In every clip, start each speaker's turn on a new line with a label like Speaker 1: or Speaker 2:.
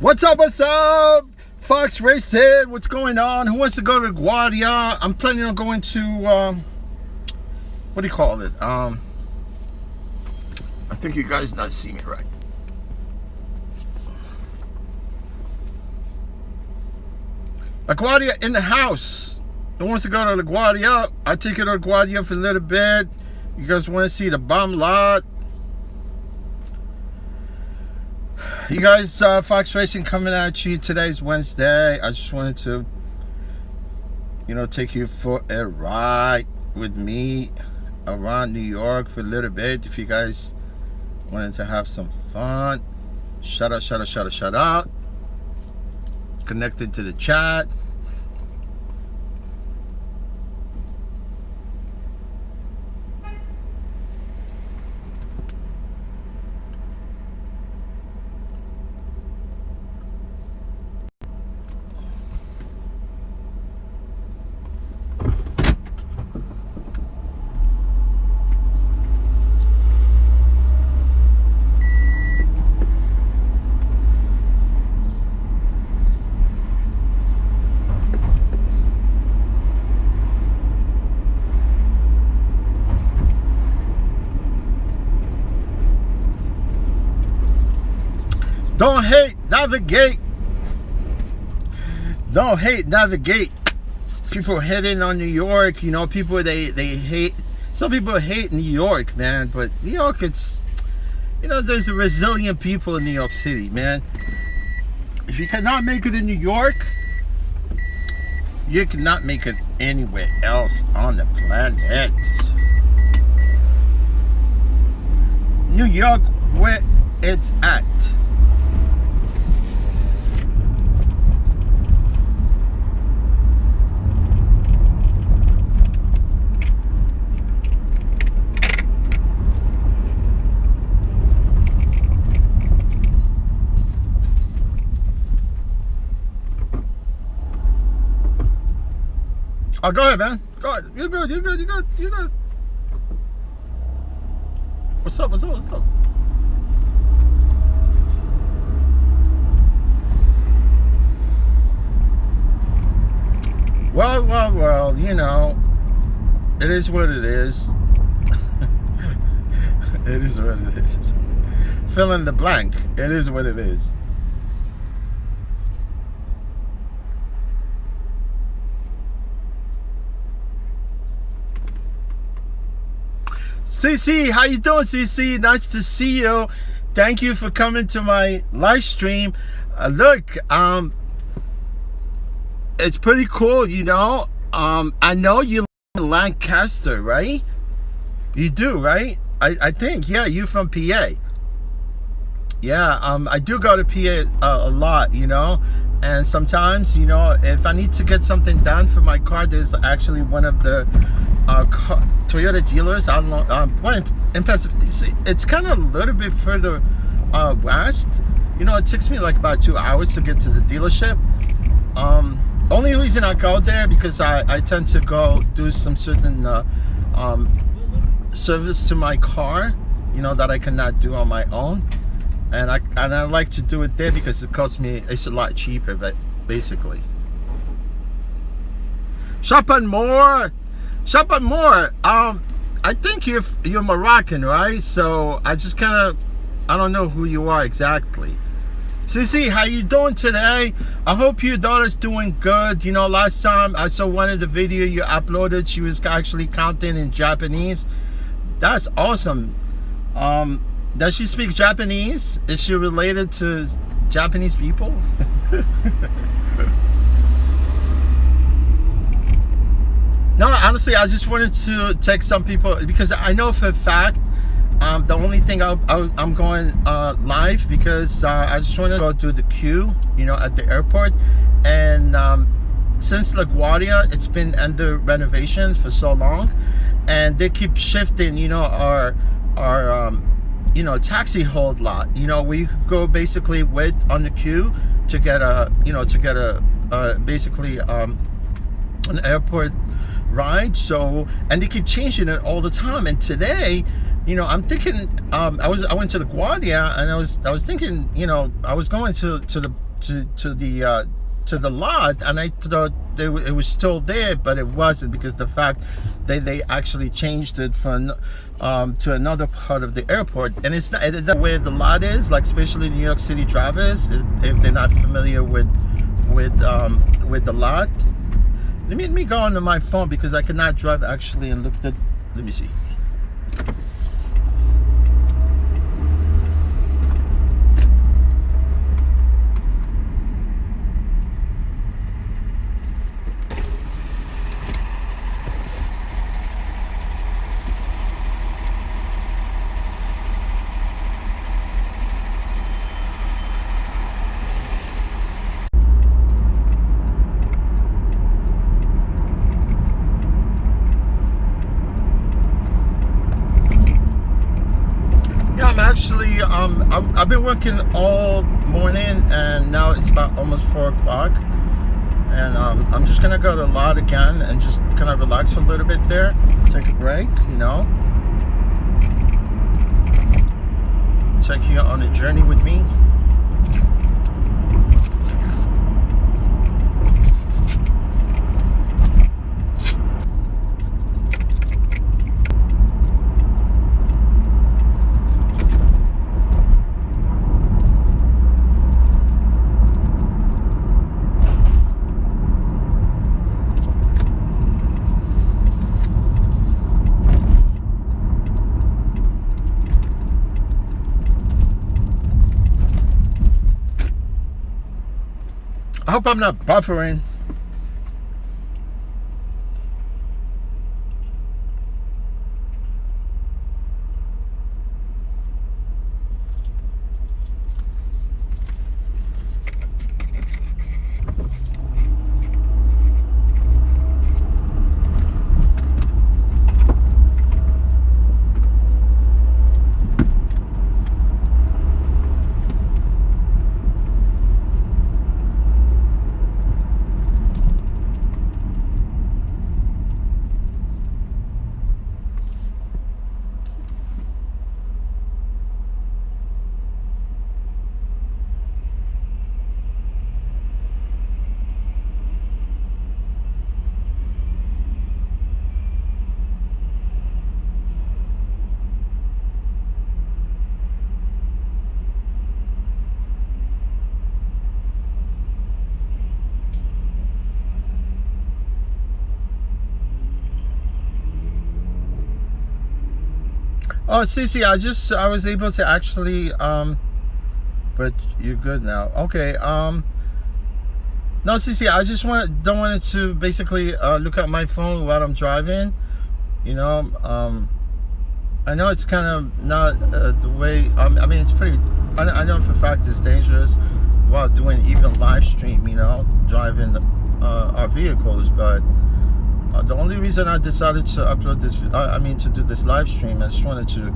Speaker 1: What's up, Fox Racing? What's going on? Who wants to go to LaGuardia? I'm planning on going to, what do you call it? I think you guys not see me right. LaGuardia in the house. Who wants to go to LaGuardia? I take you to LaGuardia for a little bit. You guys want to see the bomb lot? You guys, Fox Racing coming at you. Today's Wednesday. I just wanted to, take you for a ride with me around New York for a little bit. If you guys wanted to have some fun, shout out. Connected to the chat. Don't hate, navigate. Don't hate, navigate. People hating on New York. People they hate. Some people hate New York, man. But New York, it's there's a resilient people in New York City, man. If you cannot make it in New York, you cannot make it anywhere else on the planet. New York, where it's at. Oh, go ahead, man. Go ahead. You're good. What's up? Well, it is what it is. It is what it is. Fill in the blank. It is what it is. CC, how you doing, CC? Nice to see you. Thank you for coming to my live stream. Look, it's pretty cool, I know you live in Lancaster, right? You do, right? I think, yeah, you from PA. Yeah, I do go to PA a lot, and sometimes, if I need to get something done for my car, there's actually one of the Toyota dealers in Pennsylvania. It's kind of a little bit further west. It takes me like about 2 hours to get to the dealership. Only reason I go there because I tend to go do some certain service to my car, that I cannot do on my own. And I like to do it there because it's a lot cheaper, but basically. Shop and more. I think you're Moroccan, right? So I don't know who you are exactly. Cece, how you doing today? I hope your daughter's doing good. Last time I saw one of the video you uploaded, she was actually counting in Japanese. That's awesome. Does she speak Japanese? Is she related to Japanese people? No, honestly, I just wanted to take some people because I know for a fact the only thing I'm going live because I just want to go through the queue, at the airport. And since LaGuardia, it's been under renovation for so long, and they keep shifting, our taxi hold lot. We go basically wait on the queue to get basically an airport ride. So, and they keep changing it all the time. And today, I'm thinking, I went to LaGuardia, and I was thinking, I was going to the to the lot, and I thought it was still there, but it wasn't, because the fact they actually changed it from to another part of the airport. And it's not the way the lot is, like especially New York City drivers, if they're not familiar with the lot. Let me go onto my phone, because I cannot drive actually and look at. Let me see. I'm actually I've been working all morning, and now it's about almost 4 o'clock, and I'm just gonna go to the lot again and just kind of relax a little bit there, take a break, take you on a journey with me. I hope I'm not buffering. Oh, Cece, I was able to actually, but you're good now. Okay. No, Cece, I just don't want it to basically look at my phone while I'm driving. I know it's kind of not the way. I mean, it's pretty. I know for a fact it's dangerous while doing even live stream. Driving our vehicles, but. The only reason I decided to upload this, to do this live stream, I just wanted to,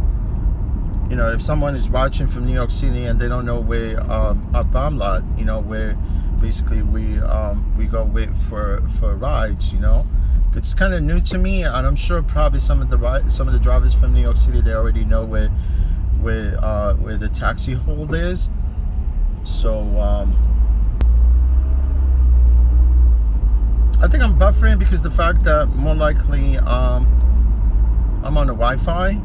Speaker 1: if someone is watching from New York City and they don't know where our bomb lot, where basically we go wait for rides, it's kind of new to me, and I'm sure probably some of the drivers from New York City, they already know where the taxi hold is, so. I think I'm buffering because the fact that more likely I'm on the Wi-Fi.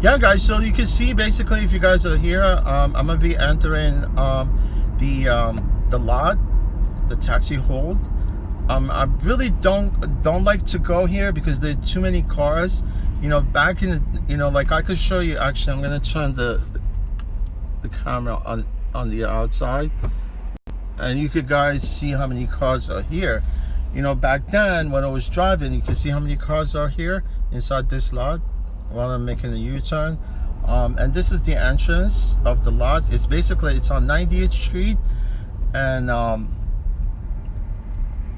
Speaker 1: Yeah, guys, so you can see basically, if you guys are here, I'm gonna be entering the lot, the taxi hold. I really don't like to go here because there are too many cars. Back in like I could show you. Actually, I'm gonna turn the camera on the outside, and you could guys see how many cars are here. Back then when I was driving, you could see how many cars are here inside this lot while I'm making a U-turn. And this is the entrance of the lot. It's on 90th Street and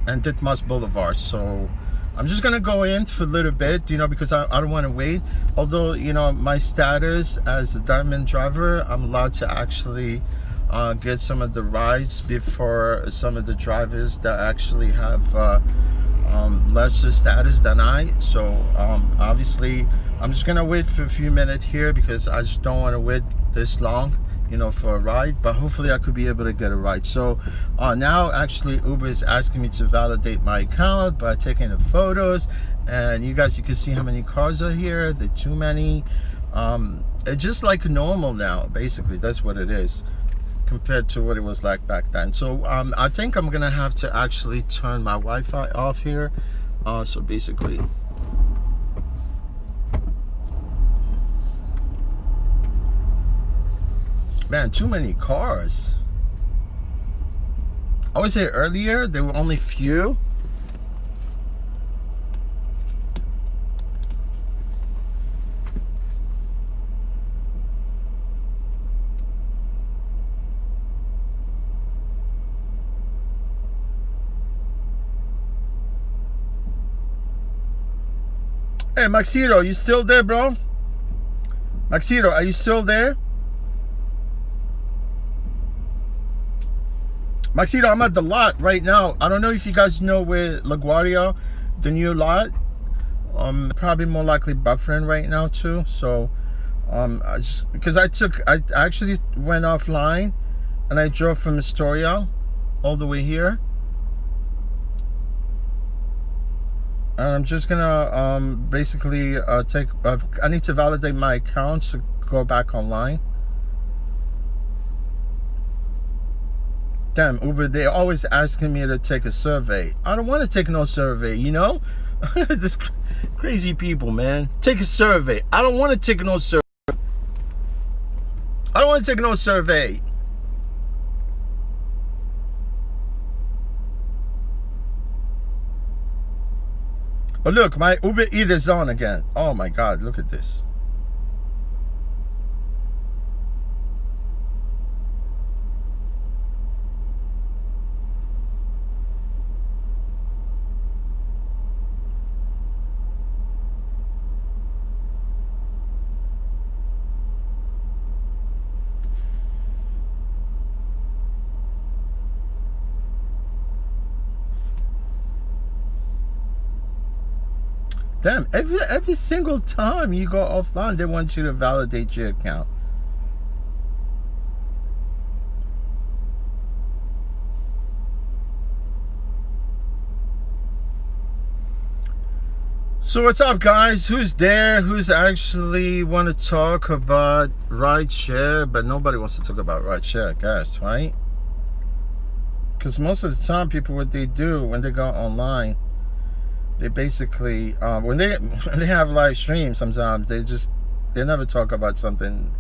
Speaker 1: Ditmas Boulevard. So I'm just gonna go in for a little bit, because I don't want to wait. Although, my status as a diamond driver, I'm allowed to actually get some of the rides before some of the drivers that actually have lesser status than I. So obviously, I'm just gonna wait for a few minutes here because I just don't want to wait this long, for a ride. But hopefully I could be able to get a ride. So now actually Uber is asking me to validate my account by taking the photos, and you can see how many cars are here. There are too many. It's just like normal now. Basically, that's what it is compared to what it was like back then. So I think I'm gonna have to actually turn my Wi-Fi off here. So basically, man, too many cars. I was there earlier, there were only few. Hey, Maxito, you still there, bro? Maxito, are you still there? Maxito, I'm at the lot right now. I don't know if you guys know where LaGuardia, the new lot. Probably more likely buffering right now too. So, because I actually went offline, and I drove from Astoria all the way here. And I'm just gonna basically I need to validate my account to go back online. Damn, Uber, they're always asking me to take a survey. I don't want to take no survey, This crazy people, man. Take a survey. I don't want to take no survey. I don't want to take no survey. Oh, look, my Uber Eats is on again. Oh my God, look at this. Damn, every single time you go offline, they want you to validate your account. So what's up, guys? Who's there? Who's actually want to talk about rideshare? But nobody wants to talk about rideshare, I guess, right? Because most of the time, people, what they do when they go online, they basically when they have live streams, sometimes they never talk about something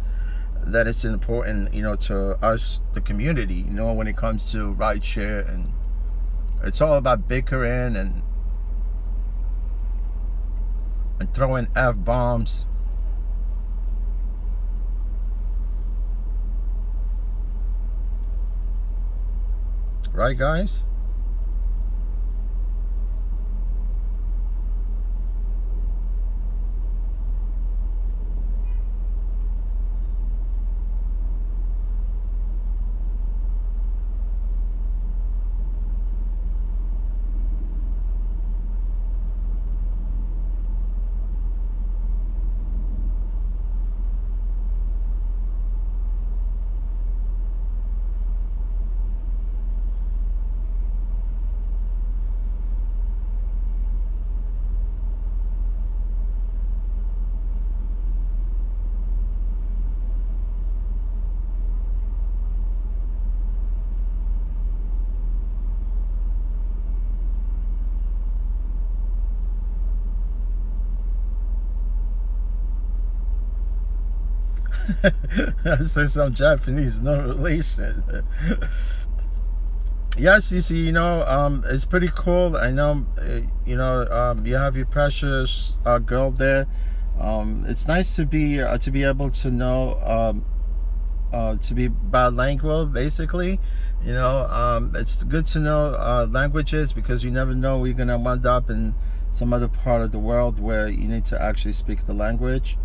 Speaker 1: that is important, to us, the community, when it comes to rideshare, and it's all about bickering and throwing F-bombs. Right, guys? I say some Japanese, no relation. Yes, you see, it's pretty cool. I know, you have your precious girl there. It's nice to be able to know, to be bilingual, basically. It's good to know languages, because you never know where you're gonna wind up in some other part of the world where you need to actually speak the language.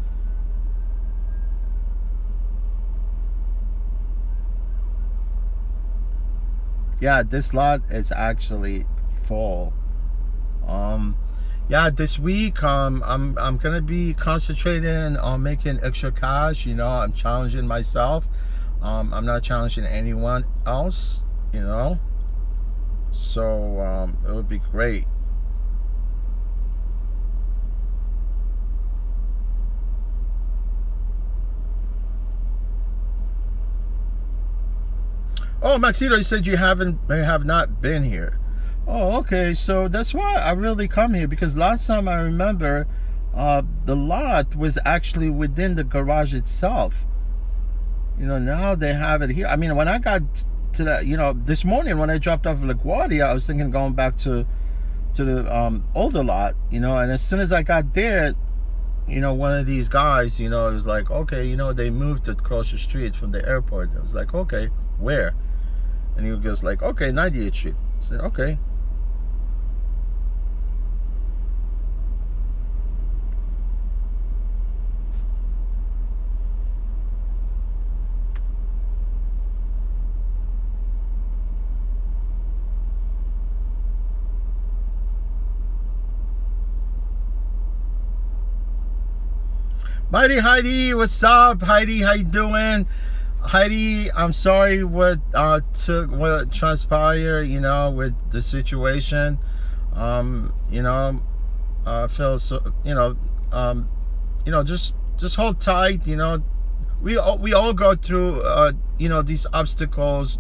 Speaker 1: Yeah, this lot is actually full. Yeah, this week I'm gonna be concentrating on making extra cash. I'm challenging myself. I'm not challenging anyone else. You know, so it would be great. Oh, Maxito, you said you have not been here. Oh, okay. So that's why I really come here, because last time I remember, the lot was actually within the garage itself. Now they have it here. I mean, when I got to that, this morning when I dropped off LaGuardia, I was thinking going back to the older lot, and as soon as I got there, one of these guys, it was like, okay, they moved it across the street from the airport. I was like, okay, where? And he goes like, okay, 98th Street. I said, okay. Mighty Heidi, what's up? Heidi, how you doing? Heidi, I'm sorry what transpired, with the situation. I feel so, just hold tight. We all go through these obstacles.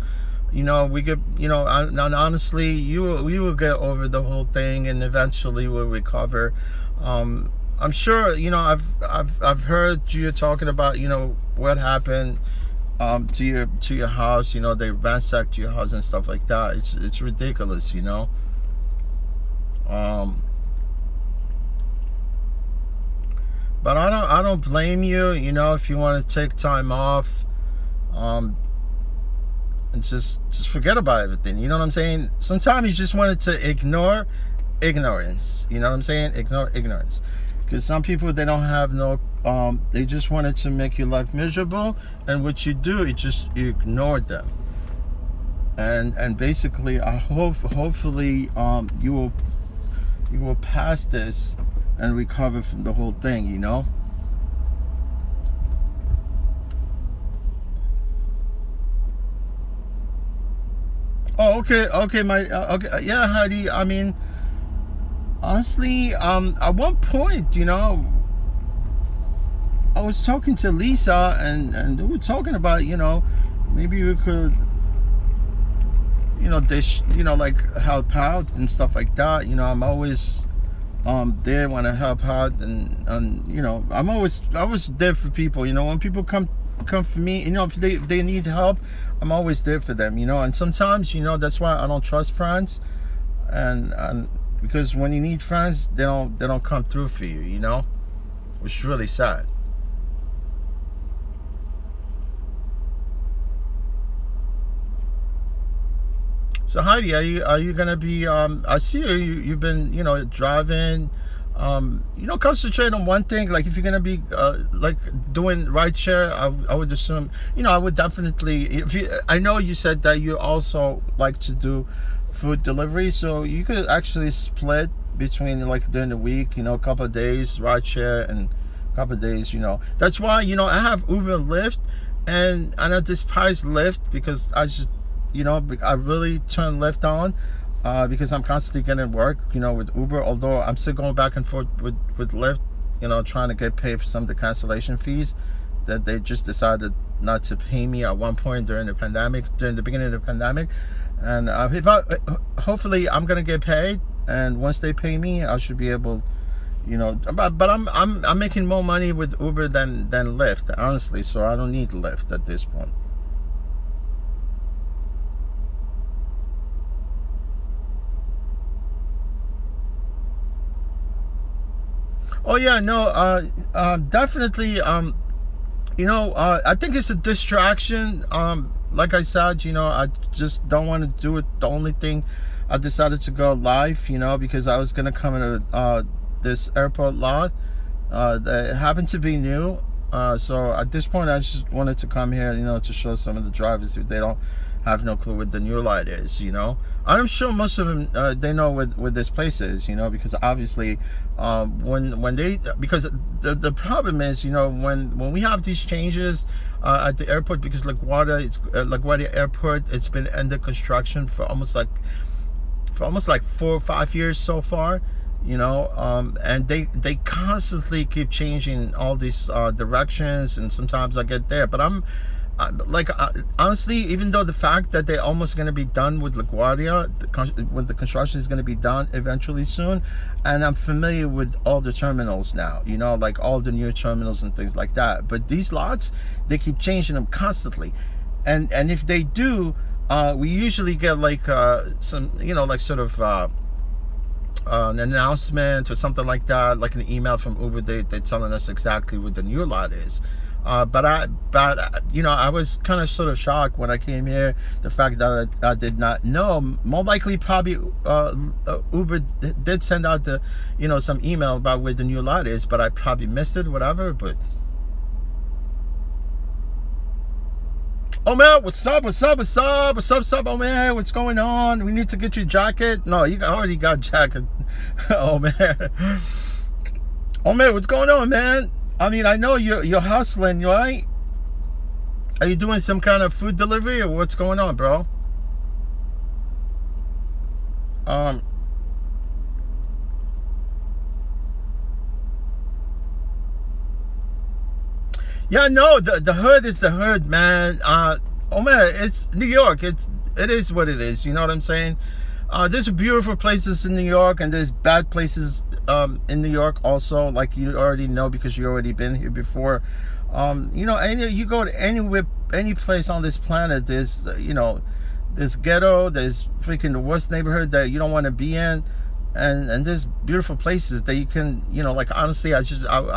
Speaker 1: We get, and honestly, we will get over the whole thing, and eventually we'll recover. I'm sure, I've heard you talking about, what happened to your house. They ransacked your house and stuff like that. It's ridiculous. um but I don't blame you. If you want to take time off, um and just forget about everything. You know what I'm saying? Sometimes you just wanted to ignore ignorance. You know what I'm saying? Ignore ignorance. Because some people, they don't have no, they just wanted to make your life miserable, and what you do, you ignore them. And basically, I hopefully you will pass this and recover from the whole thing. Oh, okay, my okay, yeah, Heidi. I mean, honestly, at one point, I was talking to Lisa, and we were talking about, maybe we could, like help out and stuff like that. I'm always there when I help out, and I was there for people. When people come for me, if they need help, I'm always there for them. And sometimes, that's why I don't trust friends, and because when you need friends, they don't come through for you. Which is really sad. So Heidi, are you gonna be? I see you've been driving. Concentrate on one thing. Like if you're gonna be like doing rideshare, I would assume. I would definitely. If you, I know you said that you also like to do food delivery, so you could actually split between, like, during the week. A couple of days rideshare and a couple of days. That's why I have Uber and Lyft, and I despise Lyft because I really turn Lyft on, because I'm constantly getting work, with Uber. Although I'm still going back and forth with Lyft, trying to get paid for some of the cancellation fees that they just decided not to pay me at one point during the beginning of the pandemic. And hopefully I'm gonna get paid, and once they pay me, I should be able, but I'm making more money with Uber than Lyft, honestly. So I don't need Lyft at this point. Oh yeah, no, definitely. I think it's a distraction. Like I said, I just don't want to do it. The only thing I decided to go live, because I was gonna come in this airport lot that happened to be new. So at this point, I just wanted to come here, to show some of the drivers if they don't have no clue what the new light is, you know. I'm sure most of them, they know what this place is, you know, because obviously, when they, because the problem is, you know, when we have these changes at the airport, because LaGuardia Airport, it's been under construction for almost like 4 or 5 years so far, you know, and they constantly keep changing all these directions, and sometimes I get there, but honestly, even though the fact that they're almost going to be done with LaGuardia, when the construction is going to be done eventually soon, and I'm familiar with all the terminals now, you know, like all the new terminals and things like that, but these lots, they keep changing them constantly, and if they do, we usually get like some, you know, like sort of an announcement or something like that, like an email from Uber. They're telling us exactly what the new lot is. But you know, I was kind of sort of shocked when I came here. The fact that I did not know. More likely, probably Uber did send out the, you know, some email about where the new lot is, but I probably missed it, whatever. But oh man, what's up? Oh man, what's going on? We need to get your jacket. No, you already got jacket. Oh man, what's going on, man? I mean, I know you're hustling, right? Are you doing some kind of food delivery, or what's going on, bro? Yeah, no, the hood is the hood, man. Oh man, it's New York. It is what it is. You know what I'm saying? There's beautiful places in New York, and there's bad places in New York also, like you already know because you already been here before. You know, you go to any place on this planet, there's you know, there's ghetto, there's freaking the worst neighborhood that you don't want to be in, and there's beautiful places that you can, you know, like honestly, I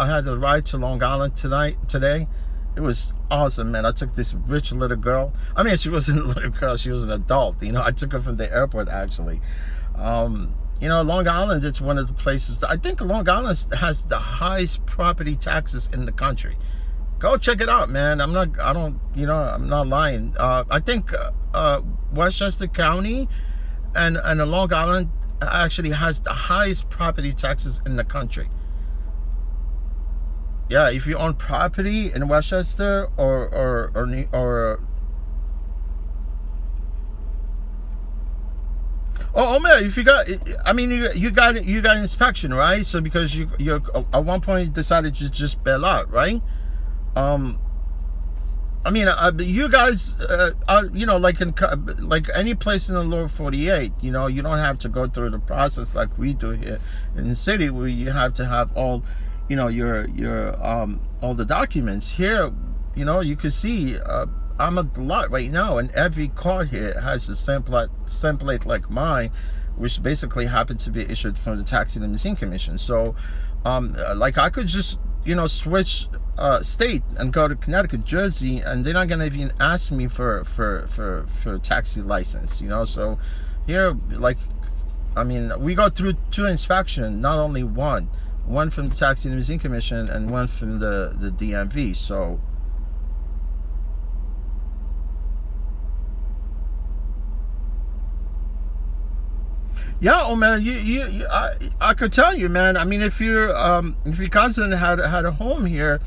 Speaker 1: had a ride to Long Island today. It was awesome, man. I took this rich little girl. I mean, she wasn't a little girl, she was an adult, you know. I took her from the airport, actually. You know, Long Island, it's one of the places, I think Long Island has the highest property taxes in the country. Go check it out, man. I'm not lying. I think Westchester County and Long Island actually has the highest property taxes in the country. Yeah, if you own property in Westchester or oh man, if you got, I mean, you got inspection, right? So because you at one point decided to just bail out, right? I mean, you guys are, you know, like any place in the lower 48, you know, you don't have to go through the process like we do here in the city, where you have to have all, you know, your all the documents. Here, you know, you can see I'm at the lot right now, and every car here has a same plate like mine, which basically happened to be issued from the Taxi and Limousine Commission. So like I could just, you know, switch state and go to Connecticut, Jersey, and they're not gonna even ask me for taxi license, you know. So here, like, I mean, we go through 2 inspections, not only one from the Taxi and Limousine Commission and one from the DMV. So yeah, oh man, I could tell you, man. I mean, if your cousin had a home here,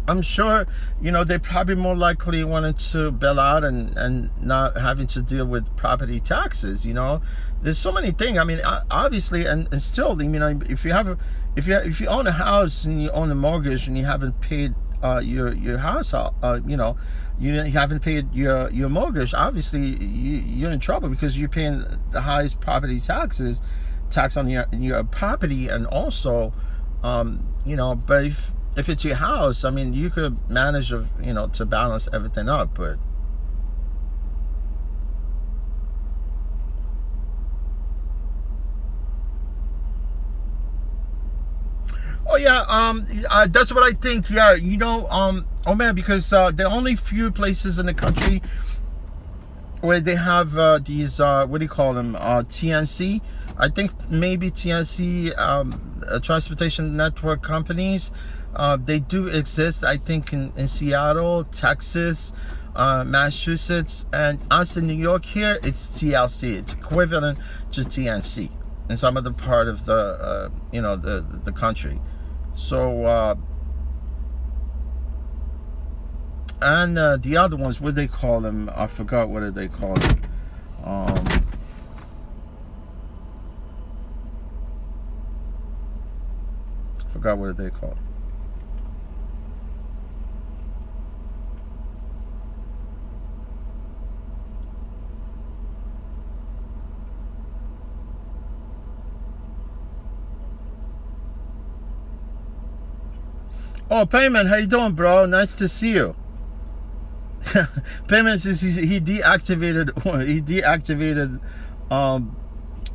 Speaker 1: I'm sure, you know, they probably more likely wanted to bail out and not having to deal with property taxes. You know, there's so many things. I mean, obviously, and still, you know, if you own a house and you own a mortgage and you haven't paid your house out, you know, you haven't paid your mortgage, obviously you're in trouble, because you're paying the highest property tax on your property. And also, you know, but if it's your house, I mean, you could manage, you know, to balance everything up. But oh yeah, that's what I think. Yeah, you know, oh man, because there are only few places in the country where they have these what do you call them, TNC. I think maybe TNC, transportation network companies. They do exist, I think, in Seattle, Texas, Massachusetts, and us in New York here, it's TLC. It's equivalent to TNC in some other part of the the country. So and the other ones, what do they call them? I forgot what did they call them. Forgot what they call. Oh, Payman, how you doing, bro? Nice to see you. Payman says he deactivated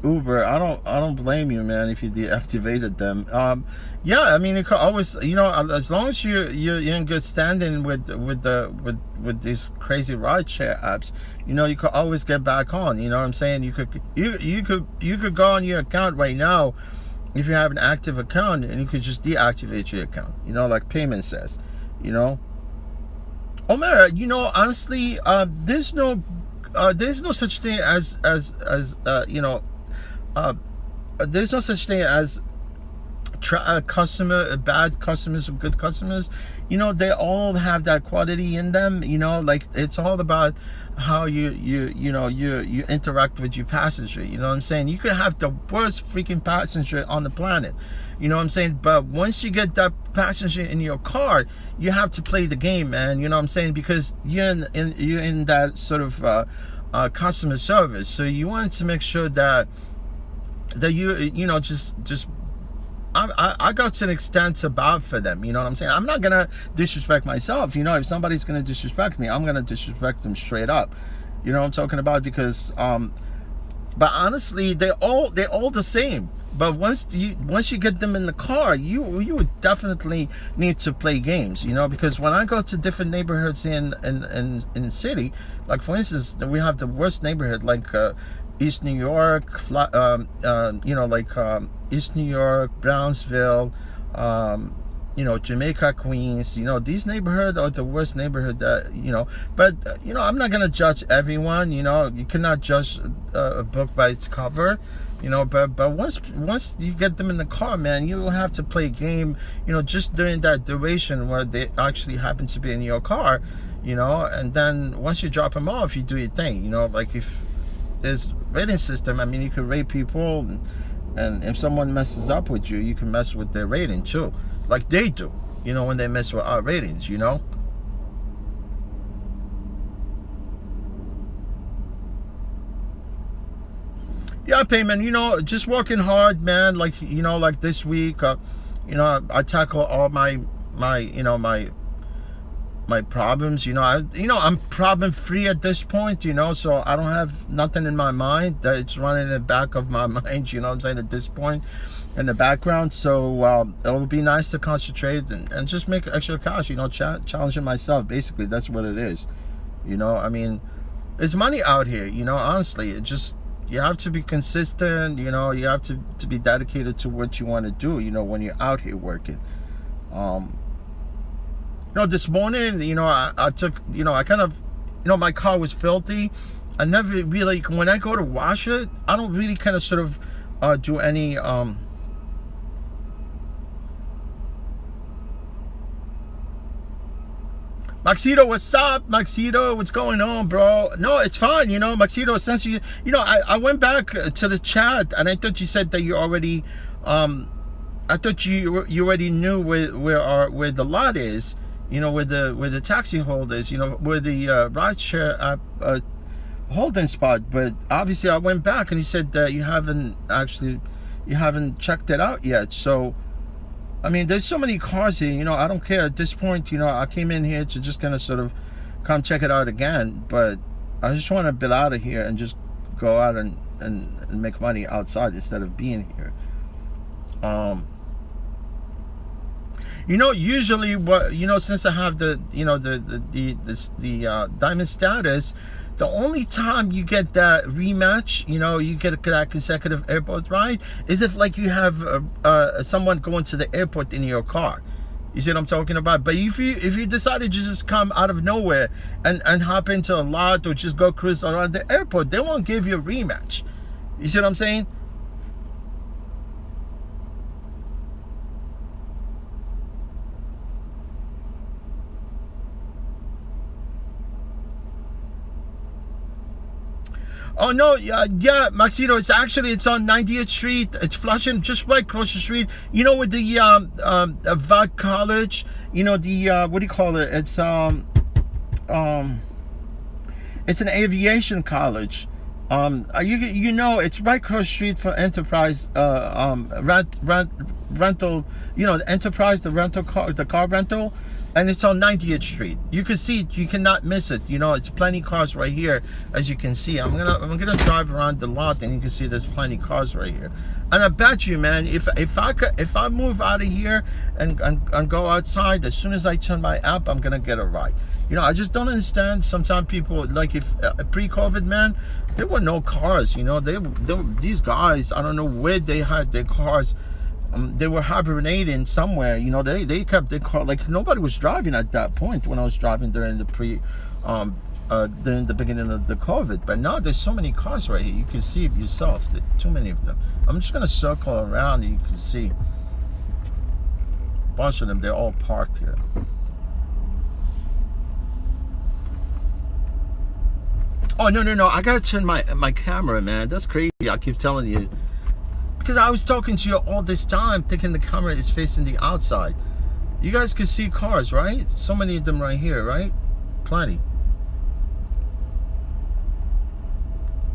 Speaker 1: Uber. I don't blame you, man, if you deactivated them. Yeah, I mean, you could always, as long as you're in good standing with these crazy rideshare apps, you could always get back on. You know what I'm saying? You could go on your account right now if you have an active account, and you could just deactivate your account. Like Payment says. Omar, honestly, there's no such thing as there's no such thing as bad customers or good customers. They all have that quality in them. Like, it's all about how you interact with your passenger. You know what I'm saying? You could have the worst freaking passenger on the planet. You know what I'm saying? But once you get that passenger in your car, you have to play the game, man. You know what I'm saying? Because you're in that sort of customer service, so you want to make sure that you just I go to an extent about for them. You know what I'm saying? I'm not gonna disrespect myself. If somebody's gonna disrespect me, I'm gonna disrespect them straight up. You know what I'm talking about? Because but honestly, they're all the same. But once you get them in the car, you would definitely need to play games. Because when I go to different neighborhoods in the city, like for instance, we have the worst neighborhood, like East New York, East New York, Brownsville, Jamaica, Queens. These neighborhoods are the worst neighborhood that, but I'm not gonna judge everyone. You cannot judge a book by its cover. But once you get them in the car, man, you will have to play a game, just during that duration where they actually happen to be in your car, and then once you drop them off, you do your thing. Like, if there's rating system, I mean, you can rate people, and if someone messes up with you, you can mess with their rating too, like they do, when they mess with our ratings. Yeah, Payman, just working hard, man. Like, like this week, I tackle all my problems. I'm problem free at this point. So I don't have nothing in my mind that it's running in the back of my mind. You know what I'm saying, at this point, in the background. So it would be nice to concentrate and just make extra cash. Challenging myself. Basically, that's what it is. I mean, there's money out here. Honestly, it just. You have to be consistent. You have to be dedicated to what you want to do, when you're out here working. This morning, I took, I kind of, my car was filthy. I never really, when I go to wash it, I don't really kind of sort of do any, Maxito, what's up? Maxito, what's going on, bro? No, it's fine, Maxito, since I went back to the chat, and I thought you said that you already, I thought you already knew where the lot is, where the taxi holders, where the rideshare app holding spot. But obviously I went back, and you said that you haven't checked it out yet. So I mean, there's so many cars here, I don't care at this point. I came in here to just kind of sort of come check it out again, but I just want to bill out of here and just go out and make money outside instead of being here. Usually what, since I have the diamond status, the only time you get that rematch, you get that consecutive airport ride, is if like you have someone going to the airport in your car. You see what I'm talking about? But if you decide to just come out of nowhere and hop into a lot or just go cruise around the airport, they won't give you a rematch. You see what I'm saying? Oh no, yeah, Maxito. It's on 90th Street. It's Flushing, just right across the street. You know, with the VAC College. You know the what do you call it? Um, it's an aviation college. You know, it's right across the street for Enterprise. Rental. You know, the Enterprise, the car rental. And it's on 90th Street. You can see it. You cannot miss it. You know, it's plenty cars right here, as you can see. I'm gonna drive around the lot, and you can see there's plenty cars right here. And I bet you, man, if I move out of here and go outside, as soon as I turn my app, I'm gonna get a ride. You know, I just don't understand. Sometimes people, like, if pre-COVID, man, there were no cars. You know, these guys, I don't know where they had their cars. They were hibernating somewhere. You know, they kept their car, like nobody was driving at that point when I was driving during the during the beginning of the COVID. But now there's so many cars right here. You can see it yourself. There are too many of them. I'm just gonna circle around and you can see a bunch of them. They're all parked here. Oh no! I gotta turn my camera, man. That's crazy. I keep telling you. Because I was talking to you all this time, thinking the camera is facing the outside. You guys can see cars, right? So many of them right here, right? Plenty.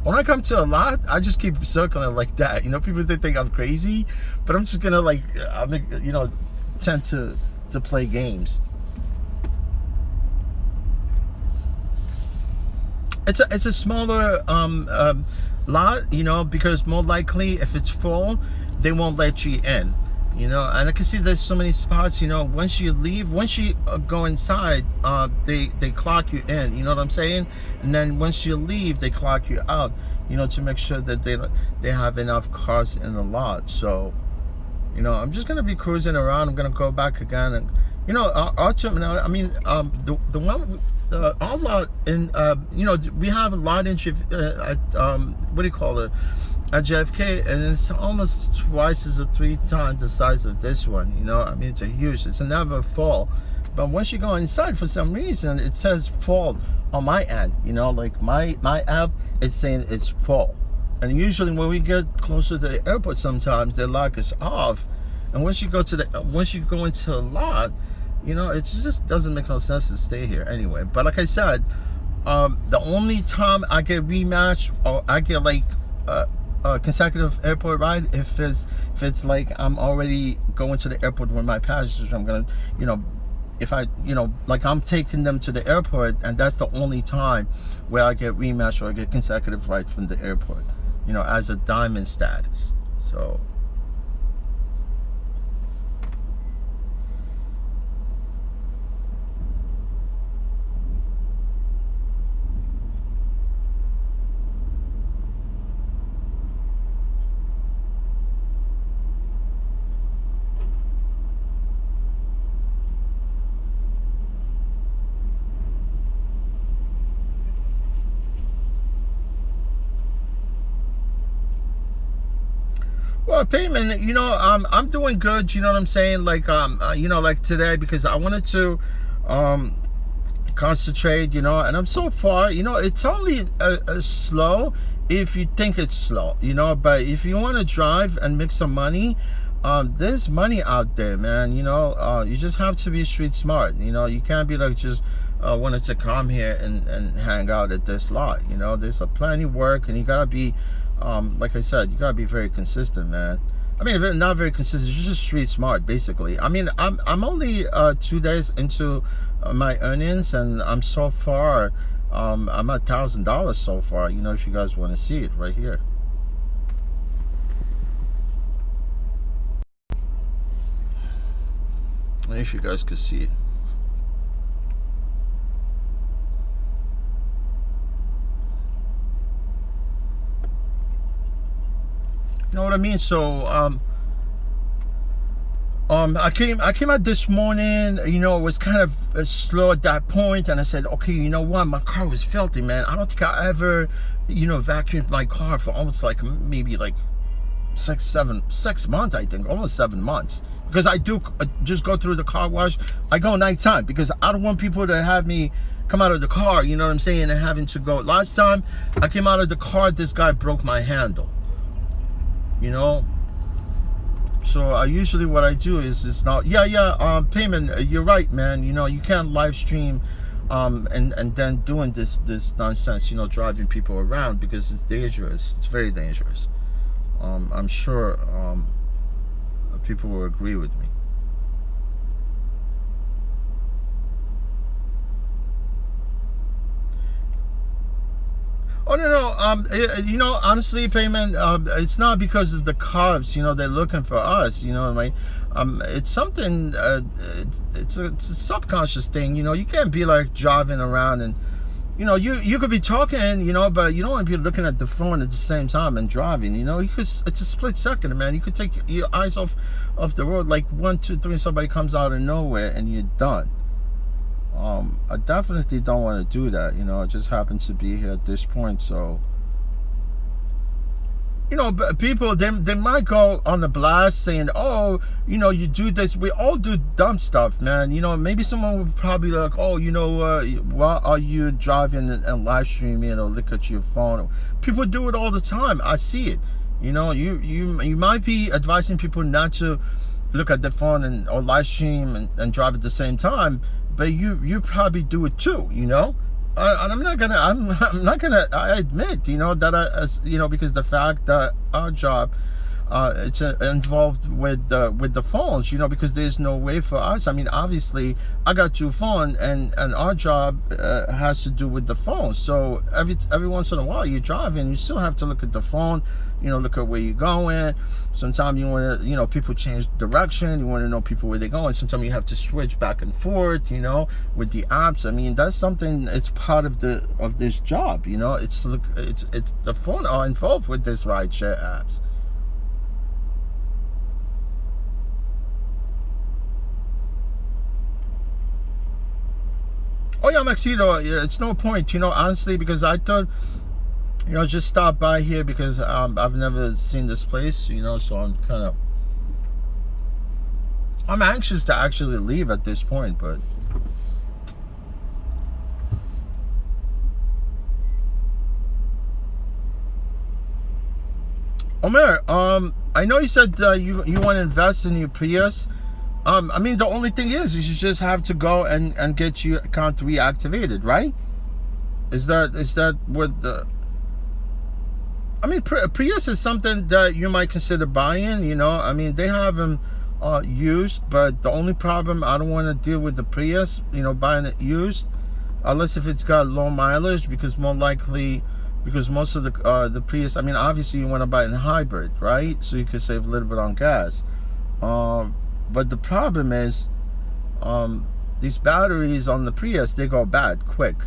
Speaker 1: When I come to a lot, I just keep circling like that. You know, people they think I'm crazy, but I'm just gonna tend to play games. It's a smaller lot, you know, because more likely if it's full, they won't let you in, you know. And I can see there's so many spots, you know. Once you go inside, they clock you in, you know what I'm saying? And then once you leave, they clock you out, you know, to make sure that they have enough cars in the lot. So, you know, I'm just gonna be cruising around. I'm gonna go back again, and you know, our terminal. I mean, the one. Our lot in you know, we have a lot in at what do you call it, at JFK, and it's almost twice or 3 times the size of this one. You know, I mean, it's it's never full, but once you go inside, for some reason it says full on my end. You know, like my app, it's saying it's full, and usually when we get closer to the airport, sometimes they lock us off, and once you go into a lot, you know, it just doesn't make no sense to stay here anyway. But like I said, the only time I get rematched or I get like a consecutive airport ride, if it's like I'm already going to the airport with my passengers, I'm gonna, you know, if I, you know, like I'm taking them to the airport, and that's the only time where I get rematched or I get consecutive ride from the airport, you know, as a diamond status. So. Well, payment, you know, I'm doing good. You know what I'm saying? Like, you know, like today, because I wanted to, concentrate. You know, and I'm so far. You know, it's only a slow if you think it's slow. You know, but if you want to drive and make some money, there's money out there, man. You know, you just have to be street smart. You know, you can't be like just wanted to come here and hang out at this lot. You know, there's a plenty of work, and you gotta be. Like I said, you gotta be very consistent, man. I mean, if you're not very consistent, you're just street smart, basically. I mean, I'm only 2 days into my earnings, and I'm so far, I'm at $1,000 so far. You know, if you guys want to see it, right here. If you guys could see it. You know what I mean? So I came out this morning. It was kind of slow at that point, and I said, okay, you know what? My car was filthy, man. I don't think I ever, vacuumed my car for almost like maybe like 6 months. I think almost 7 months, because I do just go through the car wash. I go nighttime because I don't want people to have me come out of the car. You know what I'm saying? And having to go. Last time I came out of the car, this guy broke my handle. So I usually, what I do is not, payment, you're right, man. You can't live stream and then doing this nonsense, driving people around, because it's dangerous. It's very dangerous. I'm sure people will agree with me. Oh, no. Honestly, payment. It's not because of the cops. They're looking for us. It's something. It's a subconscious thing. You can't be like driving around and, you could be talking, but you don't want to be looking at the phone at the same time and driving. It's a split second, man. You could take your eyes off the road, like 1, 2, 3, and somebody comes out of nowhere and you're done. I definitely don't want to do that. I just happen to be here at this point, so people, they might go on the blast saying, oh, you do this. We all do dumb stuff, man. Maybe someone would probably like, oh, why are you driving and live streaming or look at your phone? People do it all the time. I see it. You might be advising people not to look at their phone or live stream and drive at the same time, but you probably do it too. And I'm not gonna. I admit, that because the fact that our job, it's involved with the phones, because there's no way for us. I mean, obviously, I got 2 phones, and our job has to do with the phone. So every once in a while, you're driving, you still have to look at the phone. Look at where you're going. Sometimes you want to, people change direction. You want to know people where they're going. Sometimes you have to switch back and forth, with the apps. I mean, that's something. It's part of this job. It's the phone are involved with this rideshare apps. Oh yeah, Maxito. Yeah, it's no point, honestly, because I thought, just stop by here because I've never seen this place, so I'm anxious to actually leave at this point, but Omer, I know you said you want to invest in your Prius. I mean, the only thing is you just have to go and get your account reactivated, right? Is that what the... I mean, Prius is something that you might consider buying, I mean, they have them used, but the only problem, I don't want to deal with the Prius, buying it used, unless if it's got low mileage, because more likely, because most of the Prius, I mean, obviously you want to buy it in hybrid, right? So you could save a little bit on gas. But the problem is, these batteries on the Prius, they go bad quick,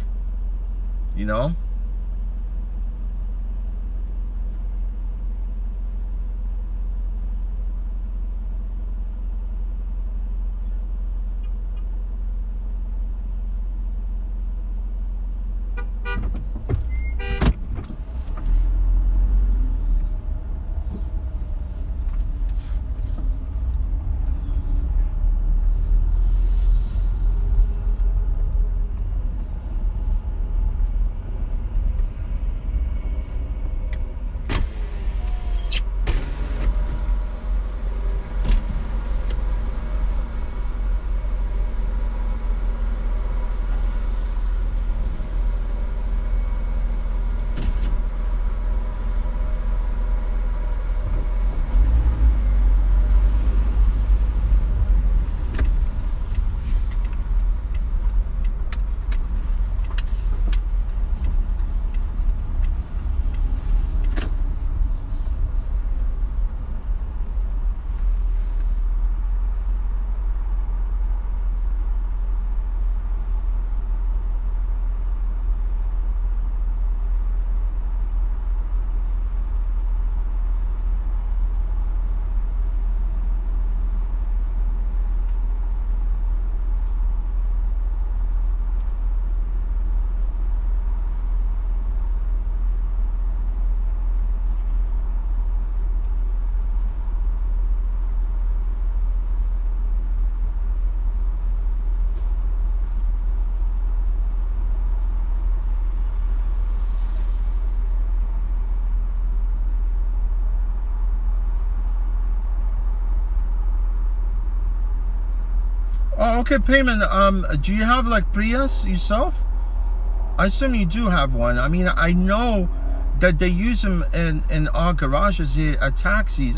Speaker 1: Oh, okay, payment. Do you have like Prius yourself? I assume you do have one. I mean, I know that they use them in our garages here at taxis,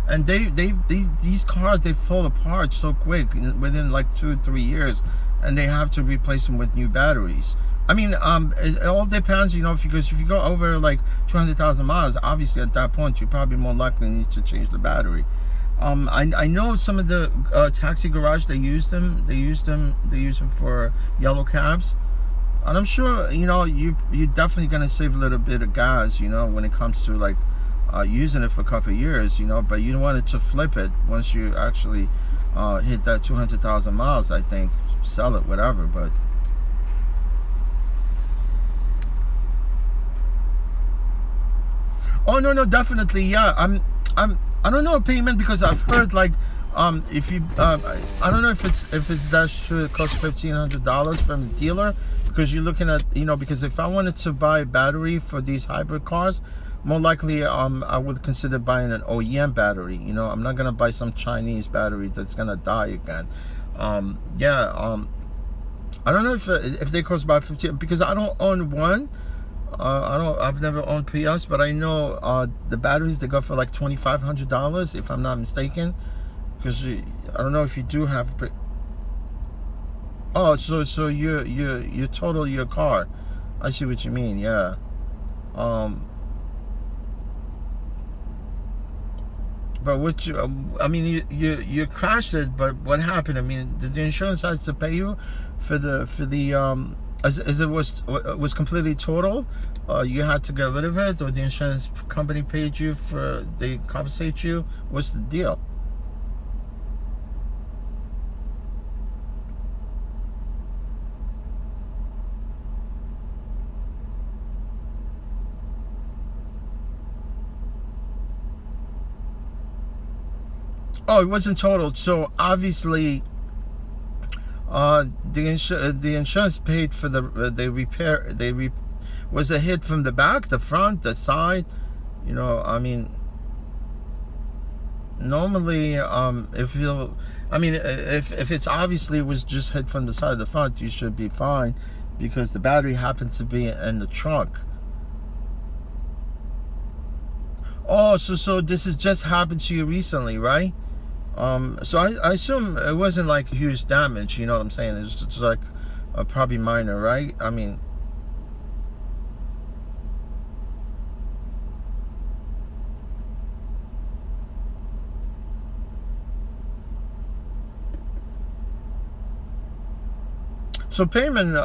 Speaker 1: and these cars, they fall apart so quick within like 2 or 3 years, and they have to replace them with new batteries. I mean, it all depends, you know, because if you go over like 200,000 miles, obviously at that point you probably more likely need to change the battery. I know some of the taxi garage, they use them for yellow cabs. And I'm sure, you know, you're definitely gonna save a little bit of gas, you know, when it comes to like using it for a couple of years, you know. But you don't want it to flip it once you actually hit that 200,000 miles. I think sell it, whatever. But oh no, definitely, yeah. I don't know payment, because I've heard like if you I don't know if that should cost $1,500 from the dealer, because you're looking at, you know, because if I wanted to buy a battery for these hybrid cars, more likely I would consider buying an OEM battery. You know, I'm not gonna buy some Chinese battery that's gonna die again. I don't know if they cost about 15, because I don't own one. I've never owned Prius, but I know the batteries, they go for like $2,500 if I'm not mistaken. Because I don't know if you do have. Oh, so you total your car. I see what you mean. Yeah. But what you, I mean, you crashed it, but what happened? I mean, did the insurance have to pay you for the as it was completely totaled? You had to get rid of it, or the insurance company paid you for, they compensate you? What's the deal? Oh, it wasn't totaled. So obviously, the insurance paid for the repair. Was a hit from the back, the front, the side. You know, I mean, normally, if it's obviously was just hit from the side of the front, you should be fine, because the battery happens to be in the trunk. Oh, so this has just happened to you recently, right? So I assume it wasn't like huge damage, you know what I'm saying? It's just like probably minor, right? I mean, so payment,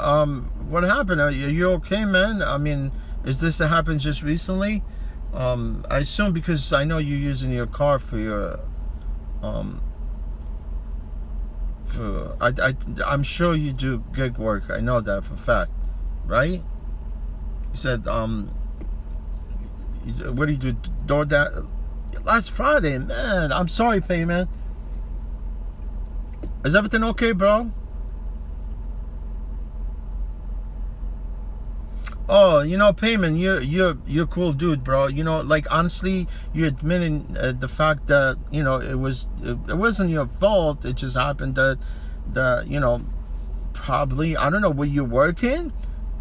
Speaker 1: what happened? Are you okay, man? I mean, is this that happened just recently? I assume, because I know you're using your car for your I'm sure you do gig work. I know that for a fact, right? You said what do you do? DoorDash? Last Friday, man. I'm sorry, payment. Is everything okay, bro? Oh, you know, payment. You're cool, dude, bro. You know, like honestly, you're admitting the fact that, you know, it wasn't your fault. It just happened that you know, probably, I don't know, were you working?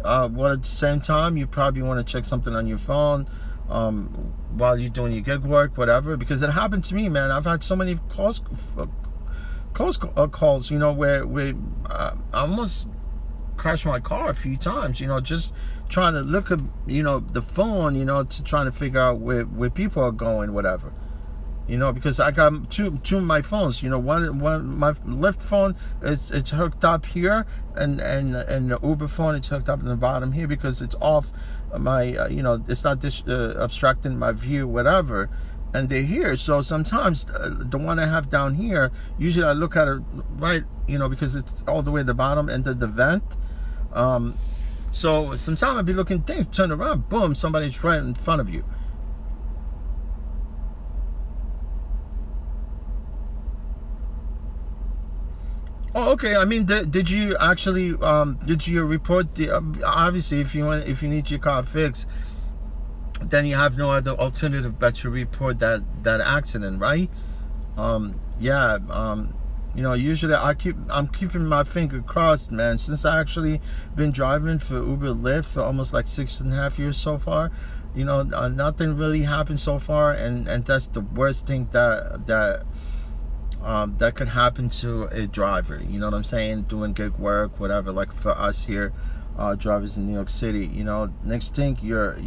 Speaker 1: Well, at the same time, you probably want to check something on your phone while you're doing your gig work, whatever. Because it happened to me, man. I've had so many close calls, you know, where I almost crashed my car a few times, you know, just trying to look at, you know, the phone, you know, to trying to figure out where people are going, whatever, you know, because I got two of my phones, you know, one my left phone it's hooked up here, and the Uber phone, it's hooked up in the bottom here, because it's off my you know, it's not obstructing my view, whatever, and they're here. So sometimes the one I have down here, usually I look at it right, you know, because it's all the way at the bottom end of the vent. So sometimes I'd be looking, things turn around, boom, somebody's right in front of you. Oh, okay. I mean, did you actually did you report the obviously, if you need your car fixed, then you have no other alternative but to report that accident, right? Yeah. Usually I'm keeping my finger crossed, man. Since I actually been driving for Uber Lyft for almost like 6.5 years so far, nothing really happened so far, and that's the worst thing that could happen to a driver. You know what I'm saying? Doing gig work, whatever. Like for us here, drivers in New York City. Next thing you're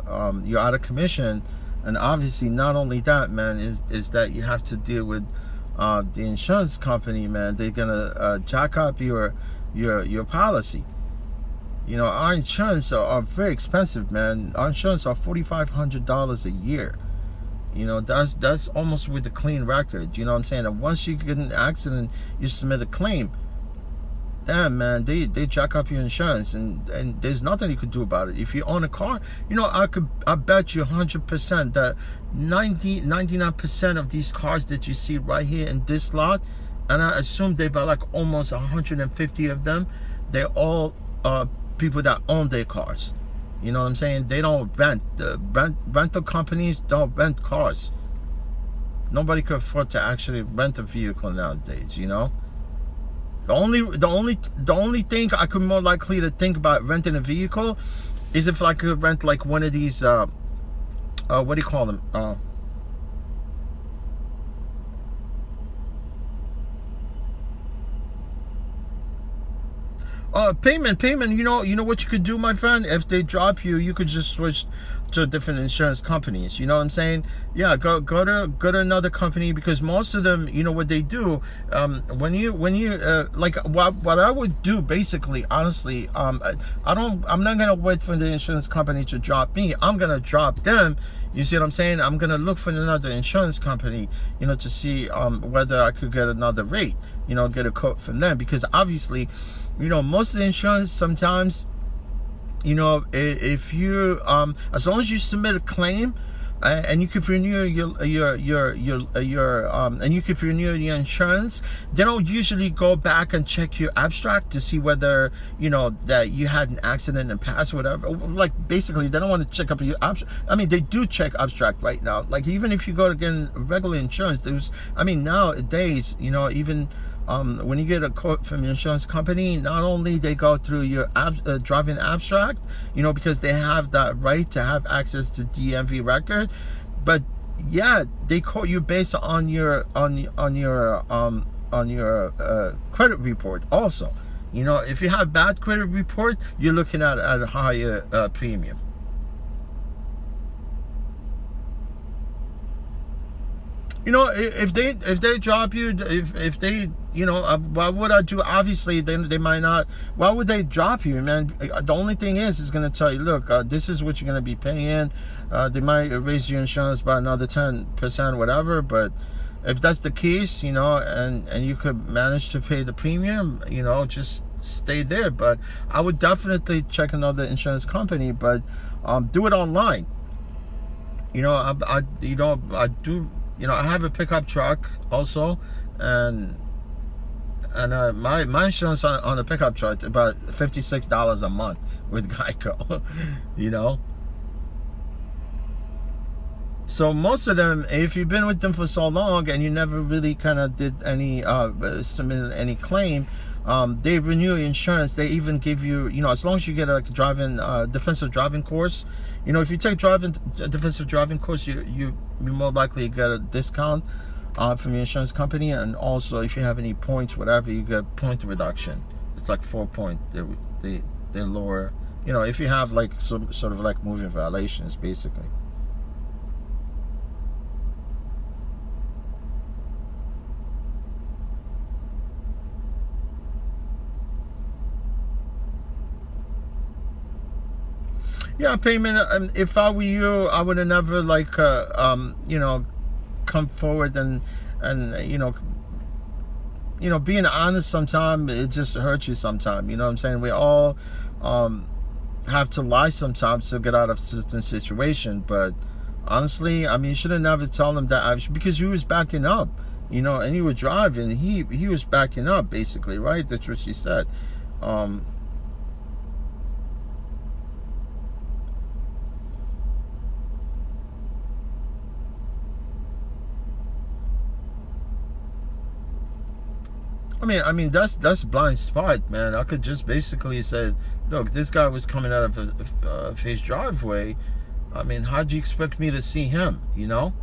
Speaker 1: out of commission, and obviously not only that, man, is that you have to deal with the insurance company, man. They're gonna jack up your policy. Our insurance are very expensive, man. Our insurance are $4,500 a year. That's almost with a clean record. You know what I'm saying? And once you get in an accident, you submit a claim. Damn, man, they jack up your insurance, and there's nothing you could do about it. If you own a car, I bet you 100% that 99% of these cars that you see right here in this lot, and I assume they buy like almost 150 of them, they're all people that own their cars. You know what I'm saying? They don't rent. The rental companies don't rent cars. Nobody could afford to actually rent a vehicle nowadays. The only thing I could more likely to think about renting a vehicle is if I could rent like one of these what do you call them? Payment. You know what you could do, my friend. If they drop you, you could just switch to different insurance companies. You know what I'm saying? Yeah, go to another company, because most of them, what they do, when you like what I would do basically, honestly, I'm not gonna wait for the insurance company to drop me. I'm gonna drop them. You see what I'm saying? I'm gonna look for another insurance company, to see whether I could get another rate, get a quote from them, because obviously, most of the insurance sometimes, if you as long as you submit a claim, and you could renew and you could renew your insurance, they don't usually go back and check your abstract to see whether that you had an accident in the past or whatever. Like basically they don't want to check up your abstract. I mean, they do check abstract right now. Like even if you go to get regular insurance, nowadays, even when you get a quote from your insurance company, not only they go through your driving abstract, because they have that right to have access to DMV record, but yeah, they quote you based on your credit report also. If you have bad credit report, you're looking at a higher premium. If they drop you, if they, what would I do? Obviously, they might not. Why would they drop you, man? The only thing is going to tell you, look, this is what you're going to be paying. They might raise your insurance by another 10%, whatever. But if that's the case, and you could manage to pay the premium, just stay there. But I would definitely check another insurance company, but do it online. I do. I have a pickup truck also, and my insurance on a pickup truck is about $56 a month with Geico. So most of them, if you've been with them for so long and you never really kind of did any submitted any claim, they renew your insurance. They even give you, as long as you get a defensive driving course. If you take defensive driving course, you more likely get a discount from your insurance company, and also if you have any points, whatever, you get point reduction. It's like 4 points. They lower. If you have like some sort of like moving violations, basically. Yeah, payment. If I were you, I would have never come forward and being honest. Sometimes it just hurts you. Sometimes, what I'm saying. We all have to lie sometimes to get out of certain situation. But honestly, you should have never told him that, because you was backing up, and you were driving. He was backing up, basically, right? That's what she said. I mean that's blind spot, man. I could just basically say, look, this guy was coming out of his driveway. I mean, how do you expect me to see him? You know?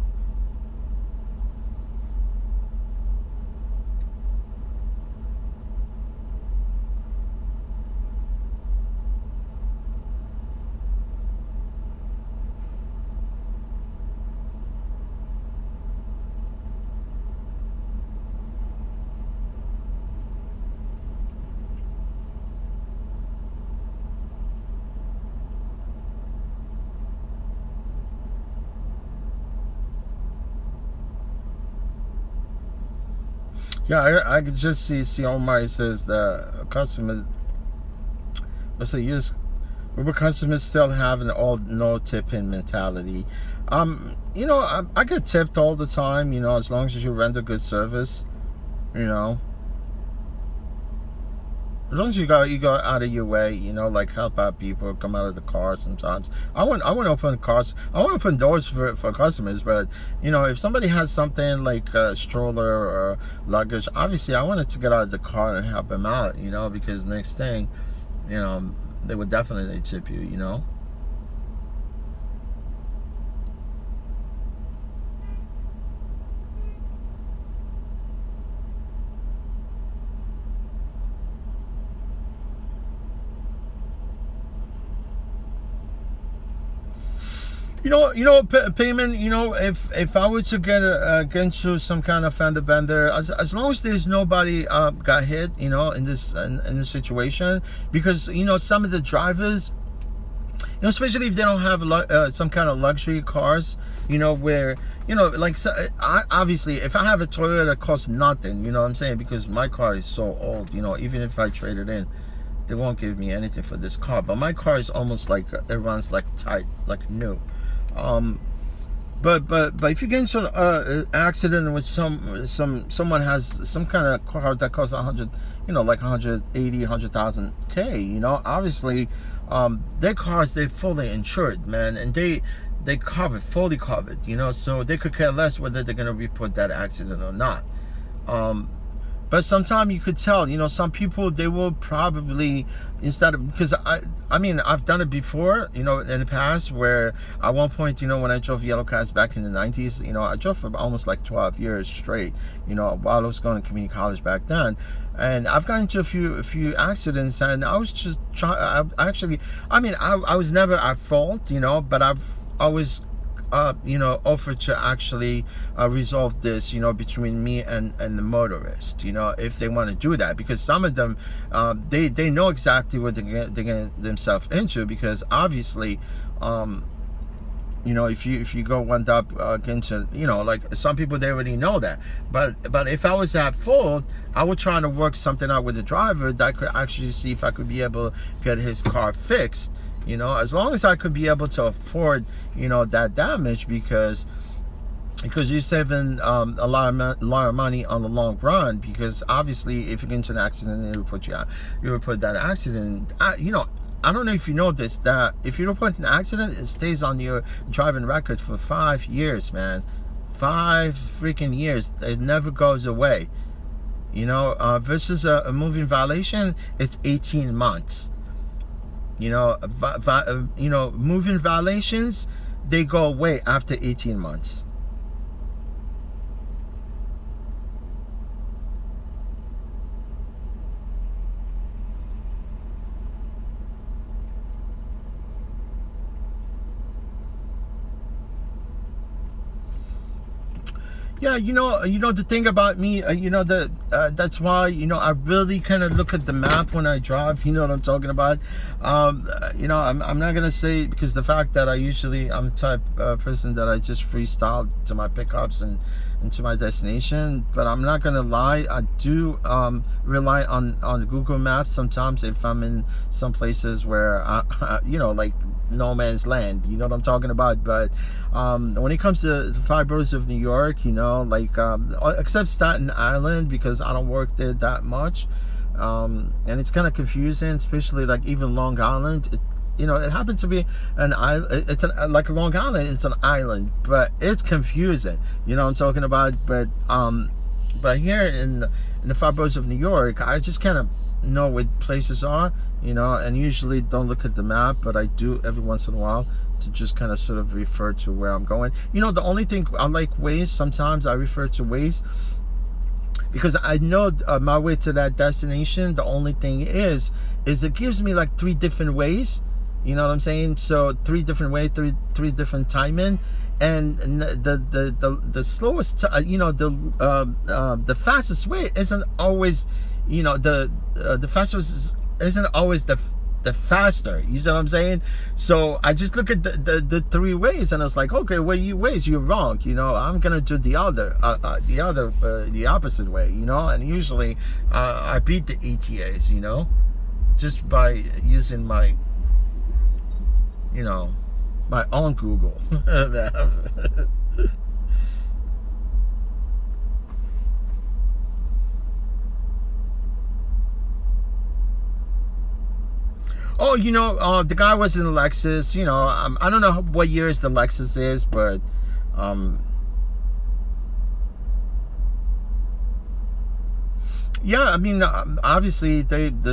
Speaker 1: Yeah, I could just see Omar says the customer. Let's say yes, Uber customers still have an all no tipping mentality. I get tipped all the time. As long as you render good service. You know, as long as you go out of your way. Like help out people, come out of the car. Sometimes I want to open cars. I want to open doors for customers. But if somebody has something like a stroller or luggage, obviously I wanted to get out of the car and help them out. Because next thing, they would definitely tip you. Payment. If I was to get into some kind of fender bender, as long as there's nobody got hit, in this situation, because some of the drivers, especially if they don't have some kind of luxury cars, where like obviously if I have a Toyota that costs nothing, what I'm saying, because my car is so old, even if I trade it in, they won't give me anything for this car. But my car is almost like it runs like tight, like new. Um, but if you get into an accident with someone has some kind of car that costs 100, like 180, 100,000 K, obviously, their cars, they're fully insured, man, and they fully covered, so they could care less whether they're gonna report that accident or not. Um, but sometimes you could tell, some people, they will probably, instead of, because I mean, I've done it before, in the past, where at one point, when I drove yellow cars back in the 90s, I drove for almost like 12 years straight, while I was going to community college back then. And I've gotten into a few accidents, and I was just trying, I was never at fault, but I've always offered to actually resolve this, between me and the motorist, if they want to do that, because some of them, they know exactly what they're getting themselves into, because obviously, if you go one up against, like some people, they already know that. But if I was at fault, I would try to work something out with the driver that could actually see if I could be able to get his car fixed. As long as I could be able to afford, that damage, because you're saving a lot of money on the long run. Because obviously, if you get into an accident, it will put you out. You report that accident. I don't know if you know this, that if you report an accident, it stays on your driving record for 5 years, man. 5 freaking years. It never goes away. Versus a moving violation, it's 18 months. Moving violations, they go away after 18 months. Yeah, the thing about me, that's why, I really kind of look at the map when I drive. You know what I'm talking about. I'm not gonna say, because the fact that I'm the type person that I just freestyle to my pickups and to my destination. But I'm not gonna lie, I do rely on Google Maps sometimes if I'm in some places where like no man's land. You know what I'm talking about. But when it comes to the five boroughs of New York, except Staten Island, because I don't work there that much, and it's kind of confusing, especially like even Long Island. It happens to be an island. It's like Long Island. It's an island, but it's confusing. You know what I'm talking about. But but here in the suburbs of New York, I just kind of know where places are, and usually don't look at the map, but I do every once in a while to just kind of sort of refer to where I'm going. The only thing I like Waze. Sometimes I refer to Waze because I know my way to that destination. The only thing is it gives me like 3 different ways. You know what I'm saying? So 3 different ways, three different timing, and the slowest, the fastest way isn't always, the fastest isn't always the faster. You see what I'm saying? So I just look at the 3 ways, and I was like, okay, well, you're wrong. I'm gonna do the opposite way. And usually I beat the ETAs. Just by using my my own Google. Oh, the guy was in a Lexus. I don't know what years the Lexus is, but yeah, I mean, obviously,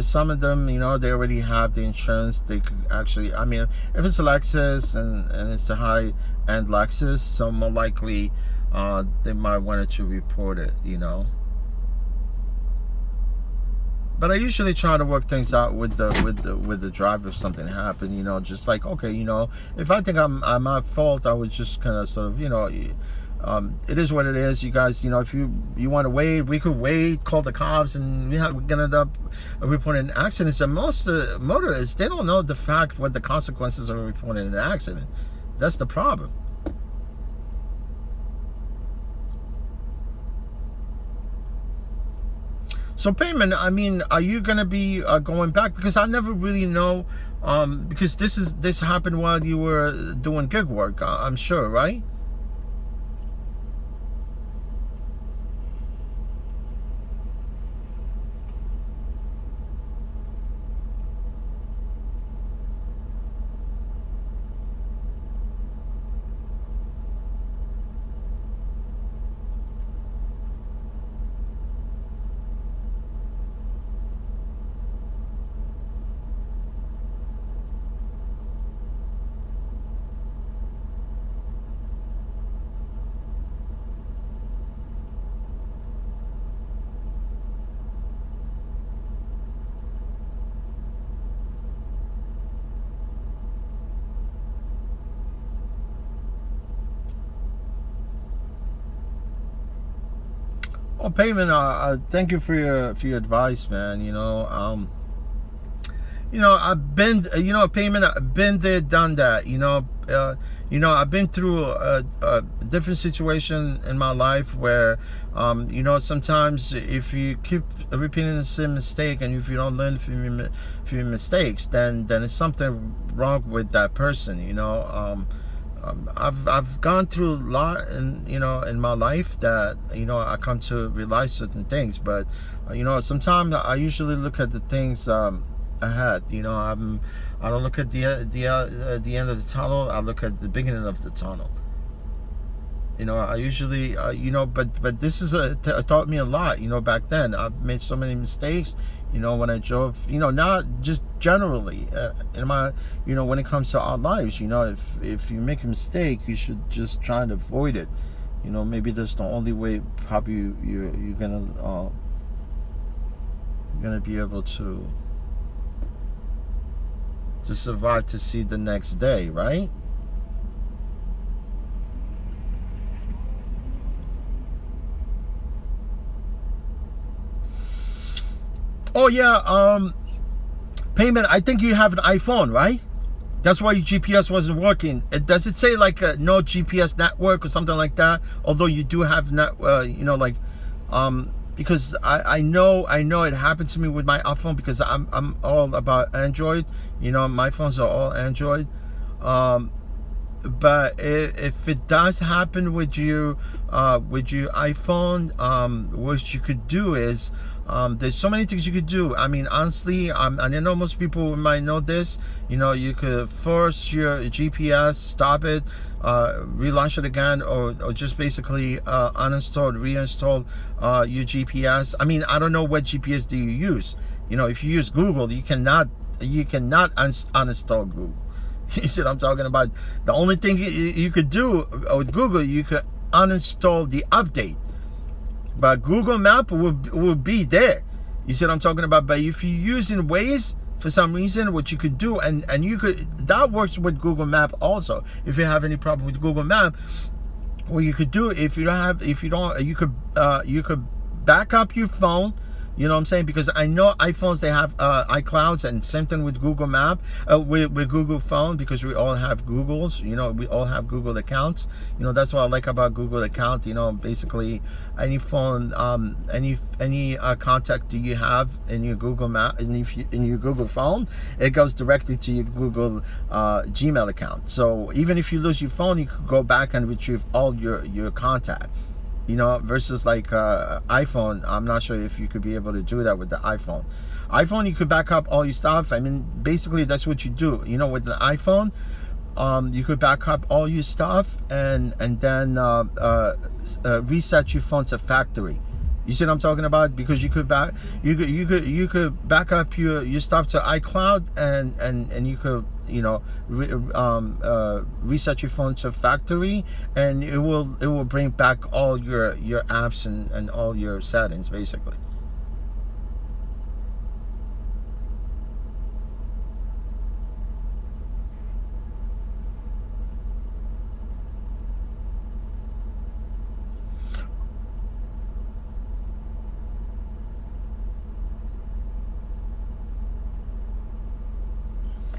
Speaker 1: some of them, they already have the insurance. They could actually, I mean, if it's a Lexus and it's a high-end Lexus, so more likely, they might want to report it. But I usually try to work things out with the driver if something happened. Just like, okay, if I think I'm at fault, I would just kind of sort of, it is what it is. You guys, if you want to wait, we could wait, call the cops, and we're gonna end up reporting accidents. And most motorists, they don't know the fact what the consequences of reporting an accident. That's the problem. So payment, I mean, are you gonna be going back? Because I never really know. Because this happened while you were doing gig work. I'm sure, right? Well, payment. Thank you for your advice, man. I've been, payment. I've been there, done that. I've been through a different situation in my life where, sometimes if you keep repeating the same mistake and if you don't learn from your mistakes, then it's something wrong with that person. I've gone through a lot in my life that I come to realize certain things, but sometimes I usually look at the things ahead. I don't look at the end of the tunnel. I look at the beginning of the tunnel. I usually but this is taught me a lot. Back then I've made so many mistakes. When I drove, not just generally in my, when it comes to our lives, if you make a mistake, you should just try and avoid it. Maybe that's the only way probably you're gonna be able to survive to see the next day, right? Oh yeah, payment. I think you have an iPhone, right? That's why your GPS wasn't working. Does it say like no GPS network or something like that? Although you do have because I know it happened to me with my iPhone because I'm all about Android. My phones are all Android. But if it does happen with your iPhone, what you could do is There's so many things you could do. I mean, honestly, and I know most people might know this. You could force your GPS, stop it, relaunch it again, or just basically uninstall, reinstall your GPS. I mean, I don't know what GPS do you use. If you use Google, you cannot uninstall Google. You see what I'm talking about? The only thing you could do with Google, you could uninstall the update. But Google Map will be there. You see what I'm talking about? But if you're using Waze for some reason, what you could do, and you could, that works with Google Map also. If you have any problem with Google Map, what you could do, you could back up your phone. You know what I'm saying? Because I know iPhones, they have iClouds, and same thing with Google Map, with Google Phone, because we all have Googles. We all have Google accounts. That's what I like about Google account. Basically any phone, any contact that you have in your Google Map, in your Google phone, it goes directly to your Google Gmail account. So even if you lose your phone, you could go back and retrieve all your contact. Versus like iPhone, I'm not sure if you could be able to do that with the iPhone. iPhone, you could back up all your stuff. I mean, basically that's what you do. With the iPhone, you could back up all your stuff and then reset your phone to factory. You see what I'm talking about? Because you could back up your stuff to iCloud, and you could reset your phone to factory, and it will bring back all your apps and all your settings basically.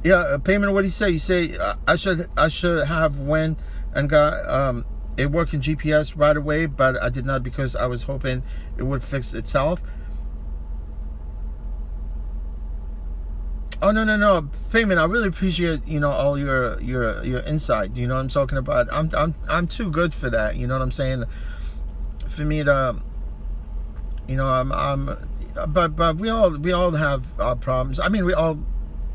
Speaker 1: Yeah, payment. What do you say? You say I should have went and got it working GPS right away, but I did not because I was hoping it would fix itself. Oh, no, payment. I really appreciate all your insight. You know what I'm talking about. I'm too good for that. You know what I'm saying? For me to but we all have our problems. I mean, we all,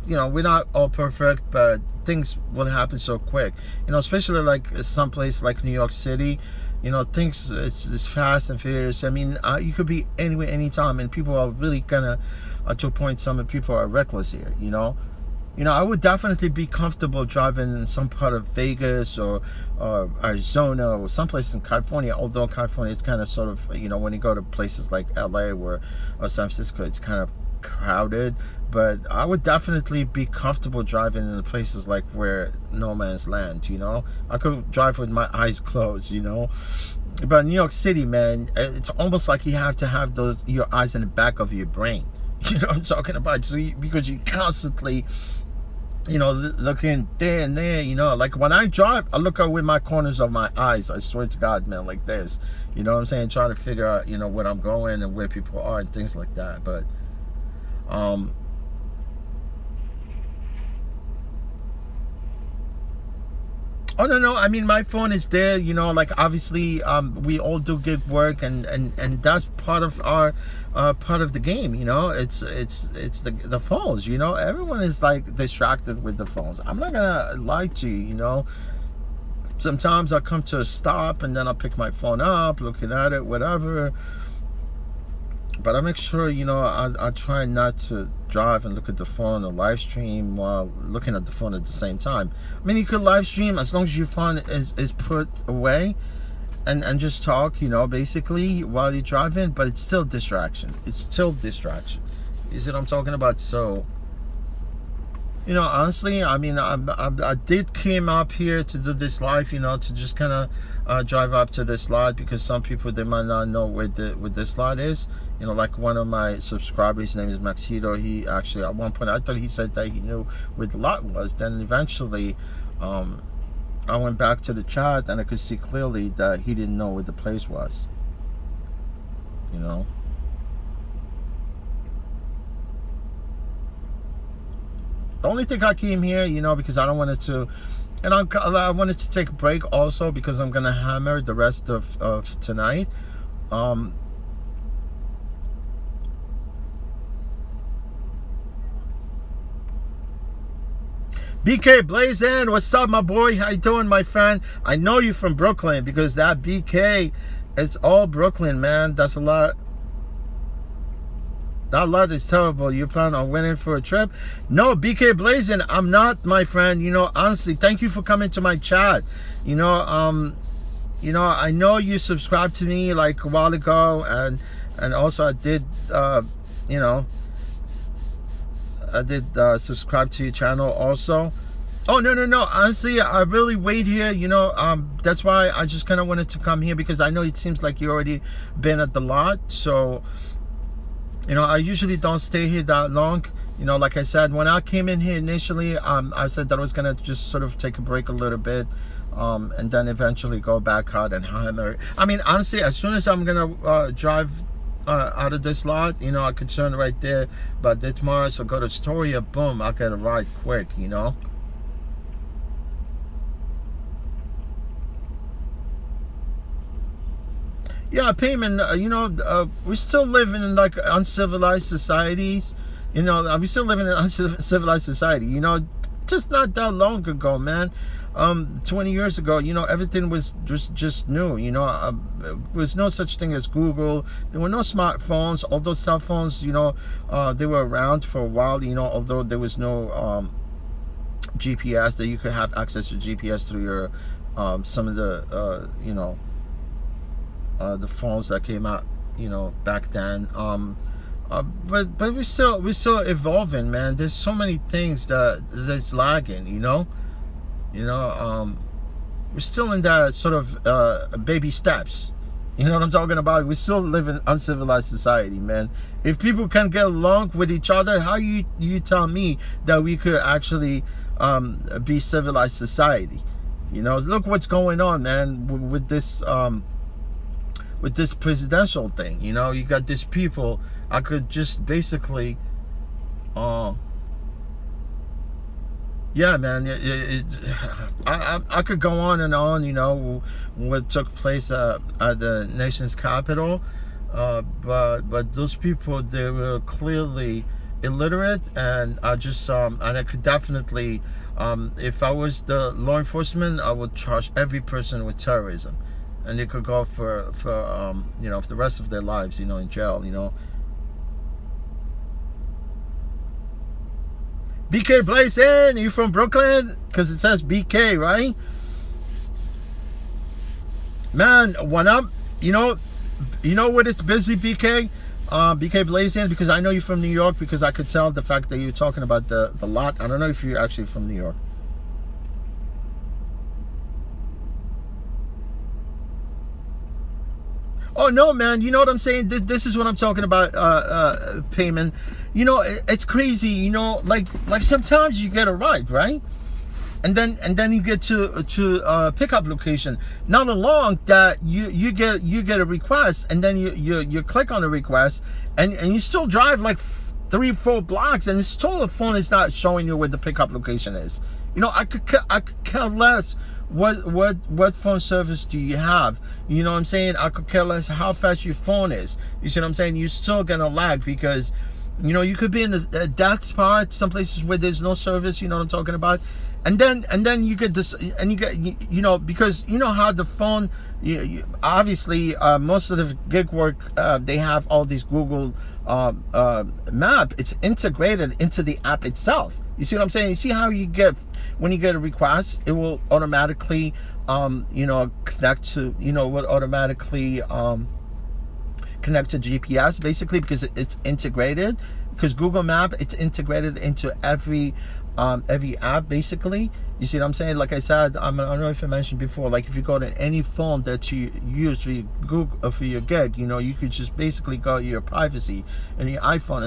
Speaker 1: we're not all perfect, but things will happen so quick. Especially like some place like New York City. Things, it's fast and furious. I mean, you could be anywhere, anytime, and people are really gonna, to a point, some people are reckless here. I would definitely be comfortable driving in some part of Vegas or Arizona or someplace in California. Although California, it's kind of sort of, when you go to places like LA or San Francisco, it's kind of crowded. But I would definitely be comfortable driving in places like where no man's land. I could drive with my eyes closed. But New York City, man, it's almost like you have to have your eyes in the back of your brain. You know what I'm talking about? So because you constantly, looking there and there. Like when I drive, I look out with my corners of my eyes. I swear to God, man, like this. You know what I'm saying? Trying to figure out, where I'm going and where people are and things like that. But oh, no, I mean, my phone is there, like obviously we all do gig work, and that's part of our part of the game. It's the phones. Everyone is like distracted with the phones. I'm not gonna lie to you. Sometimes I come to a stop and then I'll pick my phone up, looking at it, whatever. But I make sure, I try not to drive and look at the phone or live stream while looking at the phone at the same time. I mean, you could live stream as long as your phone is put away and just talk, basically while you're driving, but it's still distraction. It's still distraction. You see what I'm talking about? So, honestly, I mean, I did came up here to do this live, to just kind of drive up to this lot, because some people, they might not know where this lot is. Like one of my subscribers, his name is Maxito. He actually, at one point, I thought he said that he knew where the lot was. Then eventually, I went back to the chat and I could see clearly that he didn't know where the place was. The only thing I came here, because I don't want it to, and I wanted to take a break also because I'm gonna hammer the rest of tonight. BK Blazin, what's up, my boy? How you doing, my friend? I know you from Brooklyn because that BK, it's all Brooklyn, man. That's a lot. That lot is terrible. You plan on winning for a trip? No, BK Blazin, I'm not, my friend. You know, honestly, thank you for coming to my chat. You know, I know you subscribed to me like a while ago, and also I did, you know, I did subscribe to your channel also. Oh, no. Honestly, I really wait here. You know, that's why I just kind of wanted to come here because I know it seems like you already been at the lot. So, you know, I usually don't stay here that long. You know, like I said, when I came in here initially, I said that I was going to just sort of take a break a little bit. And then eventually go back out and hammer. I mean, honestly, as soon as I'm going to drive out of this lot, you know, I could turn right there. But then tomorrow, so go to Astoria, boom, I'll get a ride quick, you know. Yeah, payment, you know, we still living in like uncivilized societies. You know, we still living in uncivilized society, you know, just not that long ago, man. 20 years ago, you know, everything was just new, you know. There was no such thing as Google. There were no smartphones, although cell phones, you know, they were around for a while, you know, although there was no GPS, that you could have access to GPS through your some of the you know, the phones that came out, you know, back then. But we're still evolving, man. There's so many things that's lagging, you know. We're still in that sort of baby steps. You know what I'm talking about? We still live in uncivilized society, man. If people can get along with each other, how you tell me that we could actually be civilized society? You know, look what's going on, man, with this presidential thing. You know, you got these people. I could just basically yeah, man. I could go on and on. You know what took place at the nation's capital, but those people, they were clearly illiterate, and I just and I could definitely, if I was the law enforcement, I would charge every person with terrorism, and they could go for you know, for the rest of their lives, you know, in jail, you know. BK Blazin, you from Brooklyn? Because it says BK, right? Man, when I'm, you know what it's busy, BK? BK Blazin, because I know you're from New York, because I could tell the fact that you're talking about the lot. I don't know if you're actually from New York. Oh no, man, you know what I'm saying? This is what I'm talking about, payment. You know, it's crazy, you know, like sometimes you get a ride, right? And then you get to a pickup location. Not long that you get a request, and then you click on the request, and you still drive like 3-4 blocks, and still the phone is not showing you where the pickup location is. You know, I could care less what phone service do you have. You know what I'm saying? I could care less how fast your phone is. You see what I'm saying? You're still gonna lag, because you know, you could be in a death spot, some places where there's no service. You know what I'm talking about? And then you get this, and you get, you know, because you know how the phone, obviously most of the gig work, they have all these Google map. It's integrated into the app itself. You see what I'm saying? You see how you get, when you get a request, it will automatically you know, connect to, you know, will automatically connect to GPS, basically, because it's integrated. Because Google Map, it's integrated into every app, basically. You see what I'm saying? Like I said, I don't know if I mentioned before, like if you go to any phone that you use for your Google, for your gig, you know, you could just basically go to your privacy in your iPhone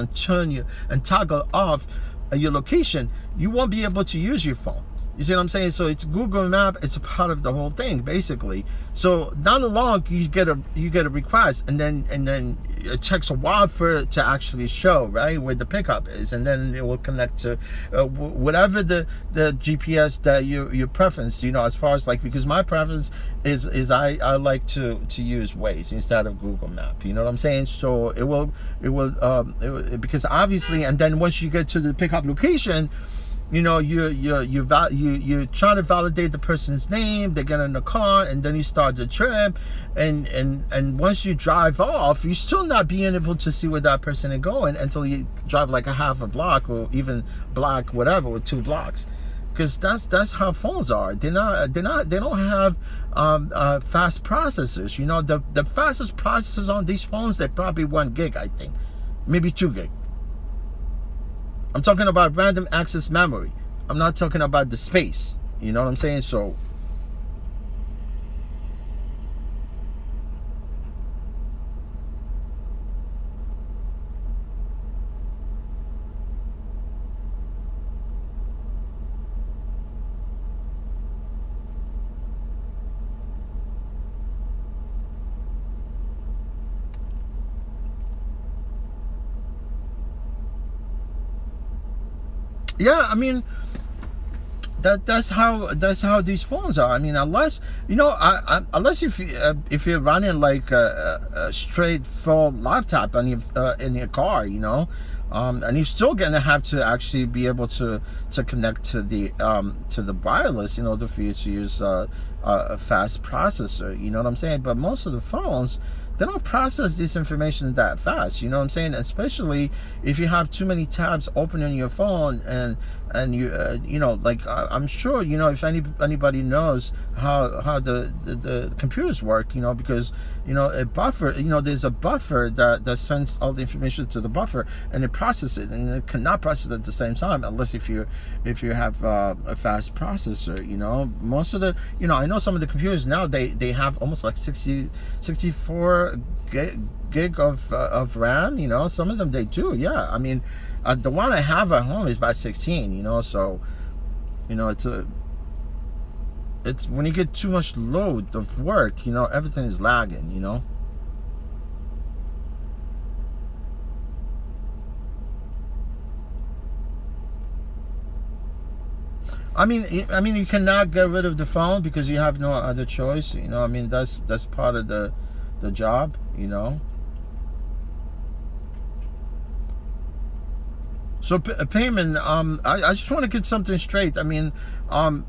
Speaker 1: and toggle off your location. You won't be able to use your phone. You see what I'm saying? So it's Google Map. It's a part of the whole thing, basically. So down the long, you get a request, and then it takes a while for it to actually show, right, where the pickup is, and then it will connect to whatever the GPS that your preference. You know, as far as like, because my preference is I like to use Waze instead of Google Map. You know what I'm saying? So it will because obviously, and then once you get to the pickup location, you try to validate the person's name. They get in the car, and then you start the trip, and once you drive off, you're still not being able to see where that person is going until you drive like a half a block or even block whatever, or 2 blocks, because that's how phones are. They don't have fast processors. The fastest processors on these phones, they're probably 1 gig, I think, maybe 2 gig. I'm talking about random access memory. I'm not talking about the space. You know what I'm saying? So, yeah, I mean, that's how these phones are. I mean, unless unless if you're running like a straight full laptop on in your car, and you're still gonna have to actually be able to connect to the wireless in order for you to use a fast processor. You know what I'm saying? But most of the phones, they don't process this information that fast. You know what I'm saying? Especially if you have too many tabs open on your phone, and you I'm sure if anybody knows how the computers work, because a buffer, there's a buffer that sends all the information to the buffer, and it processes it, and it cannot process it at the same time unless if you have a fast processor. Most of the I know some of the computers now, they have almost like 64 gig of RAM. Some of them they do. Yeah, I mean, the one I have at home is about 16. So it's when you get too much load of work, everything is lagging. I mean, you cannot get rid of the phone because you have no other choice. I mean, that's part of the job. So payment. I just want to get something straight. I mean, I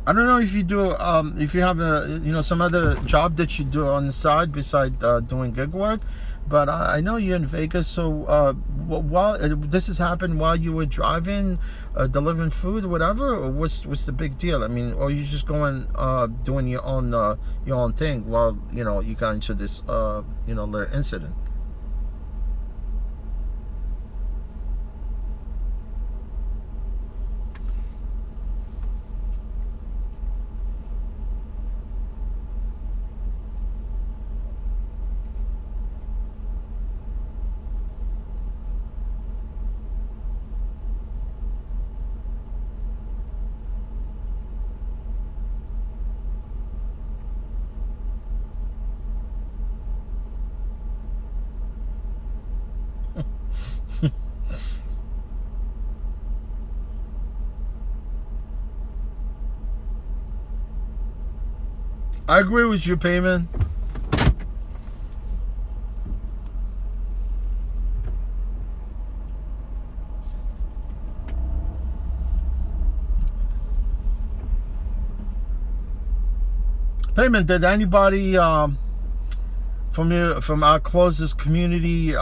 Speaker 1: don't know if you do. If you have some other job that you do on the side besides doing gig work. But I know you're in Vegas, so while this has happened while you were driving, delivering food or whatever, or what's the big deal? I mean, or you just going doing your own thing while you got into this little incident. I agree with you, Payman. Payman, did anybody from our closest community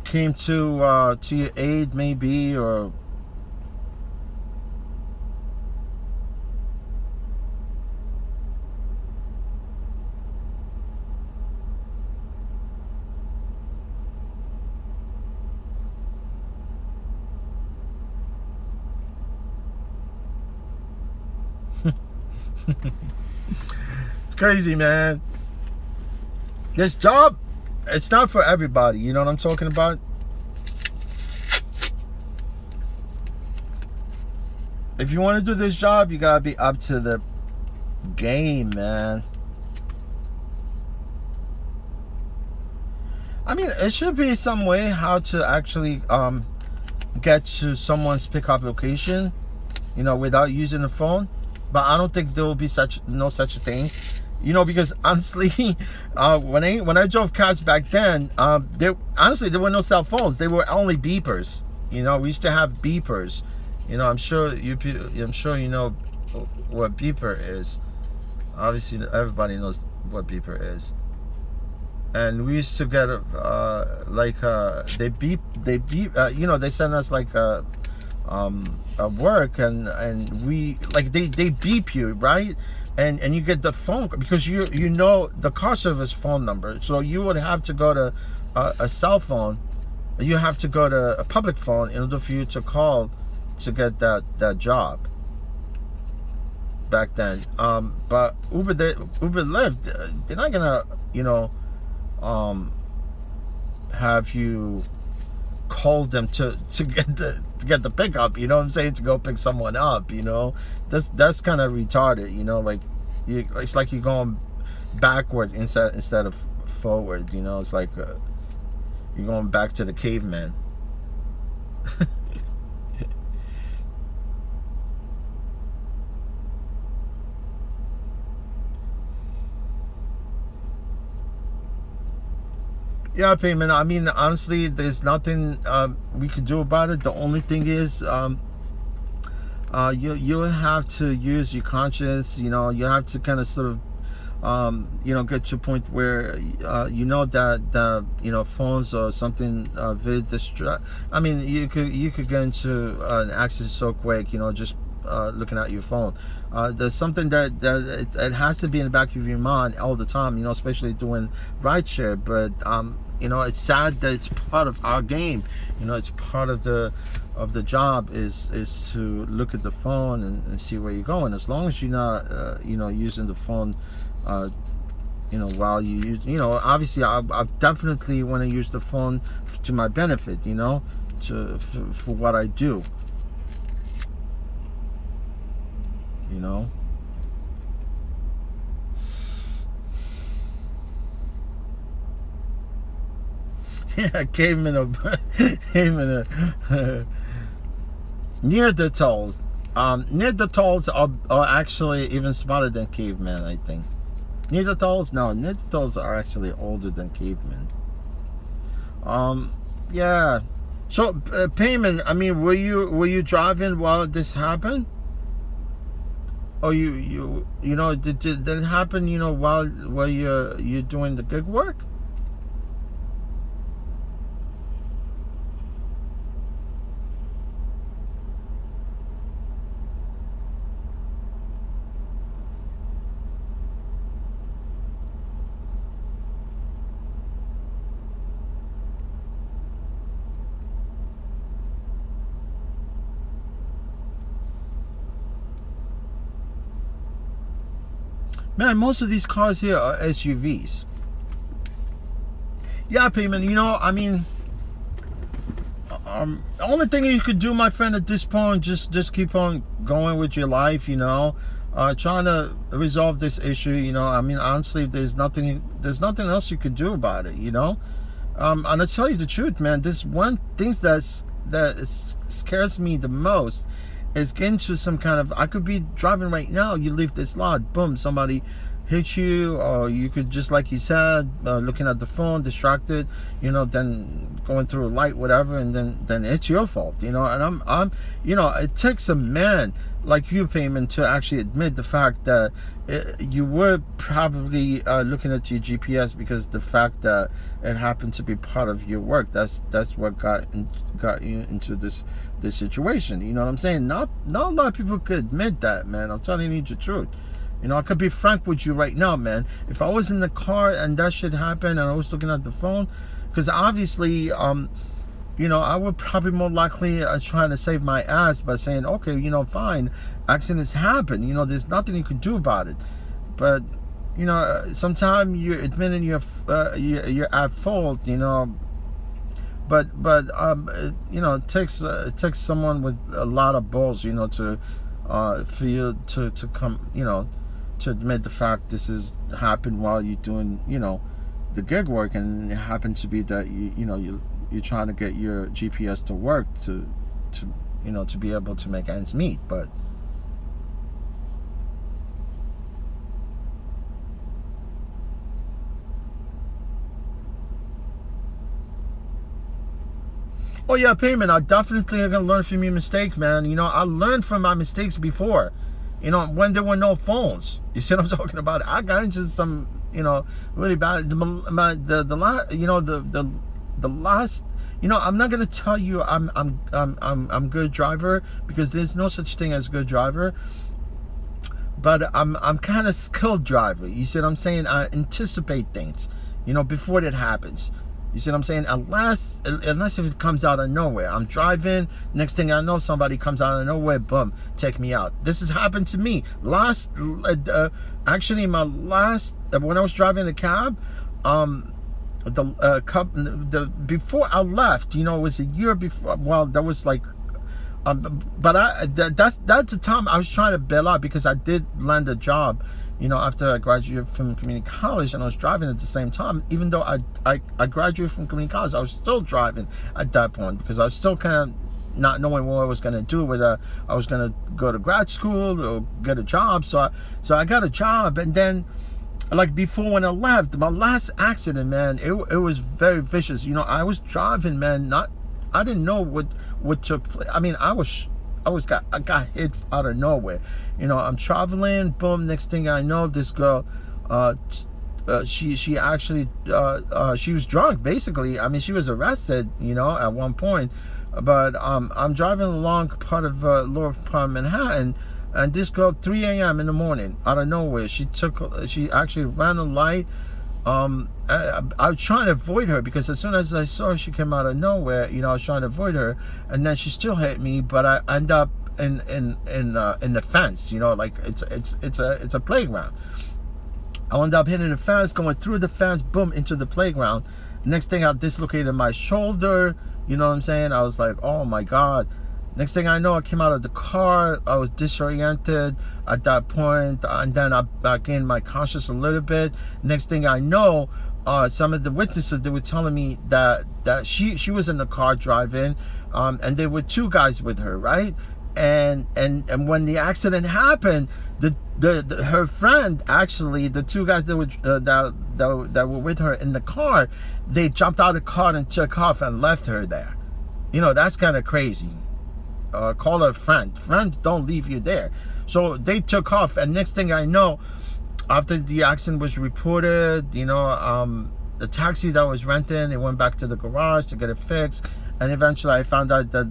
Speaker 1: came to your aid, maybe, or? It's crazy, man. This job, it's not for everybody. You know what I'm talking about? If you want to do this job, you gotta be up to the game, man. I mean, it should be some way how to actually get to someone's pickup location, without using the phone. But I don't think there will be such a thing, because honestly, when I drove cars back then, there were no cell phones. They were only beepers. We used to have beepers, I'm sure you know what beeper is. Obviously, everybody knows what beeper is. And we used to get they beep, they send us like a work, and we like they beep you, right? And you get the phone because you know the car service phone number, so you would have to go to a cell phone. You have to go to a public phone in order for you to call to get that job back then. But Uber Lyft, they're not gonna um, have you call them to get the pickup. You know what I'm saying? To go pick someone up. That's kind of retarded. Like it's like you're going backward instead of forward. It's like you're going back to the caveman. Yeah, payment. I mean, honestly, there's nothing we could do about it. The only thing is, you have to use your conscience. You have to kind of sort of get to a point where that the phones or something very distract. I mean, you could get into an accident so quick. Just looking at your phone. There's something that it has to be in the back of your mind all the time. Especially doing rideshare. But it's sad that it's part of our game. It's part of the job is to look at the phone and see where you're going. As long as you're not using the phone while you use, obviously I definitely want to use the phone to my benefit, for what I do, you know. Yeah, cavemen Neanderthals. Neanderthals are actually even smarter than cavemen, I think. Neanderthals? No, Neanderthals are actually older than cavemen. Yeah. So, payment. I mean, were you driving while this happened? Oh, did it happen? While you're doing the gig work? Man, most of these cars here are SUVs. Yeah, payment. I mean, the only thing you could do, my friend, at this point, just keep on going with your life. Trying to resolve this issue. I mean, honestly, there's nothing else you could do about it. And I tell you the truth, man. This one thing that scares me the most is getting to some kind of. I could be driving right now. You leave this lot, boom, somebody hit you, or you could just, like you said, looking at the phone, distracted, then going through a light, whatever, and then it's your fault, and I'm it takes a man like you, payment, to actually admit the fact that you were probably looking at your GPS because the fact that it happened to be part of your work. That's what got you into this situation. You know what I'm saying? Not a lot of people could admit that, man. I'm telling you the truth. I could be frank with you right now, man. If I was in the car and that shit happened and I was looking at the phone, because obviously, I would probably more likely try to save my ass by saying, okay, fine, accidents happen. There's nothing you can do about it. But, sometimes you're admitting you're at fault, But it takes someone with a lot of balls, to for you to come, to admit the fact this has happened while you're doing, the gig work, and it happened to be that you're trying to get your GPS to work to to be able to make ends meet. But Oh yeah, payment. I definitely are gonna learn from your mistake, man. You know, I learned from my mistakes before. You know, when there were no phones. You see what I'm talking about? I got into some, really bad. The last, the last. You know, I'm not gonna tell you I'm good driver, because there's no such thing as good driver. But I'm kind of skilled driver. You see what I'm saying? I anticipate things, before that happens. You see what I'm saying? Unless if it comes out of nowhere. I'm driving, next thing I know, somebody comes out of nowhere, boom, take me out. This has happened to me. Actually, my last, when I was driving a cab, before I left, it was a year before. Well, that was like, but that's the time I was trying to bail out, because I did land a job, after I graduated from community college, and I was driving at the same time. Even though I graduated from community college, I was still driving at that point, because I was still kind of not knowing what I was going to do, whether I was going to go to grad school or get a job. So I got a job, and then, like, before, when I left, my last accident, man, it was very vicious. I was driving, man, I didn't know what took place. I mean, I got hit out of nowhere. I'm traveling, boom, next thing I know, this girl, she actually, she was drunk, basically. I mean, she was arrested, at one point. But I'm driving along part of lower part of Manhattan, and this girl, 3 a.m. in the morning, out of nowhere, she actually ran a light. I was trying to avoid her, because as soon as I saw her, she came out of nowhere. I was trying to avoid her, and then she still hit me. But I end up in the fence. Like, it's a playground. I end up hitting the fence, going through the fence, boom, into the playground. Next thing, I dislocated my shoulder. You know what I'm saying? I was like, oh my God. Next thing I know, I came out of the car. I was disoriented at that point, and then I gained my conscious a little bit. Next thing I know, some of the witnesses, they were telling me that she was in the car driving, and there were two guys with her, right? And when the accident happened, her friend, actually, the two guys that were with her in the car, they jumped out of the car and took off and left her there. That's kind of crazy. Call her friend. Friends don't leave you there. So they took off, and next thing I know, after the accident was reported, the taxi that I was renting, it went back to the garage to get it fixed, and eventually I found out that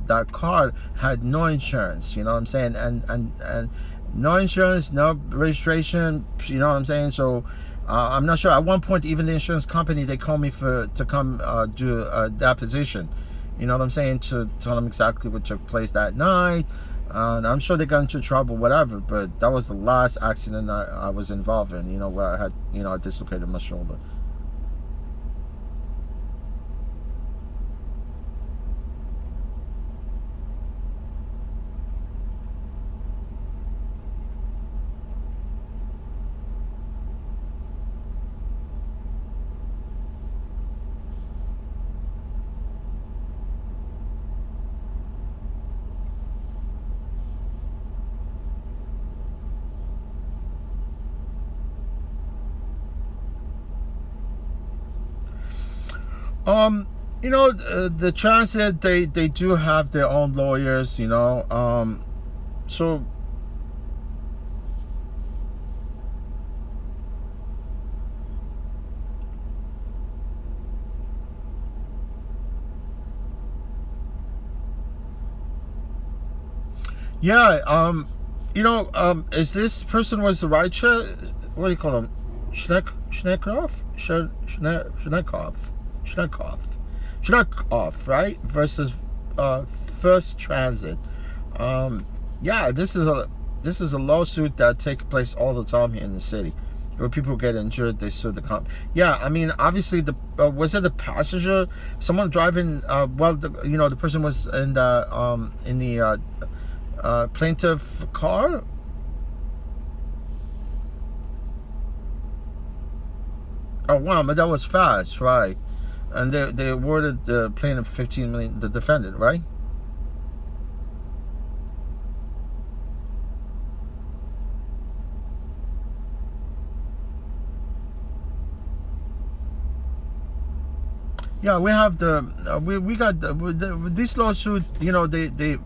Speaker 1: that car had no insurance. You know what I'm saying? And no insurance, no registration. You know what I'm saying? So I'm not sure. At one point, even the insurance company, they called me to come do a deposition. You know what I'm saying? To tell them exactly what took place that night. And I'm sure they got into trouble, whatever. But that was the last accident I was involved in, where I had, I dislocated my shoulder. The transit, they do have their own lawyers, so yeah, is this person was the rider? What do you call him? Schneckhoff, right? Versus First Transit. Yeah, this is a lawsuit that takes place all the time here in the city, where people get injured, they sue the comp. Yeah, I mean, obviously, was it the passenger, someone driving? The person was in the plaintiff car. Oh wow, but that was fast, right? And they awarded the plaintiff 15 million, the defendant, right? Yeah, we have we got this lawsuit. You know, they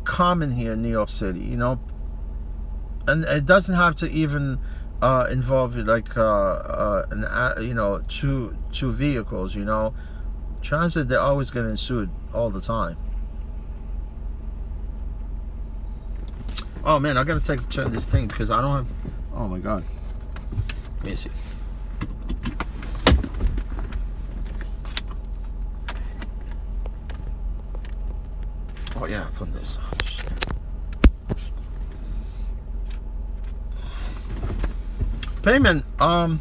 Speaker 1: common here in New York City. You know, and it doesn't have to even involve like you know, two vehicles. You know, transit, they're always getting sued all the time. Oh man, I gotta check this thing because I don't have. Oh my god. Let me see. Oh yeah, from this. Oh, shit. Payment. I'm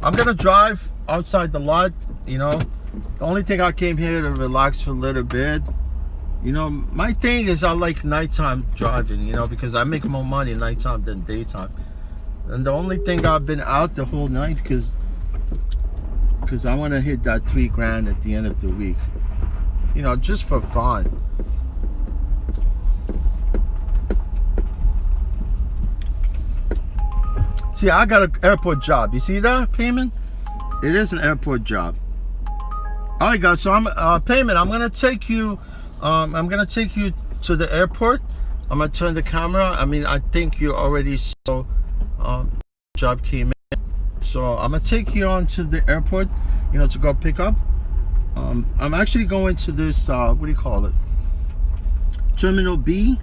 Speaker 1: gonna drive outside the lot. You know, the only thing I came here to relax for a little bit. You know, my thing is I like nighttime driving. You know, because I make more money nighttime than daytime. And the only thing I've been out the whole night because I want to hit that $3,000 at the end of the week. You know, just for fun. See, I got an airport job. You see that, Payment? It is an airport job. All right, guys. So I'm Payment. I'm gonna take you. I'm gonna take you to the airport. I'm gonna turn the camera. I mean, I think you already saw. Job came in. So I'm gonna take you on to the airport. You know, to go pick up. I'm actually going to this. What do you call it? Terminal B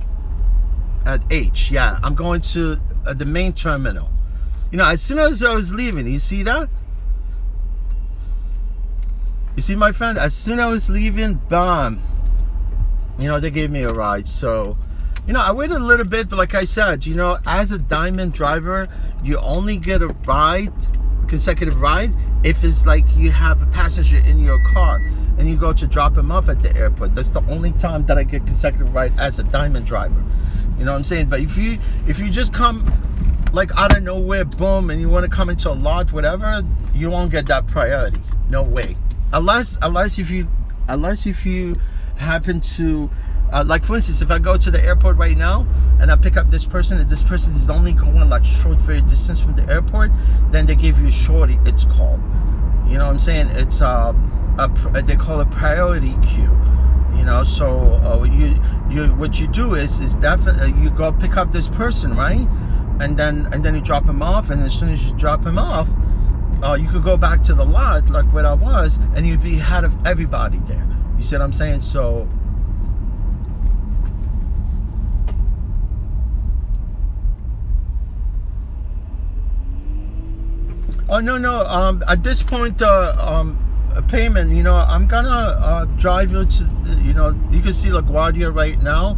Speaker 1: at H. Yeah, I'm going to the main terminal. You know, as soon as I was leaving, you see that? You see, my friend, as soon as I was leaving, bam, you know, they gave me a ride. So, you know, I waited a little bit, but like I said, you know, as a diamond driver, you only get a ride, consecutive ride, if it's like you have a passenger in your car and you go to drop him off at the airport. That's the only time that I get consecutive ride as a diamond driver. You know what I'm saying? But if you just come like out of nowhere, boom, and you want to come into a lot, whatever, you won't get that priority. No way. Unless if you happen to like, for instance, if I go to the airport right now and I pick up this person and this person is only going like short very distance from the airport, then they give you a shorty, it's called. You know what I'm saying? It's they call it priority queue. You know, so what you do is definitely you go pick up this person, right? And then you drop him off, and as soon as you drop him off, you could go back to the lot like where I was, and you'd be ahead of everybody there. You see what I'm saying? So oh no, at this point, Payment, you know, I'm gonna drive you to, you know, you can see LaGuardia right now.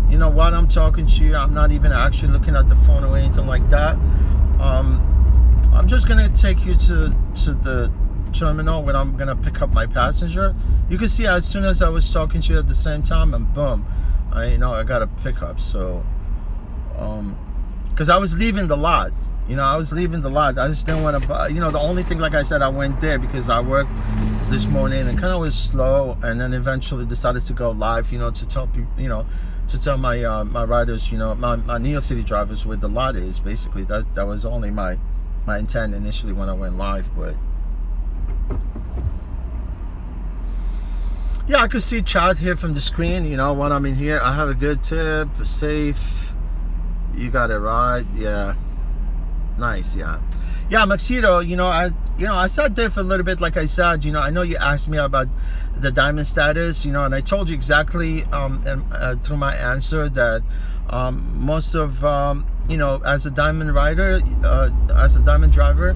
Speaker 1: You know, while I'm talking to you, I'm not even actually looking at the phone or anything like that. I'm just gonna take you to the terminal when I'm gonna pick up my passenger. You can see as soon as I was talking to you at the same time, and boom, I got a pickup. So, because I was leaving the lot. You know, I was leaving the lot. I just didn't want to buy. You know, the only thing, like I said, I went there because I worked this morning and kind of was slow, and then eventually decided to go live. You know, to tell people, you know, to tell my my riders, you know, my New York City drivers where the lot is. Basically, that was only my intent initially when I went live. But yeah, I could see chat here from the screen. You know, when I'm in here, I have a good tip, safe. You got it right, yeah. Nice, yeah. Yeah, Maxito, you know, I sat there for a little bit, like I said, you know, I know you asked me about the diamond status, you know, and I told you exactly through my answer that most of, you know, as a diamond rider, as a diamond driver,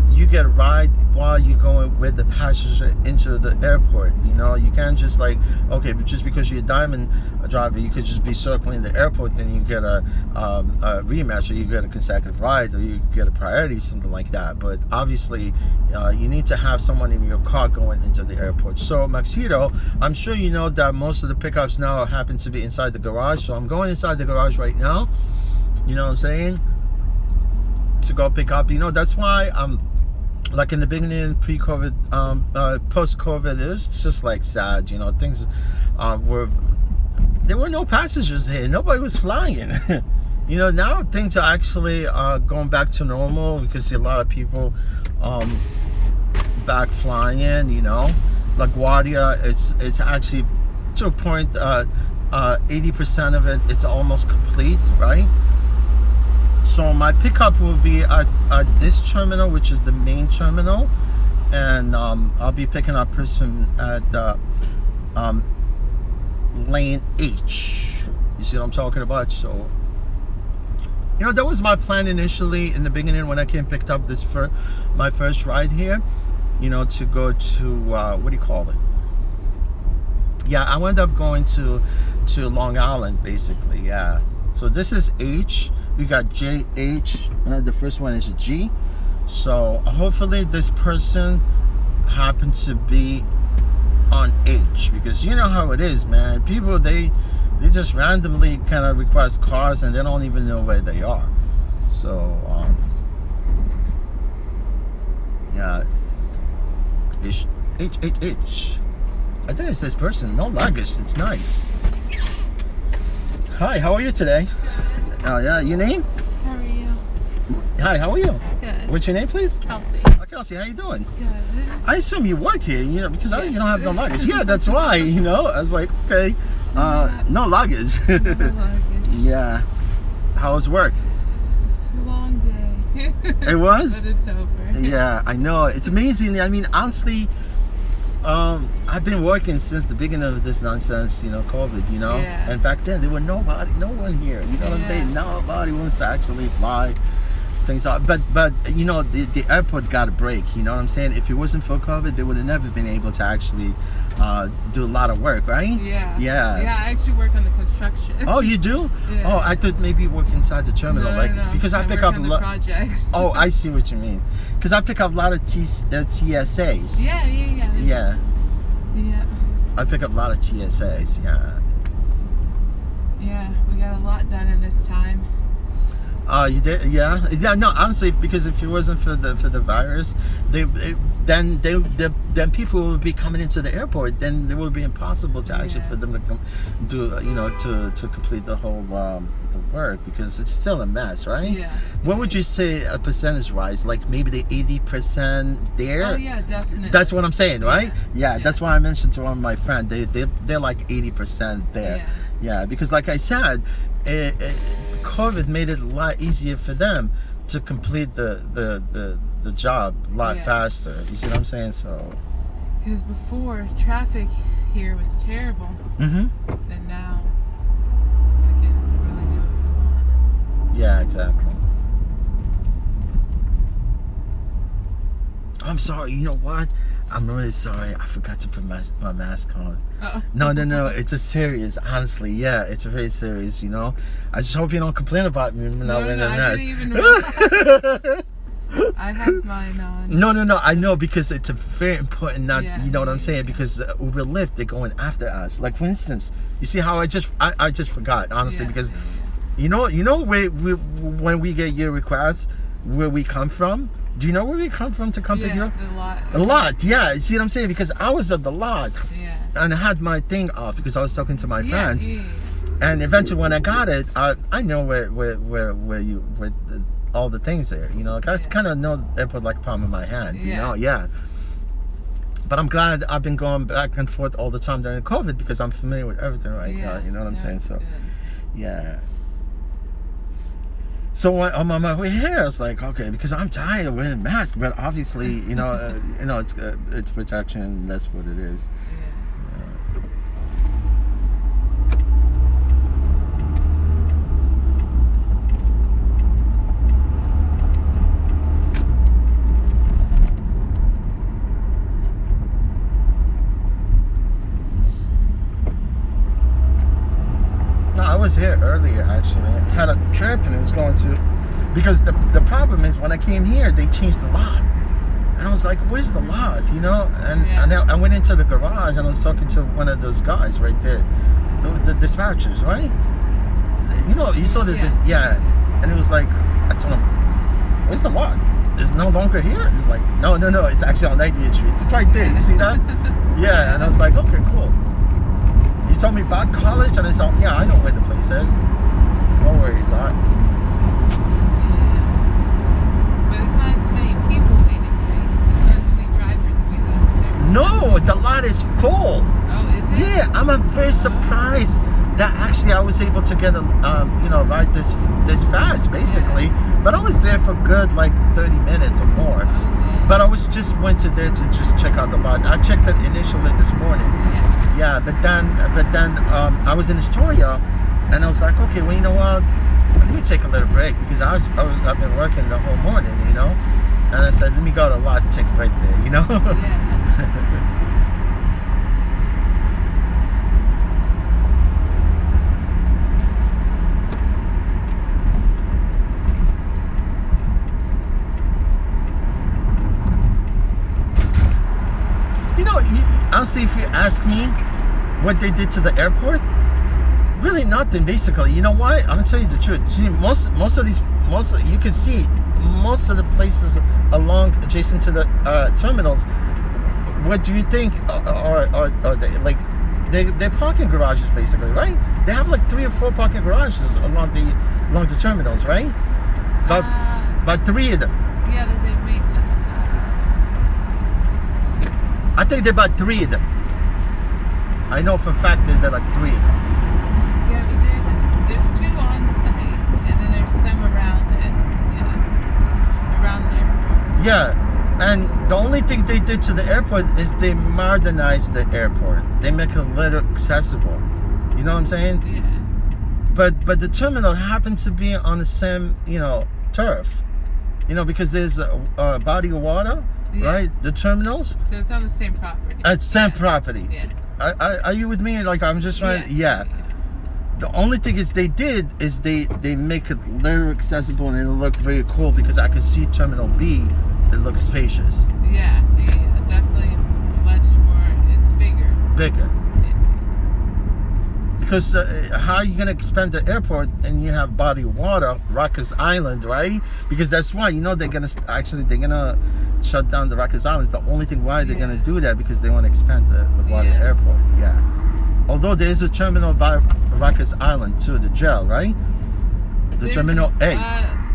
Speaker 1: you get a ride while you're going with the passenger into the airport. You know, you can't just like, okay, but just because you're a diamond driver, you could just be circling the airport, then you get a rematch, or you get a consecutive ride, or you get a priority, something like that. But obviously, you need to have someone in your car going into the airport. So Maxito, I'm sure you know that most of the pickups now happen to be inside the garage. So I'm going inside the garage right now. You know what I'm saying? To go pick up. You know, that's why I'm like in the beginning, pre-COVID, post-COVID, it was just like sad. You know, things there were no passengers here. Nobody was flying. You know, now things are actually going back to normal. We can see a lot of people back flying, you know. LaGuardia, it's actually to a point. 80% of it, it's almost complete, right? So my pickup will be at this terminal, which is the main terminal, and I'll be picking up person at lane H. You see what I'm talking about? So, you know, that was my plan initially in the beginning when I came picked up this my first ride here. You know, to go to what do you call it? Yeah, I wound up going to Long Island, basically. Yeah. So this is H. We got J, H, and the first one is G. So hopefully this person happened to be on H, because you know how it is, man. People, they just randomly kind of request cars and they don't even know where they are. So yeah, H. I think it's this person. No luggage. It's nice. Hi, how are you today?
Speaker 2: Good.
Speaker 1: Oh yeah, your name?
Speaker 2: How are you?
Speaker 1: Hi, how are you?
Speaker 2: Good.
Speaker 1: What's your name, please?
Speaker 2: Kelsey.
Speaker 1: Oh, Kelsey, how you doing?
Speaker 2: Good.
Speaker 1: I assume you work here, you know, because you don't have no luggage. Yeah, that's why, you know. I was like, okay, no luggage.
Speaker 2: No luggage.
Speaker 1: Yeah. How was work?
Speaker 2: Long day.
Speaker 1: It was?
Speaker 2: But it's over.
Speaker 1: Yeah, I know. It's amazing. I mean, honestly, I've been working since the beginning of this nonsense, you know, COVID, you know.
Speaker 2: Yeah.
Speaker 1: And back then, there were no one here. You know what I'm saying? Nobody wants to actually fly things out. But you know, the airport got a break. You know what I'm saying? If it wasn't for COVID, they would have never been able to actually do a lot of work, right?
Speaker 2: Yeah.
Speaker 1: Yeah.
Speaker 2: Yeah, I actually work on the construction.
Speaker 1: Oh, you do?
Speaker 2: Yeah.
Speaker 1: Oh, I thought maybe you work inside the terminal,
Speaker 2: No,
Speaker 1: like
Speaker 2: no.
Speaker 1: because I pick
Speaker 2: work
Speaker 1: up a
Speaker 2: on the
Speaker 1: lot.
Speaker 2: projects.
Speaker 1: Oh, I see what you mean. Because I pick up a lot of TSAs.
Speaker 2: Yeah.
Speaker 1: Yeah.
Speaker 2: Yeah.
Speaker 1: I pick up a lot of TSAs. Yeah.
Speaker 2: Yeah, we got a lot done in this time.
Speaker 1: You did? Yeah. Yeah. No, honestly, because if it wasn't for the virus, then people would be coming into the airport. Then it would be impossible to actually for them to come do to complete the whole the work, because it's still a mess, right?
Speaker 2: Yeah.
Speaker 1: What would you say percentage wise? Like maybe the 80% there?
Speaker 2: Oh yeah, definitely.
Speaker 1: That's what I'm saying, right?
Speaker 2: Yeah.
Speaker 1: That's why I mentioned to one of my friends. They're like 80% there. Yeah, because like I said, COVID made it a lot easier for them to complete the job a lot faster. You see what I'm saying? So.
Speaker 2: Because before, traffic here was terrible.
Speaker 1: Mm-hmm.
Speaker 2: And now we can really do what we want.
Speaker 1: Yeah, exactly. I'm sorry. You know what? I'm really sorry. I forgot to put my mask on.
Speaker 2: Uh-oh.
Speaker 1: No. It's a serious. Honestly, yeah, it's very serious. You know, I just hope you don't complain about me not wearing a mask.
Speaker 2: I didn't even realize. I have mine on.
Speaker 1: No. I know, because it's a very important. You know what I'm saying?
Speaker 2: Yeah.
Speaker 1: Because Uber Lyft, they're going after us. Like for instance, you see how I just forgot, honestly, because you know when we get your requests, where we come from. Do you know where we come from to come pick you up?
Speaker 2: The
Speaker 1: lot, yeah. You see what I'm saying? Because I was at the lot, and I had my thing off because I was talking to my friends.
Speaker 2: Yeah.
Speaker 1: And eventually, when I got it, I know where all the things there. You know, like I kind of know the airport like palm of my hand. You know, yeah. But I'm glad I've been going back and forth all the time during COVID, because I'm familiar with everything right now. You know what I'm saying? So, yeah. So when I'm on my way here, I was like, okay, because I'm tired of wearing a mask, but obviously, it's protection. That's what it is. I was here earlier, actually. I had a trip and it was going to, because the problem is when I came here, they changed the lot. And I was like, where's the lot, you know? And I went into the garage and I was talking to one of those guys right there, the dispatchers, right? You know, you saw and it was like, I told him, where's the lot? It's no longer here. It's like, no, it's actually on 90th Street. It's right there, you see that? Yeah, and I was like, okay, cool. He told me about college, and I said, yeah, I know where the place is. No worries, all right.
Speaker 2: But it's not as many people waiting, right? It's not as many drivers waiting over there.
Speaker 1: No, the lot is full.
Speaker 2: Oh, is it?
Speaker 1: Yeah, I'm very surprised that actually I was able to get a ride this fast basically. But I was there for good like 30 minutes or more.
Speaker 2: Oh, damn.
Speaker 1: But I was just went to there to just check out the lot. I checked it initially this morning. Yeah, but then I was in Astoria, and I was like, okay, well, you know what? Let me take a little break because I've been working the whole morning, and I said, let me go to the lot and take a break there,
Speaker 2: Yeah.
Speaker 1: Honestly, if you ask me what they did to the airport, really nothing. Basically, you know why? I'm gonna tell you the truth. See, most of you can see most of the places along adjacent to the terminals. What do you think are they like? They're parking garages basically, right? They have like 3 or 4 parking garages along the terminals, right? About 3 of them.
Speaker 2: Yeah, that they made that.
Speaker 1: I think they're about 3 of them. I know for a fact that they're like 3 of them.
Speaker 2: Yeah, we did. There's 2 on site, and then there's some around it. Yeah, around the airport.
Speaker 1: Yeah, and the only thing they did to the airport is they modernized the airport. They make it a little accessible. You know what I'm saying?
Speaker 2: Yeah.
Speaker 1: But the terminal happens to be on the same turf. Because there's a body of water.
Speaker 2: Yeah.
Speaker 1: Right, the terminals.
Speaker 2: So it's on the same property.
Speaker 1: It's same property.
Speaker 2: Yeah.
Speaker 1: Are you with me? Like I'm just trying. Yeah. The only thing is they make it very accessible and it look very cool because I can see Terminal B. It looks spacious.
Speaker 2: Yeah, definitely much more. It's bigger.
Speaker 1: Bigger.
Speaker 2: Yeah.
Speaker 1: Because how are you gonna expand the airport and you have body of water, Rikers Island, right? Because that's why they're gonna shut down the Rikers Island. The only thing why they're gonna do that because they want to expand the LaGuardia airport. Yeah. Although there is a terminal by Rikers Island too, the jail, right? There's Terminal A.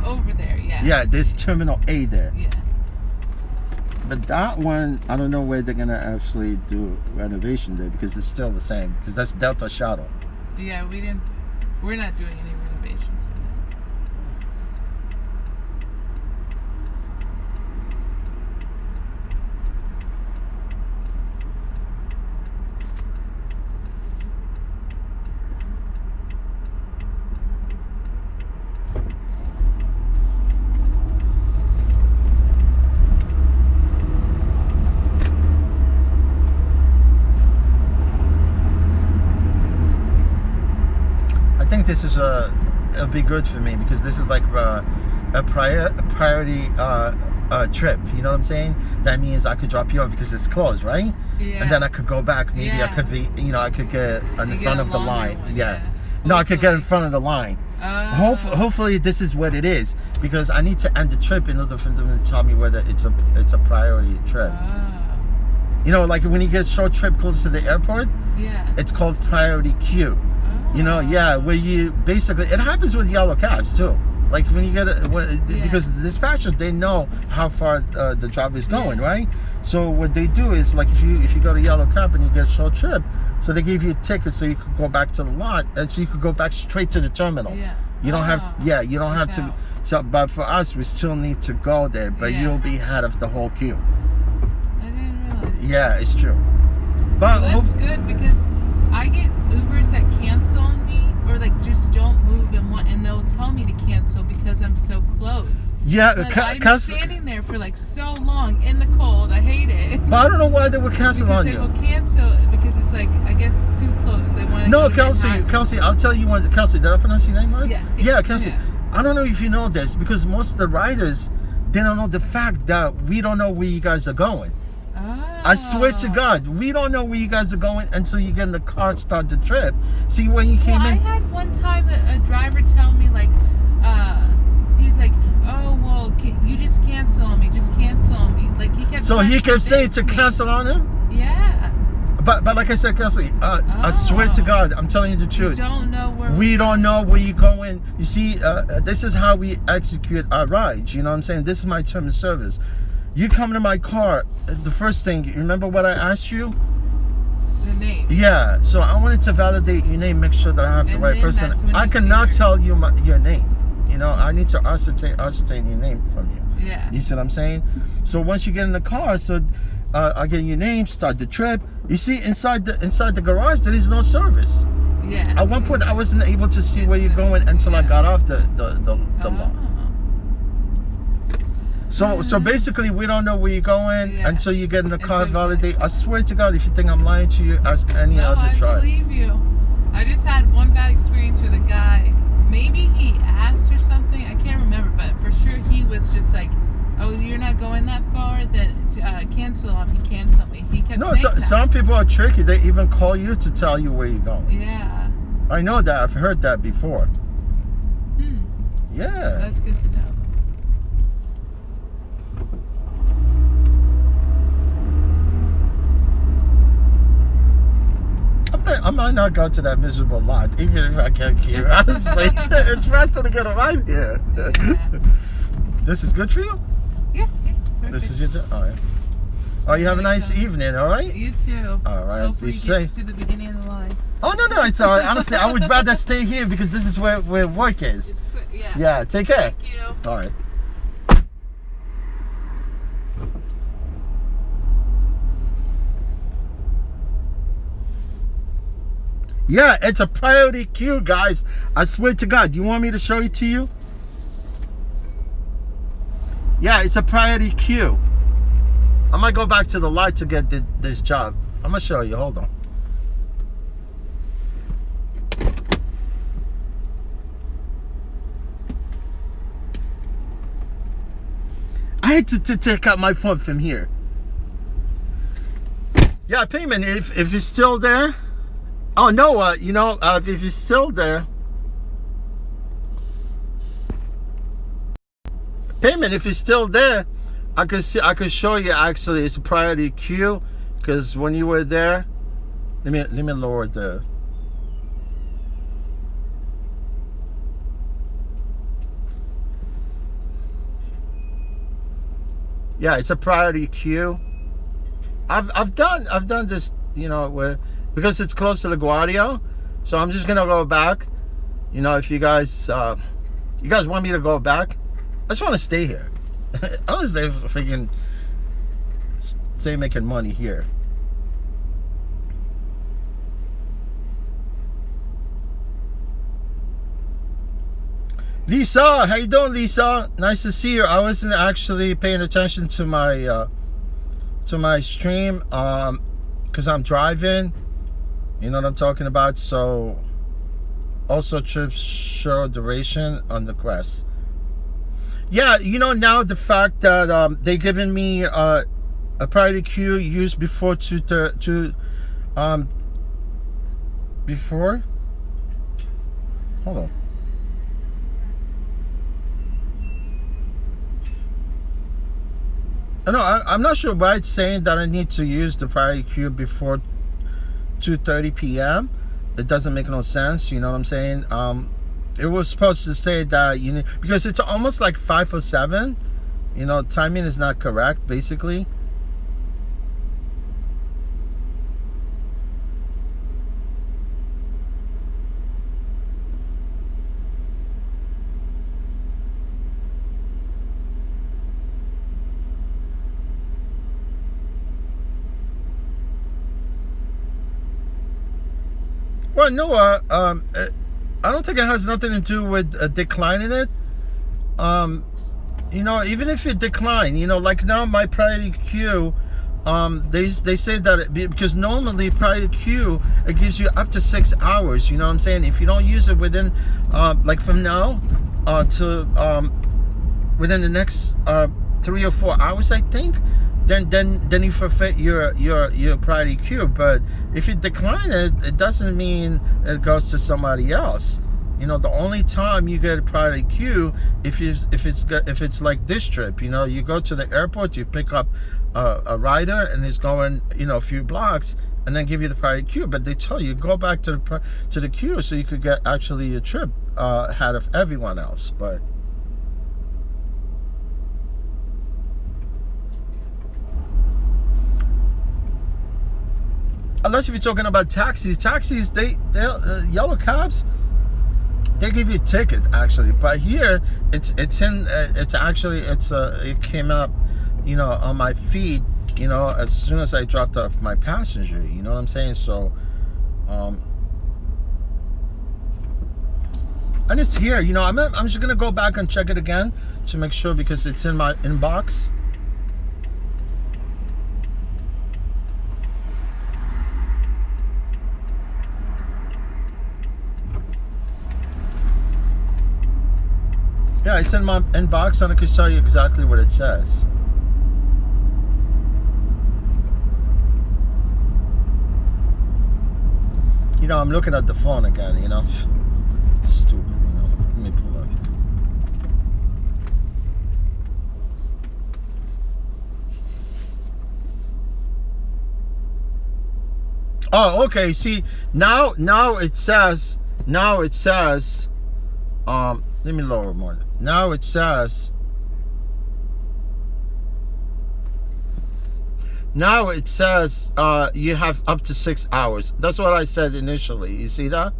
Speaker 2: Over there, yeah.
Speaker 1: Yeah, there's Terminal A there.
Speaker 2: Yeah.
Speaker 1: But that one, I don't know where they're gonna actually do renovation there because it's still the same. Because that's Delta Shuttle.
Speaker 2: Yeah, we're not doing any renovations.
Speaker 1: I think this is it'll be good for me because this is like a priority trip. You know what I'm saying? That means I could drop you off because it's closed, right?
Speaker 2: Yeah.
Speaker 1: And then I could go back. Maybe I could be, I could get in front of the line.
Speaker 2: One,
Speaker 1: yeah. No, I could get in front of the line. Hopefully this is what it is because I need to end the trip in order for them to tell me whether it's a priority trip. Like when you get short trip close to the airport, it's called priority queue. Where you basically, it happens with yellow cabs too. Like when you get because the dispatcher, they know how far the driver is going, right? So what they do is like if you go to yellow cab and you get a short trip, so they give you a ticket so you could go back to the lot and so you could go back straight to the terminal. You don't have to. So, but for us, we still need to go there, but you'll be ahead of the whole queue.
Speaker 2: I didn't realize.
Speaker 1: Yeah, it's true. But
Speaker 2: that's good because I get Ubers that cancel on me or like just don't move and they'll tell me to cancel because I'm so close.
Speaker 1: Yeah,
Speaker 2: I'm standing there for like so long in the cold. I hate it.
Speaker 1: But I don't know why they would cancel on you.
Speaker 2: They will cancel because it's like I guess it's too close. They want to.
Speaker 1: No, Kelsey, I'll tell you one. Kelsey, did I pronounce your name right?
Speaker 2: Yes.
Speaker 1: Yeah, Kelsey. Yeah. I don't know if you know this because most of the riders, they don't know the fact that we don't know where you guys are going. I swear to God, we don't know where you guys are going until you get in the car and start the trip. See, when you came in...
Speaker 2: I had one time a driver tell me, like, he's like, oh, well, you just cancel on me, just cancel on me. Like, he kept
Speaker 1: saying to cancel on him?
Speaker 2: Yeah.
Speaker 1: But like I said, Kelsey, I swear to God, I'm telling you the truth. We don't know where you're going. You see, this is how we execute our rides. You know what I'm saying? This is my term of service. You come to my car, the first thing, you remember what I asked you?
Speaker 2: the name.
Speaker 1: Yeah, so I wanted to validate your name, make sure that I have the
Speaker 2: And
Speaker 1: right
Speaker 2: then
Speaker 1: person.
Speaker 2: that's when
Speaker 1: I
Speaker 2: you
Speaker 1: cannot
Speaker 2: see
Speaker 1: tell you your name. You know, I need to ascertain your name from you.
Speaker 2: Yeah.
Speaker 1: You see what I'm saying? So once you get in the car, so I get your name, start the trip. You see, inside the garage, there is no service.
Speaker 2: Yeah.
Speaker 1: At one point, I wasn't able to see where you're going until I got off the lot. So basically, we don't know where you're going until you get in the car, validate. I swear to God, if you think I'm lying to you, ask any other tribe.
Speaker 2: I believe you. I just had one bad experience with a guy. Maybe he asked or something. I can't remember, but for sure he was just like, "Oh, you're not going that far? Then cancel on me. Cancel me." He kept saying that.
Speaker 1: Some people are tricky. They even call you to tell you where you're going.
Speaker 2: Yeah.
Speaker 1: I know that. I've heard that before. Yeah.
Speaker 2: That's good to know.
Speaker 1: I might not go to that miserable lot, even if I can't keep. Honestly, it's faster to get a ride here.
Speaker 2: Yeah.
Speaker 1: This is good for you?
Speaker 2: Yeah. Perfect.
Speaker 1: This is your job? All right. Oh, you have a nice evening, all right?
Speaker 2: You too.
Speaker 1: All right,
Speaker 2: Hopefully
Speaker 1: be
Speaker 2: you
Speaker 1: safe.
Speaker 2: get to the beginning of the line.
Speaker 1: Oh, no, it's all right. Honestly, I would rather stay here because this is where work is.
Speaker 2: Yeah.
Speaker 1: Yeah, take care.
Speaker 2: Thank you.
Speaker 1: All right. Yeah, it's a priority queue, guys. I swear to God. You want me to show it to you? Yeah, it's a priority queue. I'm going to go back to the light to get this job. I'm going to show you. Hold on. I had to take out my phone from here. Yeah, payment, if it's still there. Oh, no, if it's still there. Payment, if it's still there, I could show you actually it's a priority queue because when you were there, let me lower the. Yeah, it's a priority queue. I've done this, where because it's close to LaGuardia, so I'm just gonna go back. If you guys want me to go back, I just want to stay here. I want to stay making money here. Lisa, how you doing, Lisa? Nice to see you. I wasn't actually paying attention to my stream because I'm driving. You know what I'm talking about. So also trips show duration on the quest. Yeah, now the fact that they given me a priority queue used before before. Hold on. No, I'm not sure why it's saying that I need to use the priority queue before 2:30 p.m. It doesn't make no sense. You know what I'm saying? It was supposed to say that you need, because it's almost like 5:07. Timing is not correct, basically. Well, no, I don't think it has nothing to do with declining it. Even if you decline, like now my priority queue, they say that because normally priority queue, it gives you up to 6 hours. You know what I'm saying? If you don't use it within, like from now to within the next 3 or 4 hours, I think. Then you forfeit your priority queue. But if you decline it, it doesn't mean it goes to somebody else. The only time you get a priority queue if it's like this trip. You go to the airport, you pick up a rider, and it's going a few blocks, and then give you the priority queue. But they tell you go back to the queue so you could get actually your trip ahead of everyone else. But Unless if you're talking about taxis, they yellow cabs, they give you a ticket actually. But here it came up, on my feed, as soon as I dropped off my passenger. You know what I'm saying? So, and it's here. I'm just gonna go back and check it again to make sure because it's in my inbox. Yeah, it's in my inbox, and I can tell you exactly what it says. I'm looking at the phone again, Stupid, Let me pull up. Oh, okay. See, now it says, let me lower more. Now it says, you have up to 6 hours. That's what I said initially. You see that?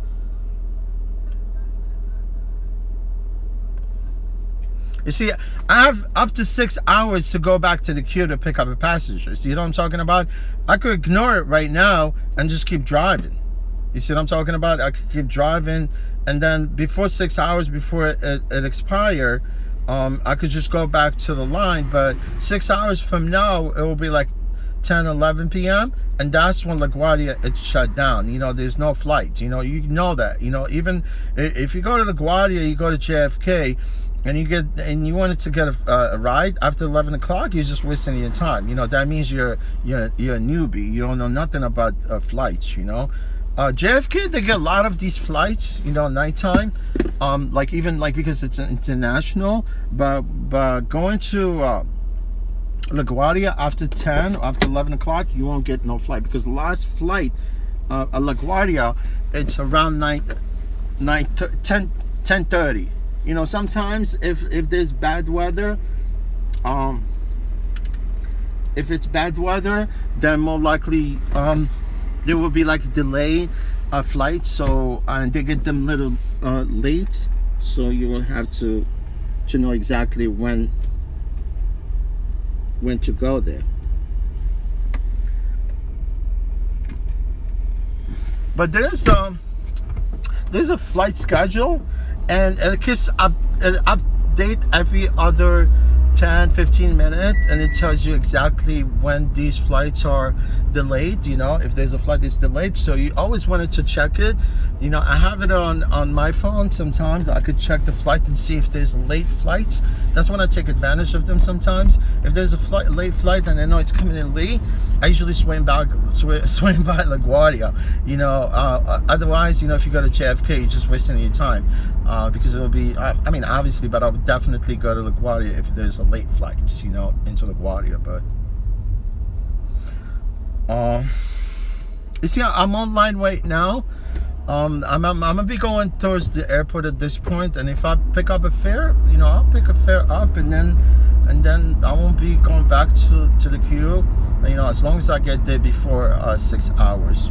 Speaker 1: You see, I have up to 6 hours to go back to the queue to pick up a passenger. You know what I'm talking about? I could ignore it right now and just keep driving. You see what I'm talking about? I could keep driving, and then before 6 hours before it expire, I could just go back to the line. But 6 hours from now, it will be like 10, 11 p.m. And that's when LaGuardia, it's shut down. There's no flights. You know that. Even if you go to LaGuardia, you go to JFK, and you wanted to get a ride after 11 o'clock, you're just wasting your time. That means you're a newbie. You don't know nothing about flights. JFK, they get a lot of these flights, nighttime, because it's international. But going to LaGuardia after 10, after 11 o'clock, you won't get no flight, because the last flight at LaGuardia, it's around 10:30. Sometimes if there's bad weather, if it's bad weather, then more likely there will be like delayed flights. So and they get them little late. So you will have to know exactly when to go there. But there's a flight schedule, and it keeps update every other 10-15 minutes, and it tells you exactly when these flights are delayed. If there's a flight that's delayed, so you always wanted to check it. I have it on my phone. Sometimes I could check the flight and see if there's late flights. That's when I take advantage of them. Sometimes if there's a late flight and I know it's coming in late, I usually swing by LaGuardia. Otherwise, if you go to JFK, you're just wasting your time, because it'll be, obviously, but I would definitely go to LaGuardia if there's a late flights, into LaGuardia. But you see, I'm online right now. I'm gonna be going towards the airport at this point, and if I pick up a fare, I'll pick a fare up, and then I won't be going back to the queue, as long as I get there before 6 hours,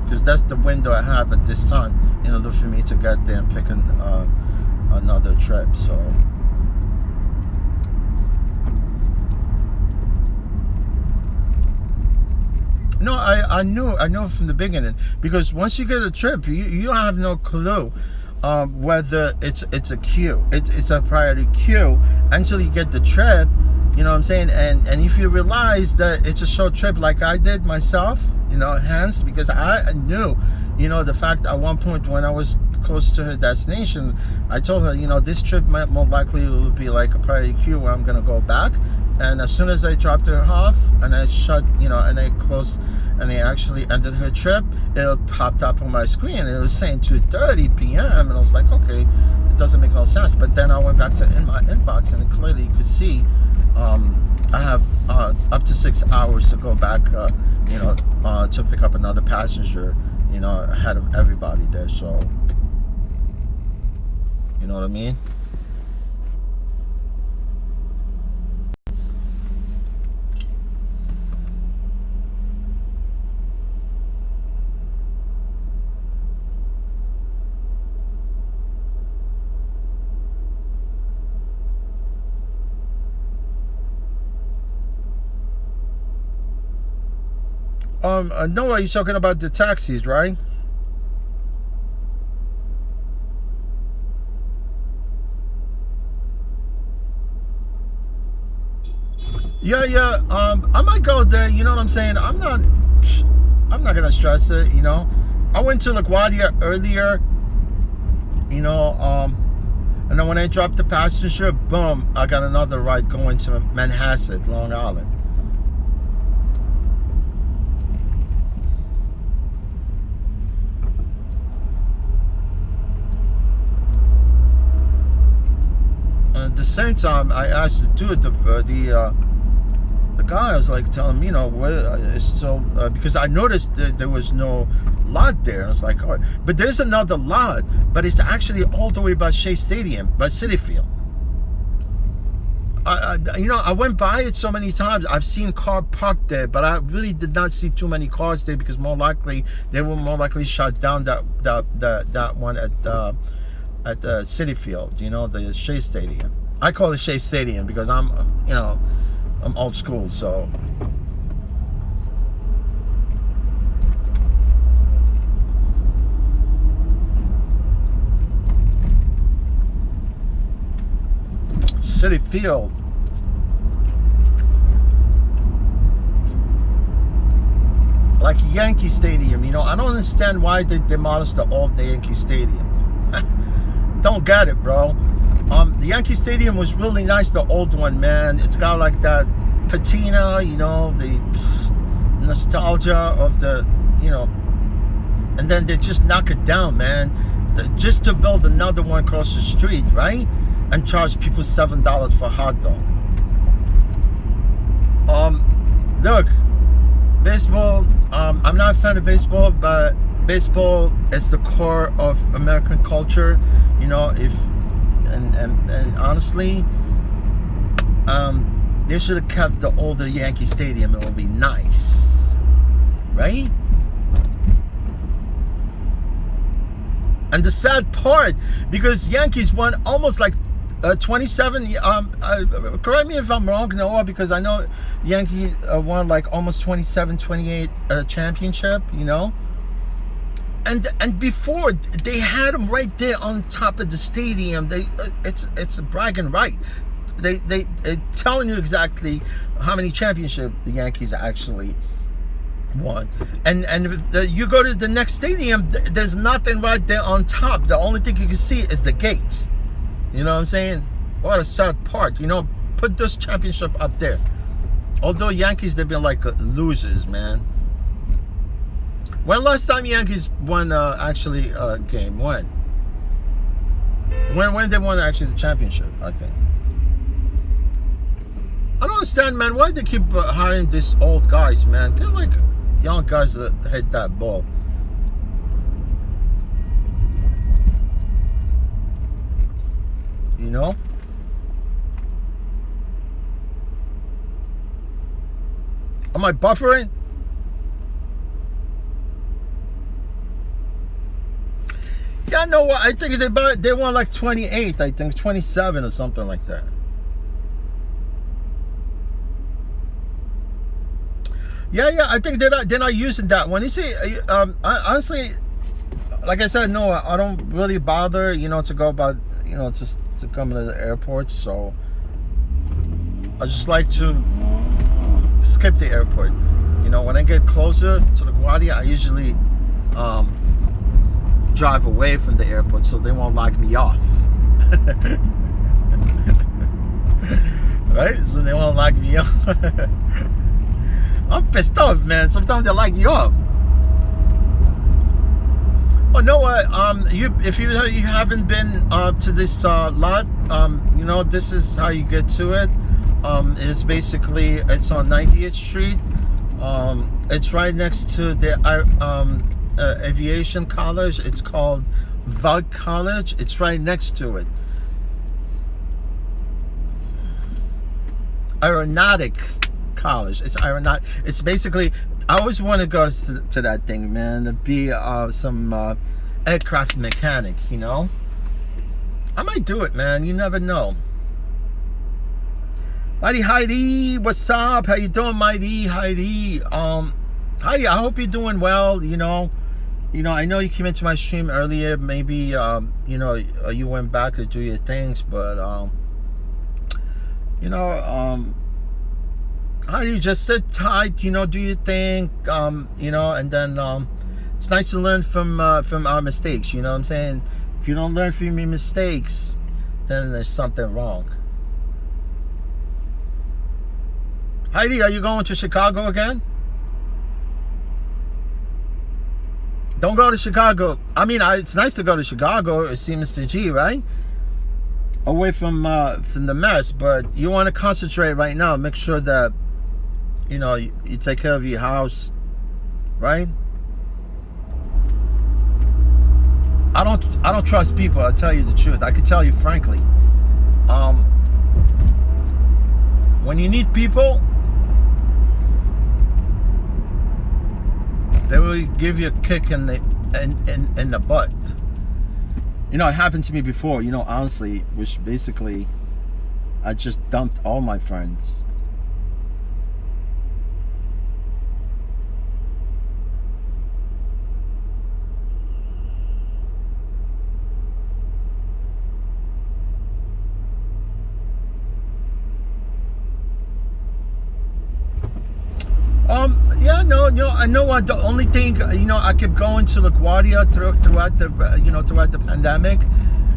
Speaker 1: because that's the window I have at this time, for me to get there and pick another trip. So. No, I knew from the beginning, because once you get a trip, you have no clue whether it's a queue, it's a priority queue until you get the trip. You know what I'm saying? And if you realize that it's a short trip, like I did myself, hence, because I knew, the fact at one point when I was close to her destination, I told her, this trip might more likely will be like a priority queue where I'm gonna go back. And as soon as I dropped her off and I shut, and I closed, and I actually ended her trip, it popped up on my screen and it was saying 2:30 p.m. and I was like, okay, it doesn't make no sense. But then I went back to in my inbox, and clearly you could see I have up to 6 hours to go back, to pick up another passenger, ahead of everybody there. So, you know what I mean? Noah, you're talking about the taxis, right? Yeah, yeah. I might go there. You know what I'm saying? I'm not gonna stress it. You know, I went to LaGuardia earlier. You know, and then when I dropped the passenger, boom, I got another ride going to Manhasset, Long Island. And at the same time, I asked the dude, the guy was like telling me, you know, where it's still because I noticed that there was no lot there. I was like, oh, but there's another lot, but it's actually all the way by Shea Stadium, by Citi Field. You know, I went by it so many times. I've seen car parked there, but I really did not see too many cars there because more likely they were more likely shut down that one at the Citi Field. You know, the Shea Stadium. I call it Shea Stadium because I'm old school, so. Citi Field. Like Yankee Stadium, you know. I don't understand why they demolished the old Yankee Stadium. Don't get it, bro. The Yankee Stadium was really nice, the old one, man. It's got like that patina, you know, the nostalgia of the, you know. And then they just knock it down, man. Just to build another one across the street, right? And charge people $7 for a hot dog. Look, baseball, I'm not a fan of baseball, but baseball is the core of American culture. You know, and honestly, they should have kept the older Yankee Stadium. It would be nice, right? And the sad part, because Yankees won almost like 27, correct me if I'm wrong, Noah, because I know Yankees won like almost 27, 28 championship, you know. And before, they had them right there on top of the stadium. It's a bragging right. They telling you exactly how many championships the Yankees actually won. And if you go to the next stadium, there's nothing right there on top. The only thing you can see is the gates. You know what I'm saying? What a sad part. You know, put this championship up there. Although Yankees, they've been like losers, man. When last time Yankees won actually a game? When they won actually the championship, I think. I don't understand, man. Why they keep hiring these old guys, man? Get like young guys that hit that ball. You know? Am I buffering? Yeah, no, I think they won like 28, I think 27 or something like that. Yeah, I think they're not using that one. You see, honestly, like I said, no, I don't really bother, you know, to go about, you know, just to come to the airport. So I just like to skip the airport. You know, when I get closer to LaGuardia, I usually drive away from the airport so they won't lock me off. Right? So they won't lock me off. I'm pissed off, man. Sometimes they lock you off. Oh, no, if you haven't been to this lot, you know, this is how you get to it. It's basically, it's on 90th Street. It's right next to the aviation college. It's called Vought College. It's right next to it. Aeronautic College. It's aeronautic. It's basically, I always want to go to that thing, man, to be some aircraft mechanic, you know. I might do it, man. You never know. Mighty Heidi, what's up? How you doing, Mighty Heidi? Heidi, I hope you're doing well. I know you came into my stream earlier. Maybe you went back to do your things, but Heidi, just sit tight. Do your thing. And then it's nice to learn from our mistakes. You know what I'm saying? If you don't learn from your mistakes, then there's something wrong. Heidi, are you going to Chicago again? Don't go to Chicago. I mean, it's nice to go to Chicago, see Mr. G, right? Away from the mess, but you want to concentrate right now. Make sure that you take care of your house, right? I don't trust people. I'll tell you the truth. I can tell you frankly. When you need people, they will give you a kick in the butt. It happened to me before. Honestly, which basically, I just dumped all my friends. I know what the only thing, I kept going to LaGuardia throughout the pandemic.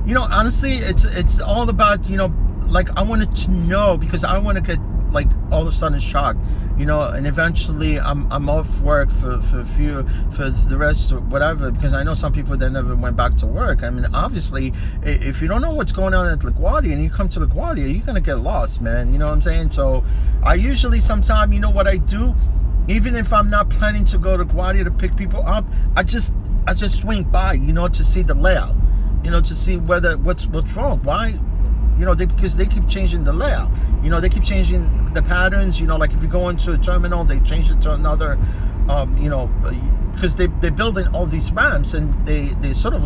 Speaker 1: Honestly, it's all about, I wanted to know, because I don't want to get all of a sudden shocked, and eventually I'm off work for the rest of whatever, because I know some people that never went back to work. I mean, obviously, if you don't know what's going on at LaGuardia and you come to LaGuardia, you're gonna get lost, man. You know what I'm saying? So I usually sometimes, what I do, even if I'm not planning to go to LaGuardia to pick people up, I just swing by, to see the layout, to see what's wrong. Why? Because they keep changing the layout. They keep changing the patterns. Like if you go into a terminal, they change it to another. Because they're building all these ramps, and they sort of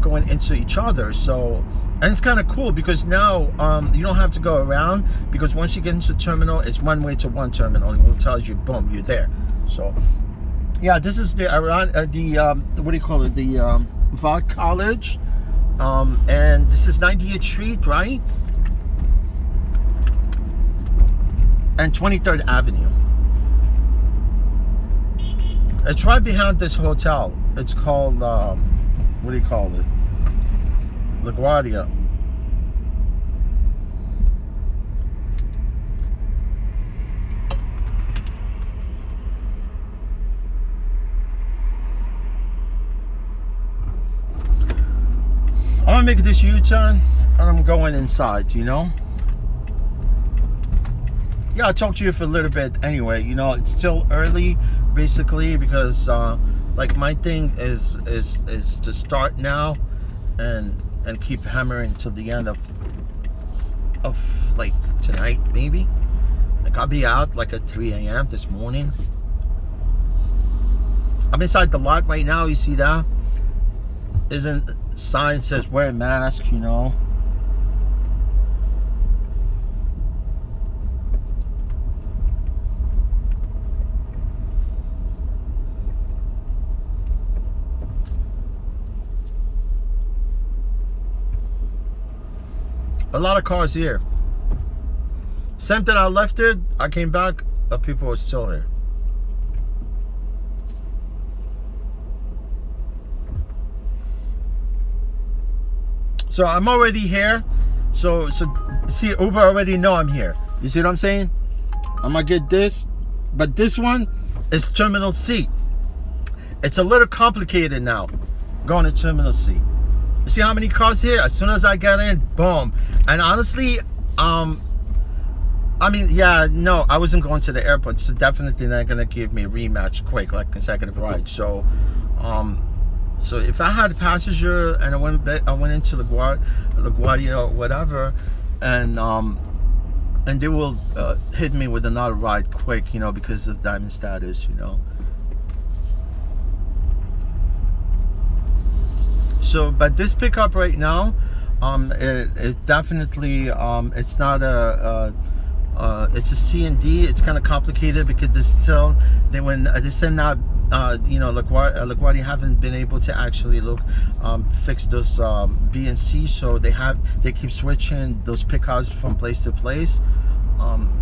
Speaker 1: going into each other. So, and it's kind of cool because now you don't have to go around, because once you get into the terminal, it's one way to one terminal. It will tell you, boom, you're there. So, yeah, this is the what do you call it? The Vaught College. And this is 98th Street, right? And 23rd Avenue. It's right behind this hotel. It's called, what do you call it? LaGuardia. I'm gonna make this U-turn and I'm going inside, Yeah, I'll talk to you for a little bit anyway. It's still early, basically, because my thing is to start now and keep hammering till the end of tonight, maybe. I'll be out at 3 a.m. this morning. I'm inside the lot right now. You see that? Isn't sign says wear a mask, A lot of cars here. Same that I left it, I came back, but people are still here. So I'm already here. So see, Uber already know I'm here. You see what I'm saying? I'm gonna get this, but this one is Terminal C. It's a little complicated now, going to Terminal C. You see how many cars here? As soon as I get in, boom. And honestly, I wasn't going to the airport, so definitely not gonna give me a rematch quick, like consecutive rides. So, so if I had a passenger and I went into LaGuardia or whatever, and they will hit me with another ride quick, because of diamond status, So, but this pickup right now, it definitely, it's not a it's a C and D. It's kind of complicated because they still not LaGuardia haven't been able to actually fix those B and C, so they keep switching those pickups from place to place.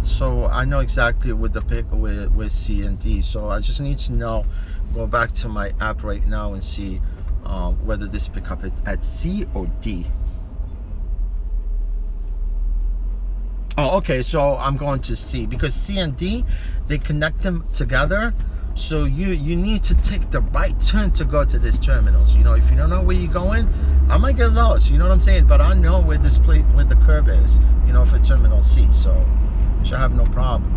Speaker 1: So I know exactly with the pick with C and D. So I just need to go back to my app right now and see whether this pickup is at C or D. Oh, okay, so I'm going to C because C and D, they connect them together. So you need to take the right turn to go to these terminals. You know, if you don't know where you're going, I might get lost. You know what I'm saying? But I know where where the curb is. You know, for Terminal C. So I should have no problem.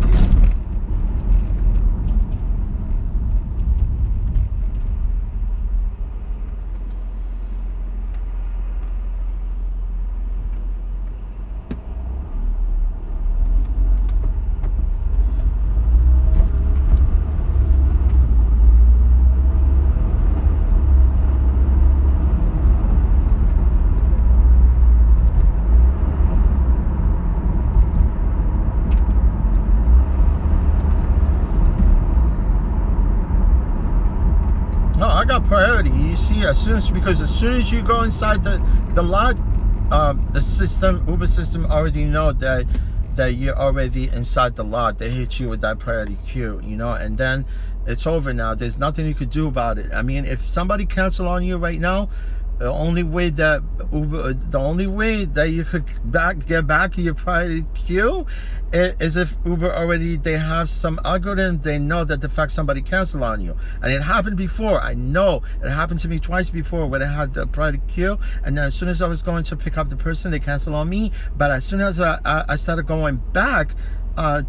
Speaker 1: No, I got priority. You see, because as soon as you go inside the lot, the Uber system already know that you're already inside the lot. They hit you with that priority queue, you know, and then it's over now. There's nothing you could do about it. I mean, if somebody cancel on you right now, the only way that you could get back in your priority queue is if Uber already, they have some algorithm. They know that the fact somebody canceled on you, and it happened before. I know it happened to me twice before when I had the priority queue, and then as soon as I was going to pick up the person, they canceled on me. But as soon as I started going back, I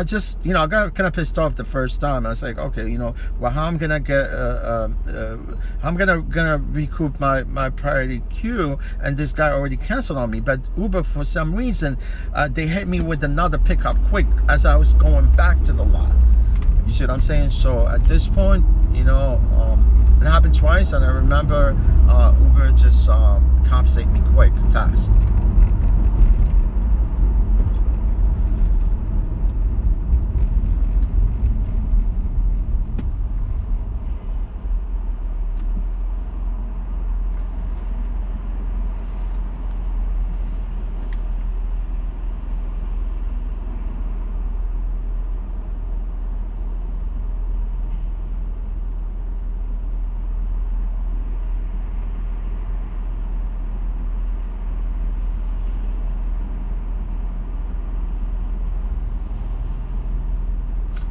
Speaker 1: just, you know, I got kind of pissed off the first time. I was like, okay, you know, well, how I'm gonna recoup my priority queue, and this guy already canceled on me. But Uber, for some reason, they hit me with another pickup quick as I was going back to the lot. You see what I'm saying? So at this point, you know, it happened twice, and I remember Uber just compensate me quick, fast.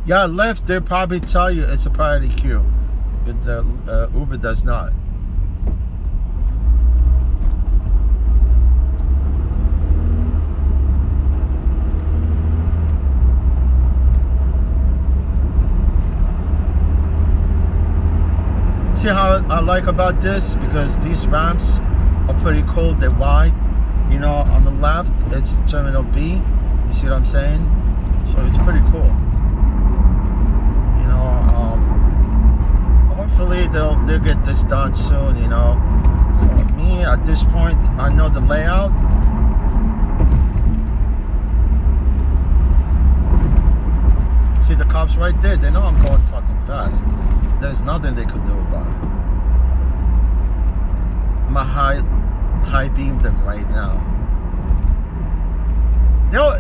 Speaker 1: Yeah, Lyft, they'll probably tell you it's a priority queue, but the Uber does not. See how I like about this? Because these ramps are pretty cool. They're wide. You know, on the left, it's Terminal B. You see what I'm saying? So it's pretty cool. Hopefully they'll get this done soon, you know. So me, at this point, I know the layout. See the cops right there? They know I'm going fucking fast. There's nothing they could do about it. I'm a high beam them right now.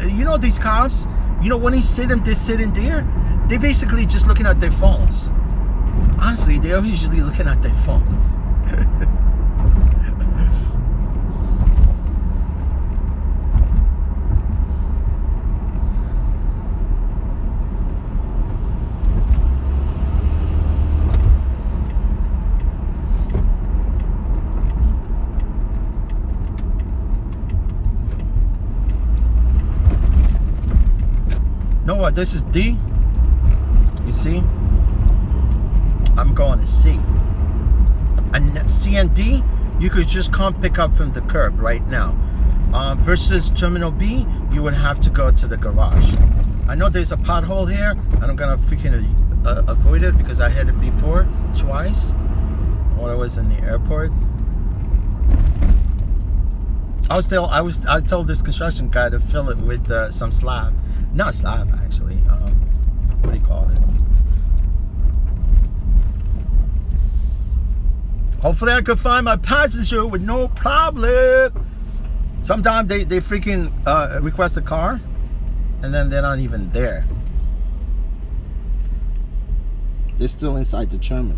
Speaker 1: You know these cops, you know, when they're sitting there, they basically just looking at their phones. Honestly, they're usually looking at their phones. Know what? This is D. You see? I'm going to C. And C and D, you could just come pick up from the curb right now. Versus Terminal B, you would have to go to the garage. I know there's a pothole here, and I'm gonna freaking avoid it because I had it before twice when I was in the airport. I told this construction guy to fill it with some slab. Not slab, actually. What do you call it? Hopefully I could find my passenger with no problem. Sometimes they freaking request a car and then they're not even there. They're still inside the terminal.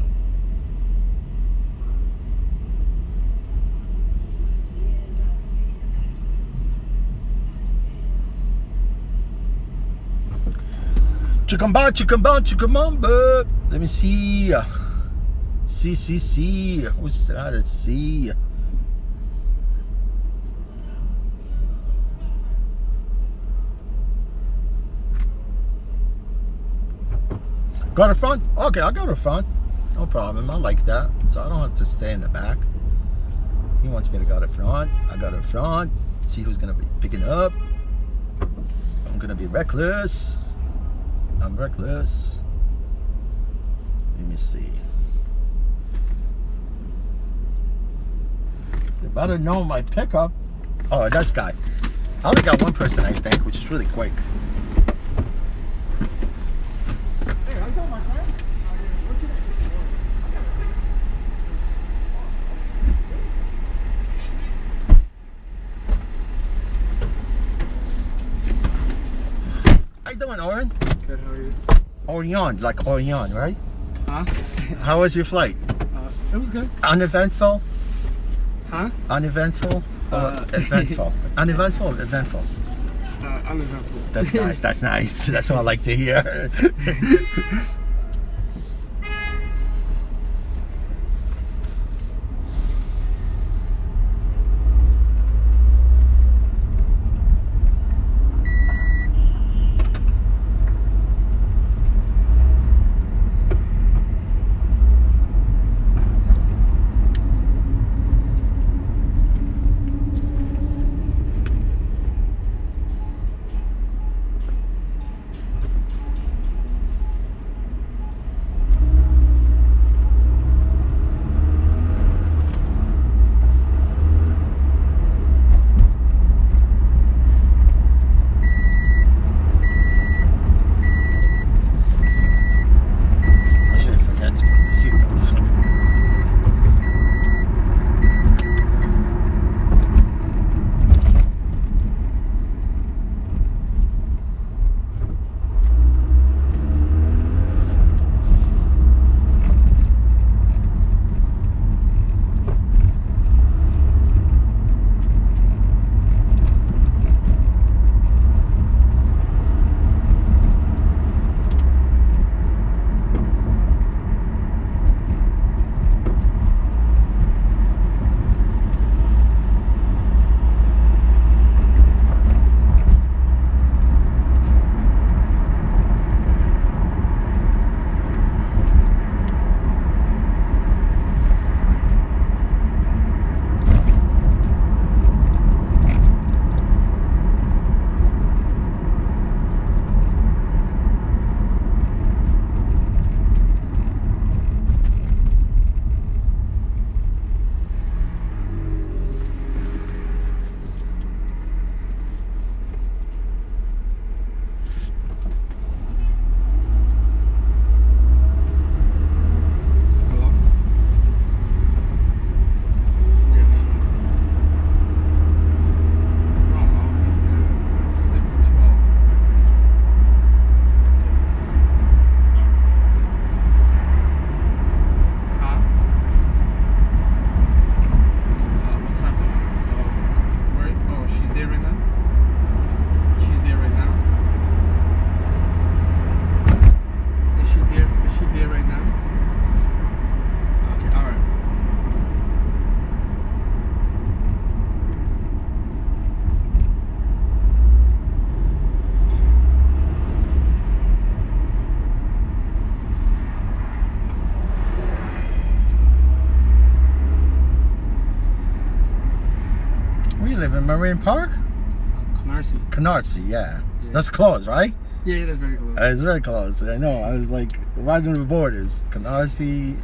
Speaker 1: Chickamba. Let me see. See. Who's that? Let's see. Go to front? Okay, I'll go to front. No problem. I like that. So I don't have to stay in the back. He wants me to go to front. I go to front. See who's going to be picking up. I'm going to be reckless. I'm reckless. Let me see. They better know my pickup. Oh, this guy. I only got one person, I think, which is really quick. Hey, I got my friend. What can I do? How you doing, Oren?
Speaker 3: Good, how are you?
Speaker 1: Orion, like Orion, right?
Speaker 3: Huh?
Speaker 1: How was your flight?
Speaker 3: It was good.
Speaker 1: Uneventful?
Speaker 3: Huh?
Speaker 1: Uneventful? Or eventful? Uneventful or eventful?
Speaker 3: Uneventful.
Speaker 1: That's nice. That's what I like to hear. live in Marine Park? Canarsie, yeah. That's close, right?
Speaker 3: Yeah, that's very close.
Speaker 1: It's very close. I know. I was like right on the borders. Canarsie,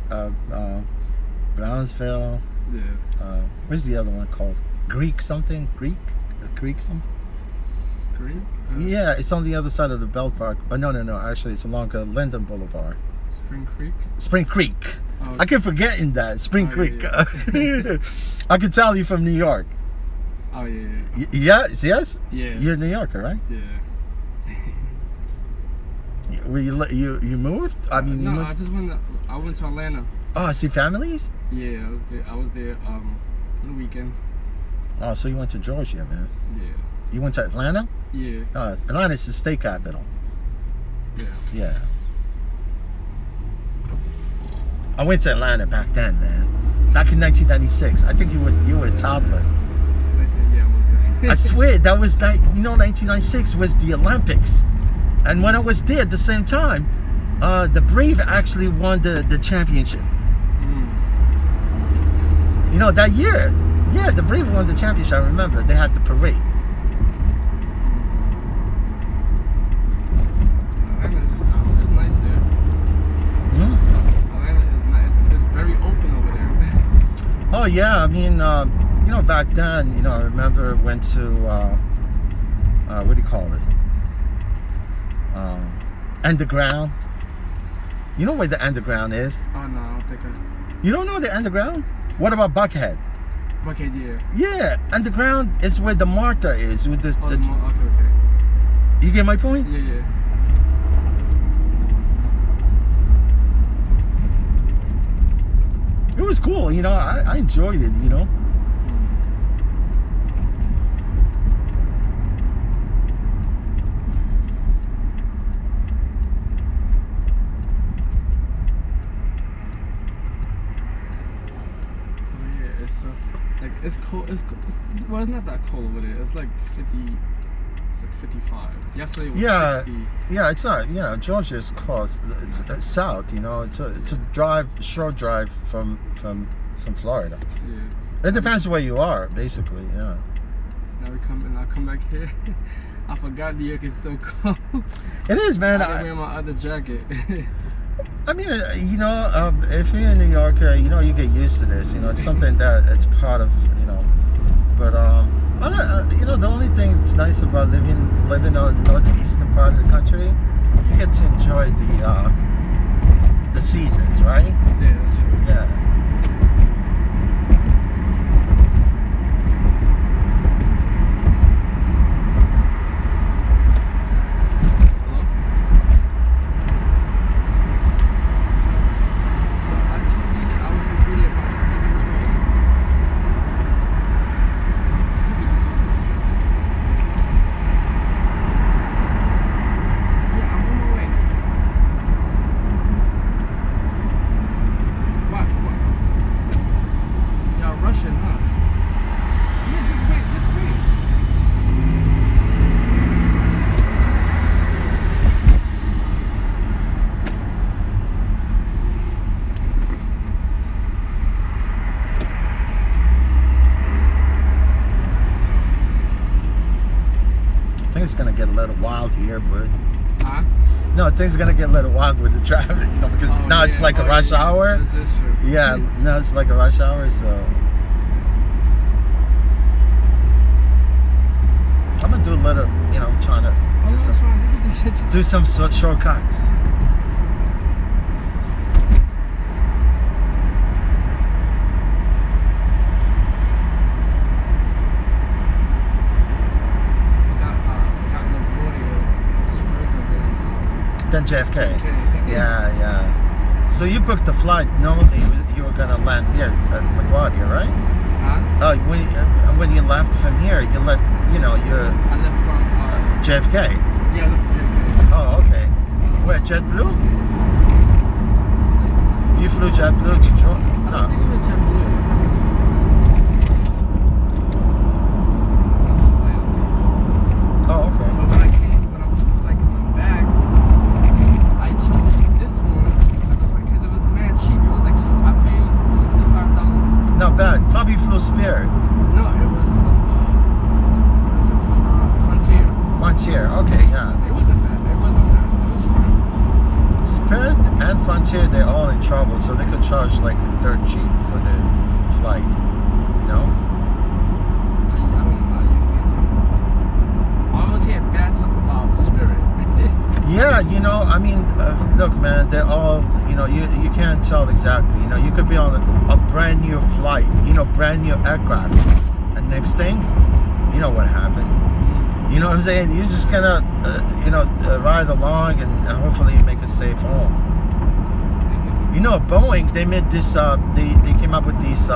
Speaker 1: Brownsville.
Speaker 3: Yeah.
Speaker 1: Where's the other one called? Greek something? Greek something?
Speaker 3: Great.
Speaker 1: Yeah, it's on the other side of the Belt Park. Oh, no. Actually, it's along Linden Boulevard.
Speaker 3: Spring Creek.
Speaker 1: Spring Creek.
Speaker 3: Oh,
Speaker 1: I keep forgetting that. Spring
Speaker 3: Oh,
Speaker 1: Creek.
Speaker 3: yeah.
Speaker 1: I can tell you from New York.
Speaker 3: Oh yeah.
Speaker 1: Yes?
Speaker 3: Yeah.
Speaker 1: You're a New Yorker, right?
Speaker 3: Yeah.
Speaker 1: Were you moved? I mean, you
Speaker 3: No,
Speaker 1: moved?
Speaker 3: I went to Atlanta.
Speaker 1: Oh, see families?
Speaker 3: Yeah, I was there on the weekend.
Speaker 1: Oh, so you went to Georgia, man.
Speaker 3: Yeah.
Speaker 1: You went to Atlanta?
Speaker 3: Yeah.
Speaker 1: Atlanta's the state capital.
Speaker 3: Yeah.
Speaker 1: Yeah. I went to Atlanta back then, man. Back in 1996. I think you were a toddler.
Speaker 3: Yeah, I was.
Speaker 1: I swear that was 1996 was the Olympics, and when I was there at the same time, the Brave actually won the championship. You know, that year, yeah, the Brave won the championship. I remember they had the parade.
Speaker 3: Atlanta is nice there. Atlanta is nice. It's very open over there.
Speaker 1: Oh yeah, I mean, back then, I remember went to what do you call it? Underground. You know where the underground is?
Speaker 3: Oh no, I don't think
Speaker 1: You don't know the underground? What about Buckhead?
Speaker 3: Okay, yeah.
Speaker 1: Yeah, underground is where the Martha is with this.
Speaker 3: Oh, okay.
Speaker 1: You get my point?
Speaker 3: Yeah.
Speaker 1: It was cool, I enjoyed it,
Speaker 3: It's cold. Well, it's not that cold over there. It's like 50. It's like 55. Yesterday was 60.
Speaker 1: Yeah, it's not. Georgia is close. It's south. It's a short drive from Florida.
Speaker 3: Yeah.
Speaker 1: It depends where you are, basically. Yeah.
Speaker 3: Now I come back here. I forgot New York is so cold.
Speaker 1: It is, man.
Speaker 3: I didn't wear my other jacket.
Speaker 1: I mean, if you're a New Yorker, you get used to this. It's something that it's part of, But the only thing that's nice about living on northeastern part of the country, you get to enjoy the seasons, right?
Speaker 3: Yeah, that's true.
Speaker 1: Yeah. I think it's gonna get a little wild here, but no, things are gonna get a little wild with the traffic, because now it's like a rush hour.
Speaker 3: That's true.
Speaker 1: Yeah, now it's like a rush hour, so I'm gonna do a little, trying to do some shortcuts. Then JFK. Yeah. So you booked the flight. Normally you were gonna land here at LaGuardia, right?
Speaker 3: Huh?
Speaker 1: When you left from here, you left. I
Speaker 3: left from
Speaker 1: JFK.
Speaker 3: Yeah, I left from JFK.
Speaker 1: Oh, okay. Where, JetBlue? You flew JetBlue to Georgia?
Speaker 3: I don't think it was JetBlue.
Speaker 1: Oh, okay.
Speaker 3: But when I was coming back, I chose this one because it was mad cheap. It was I paid $65.
Speaker 1: Not bad. Probably flew Spirit.
Speaker 3: No, it was Frontier.
Speaker 1: Frontier. Okay, yeah.
Speaker 3: It wasn't bad. It was fine.
Speaker 1: Spirit and Frontier, they're all in trouble, so they could charge like a third cheap for their flight. Yeah, you know, I mean, look, man, they're all, you know, you can't tell exactly. You know, you could be on a brand new flight, you know, brand new aircraft, and next thing, you know what happened. You know what I'm saying? You're just gonna, you know, ride along and hopefully you make it safe home. You know, Boeing, they made this, they came up with these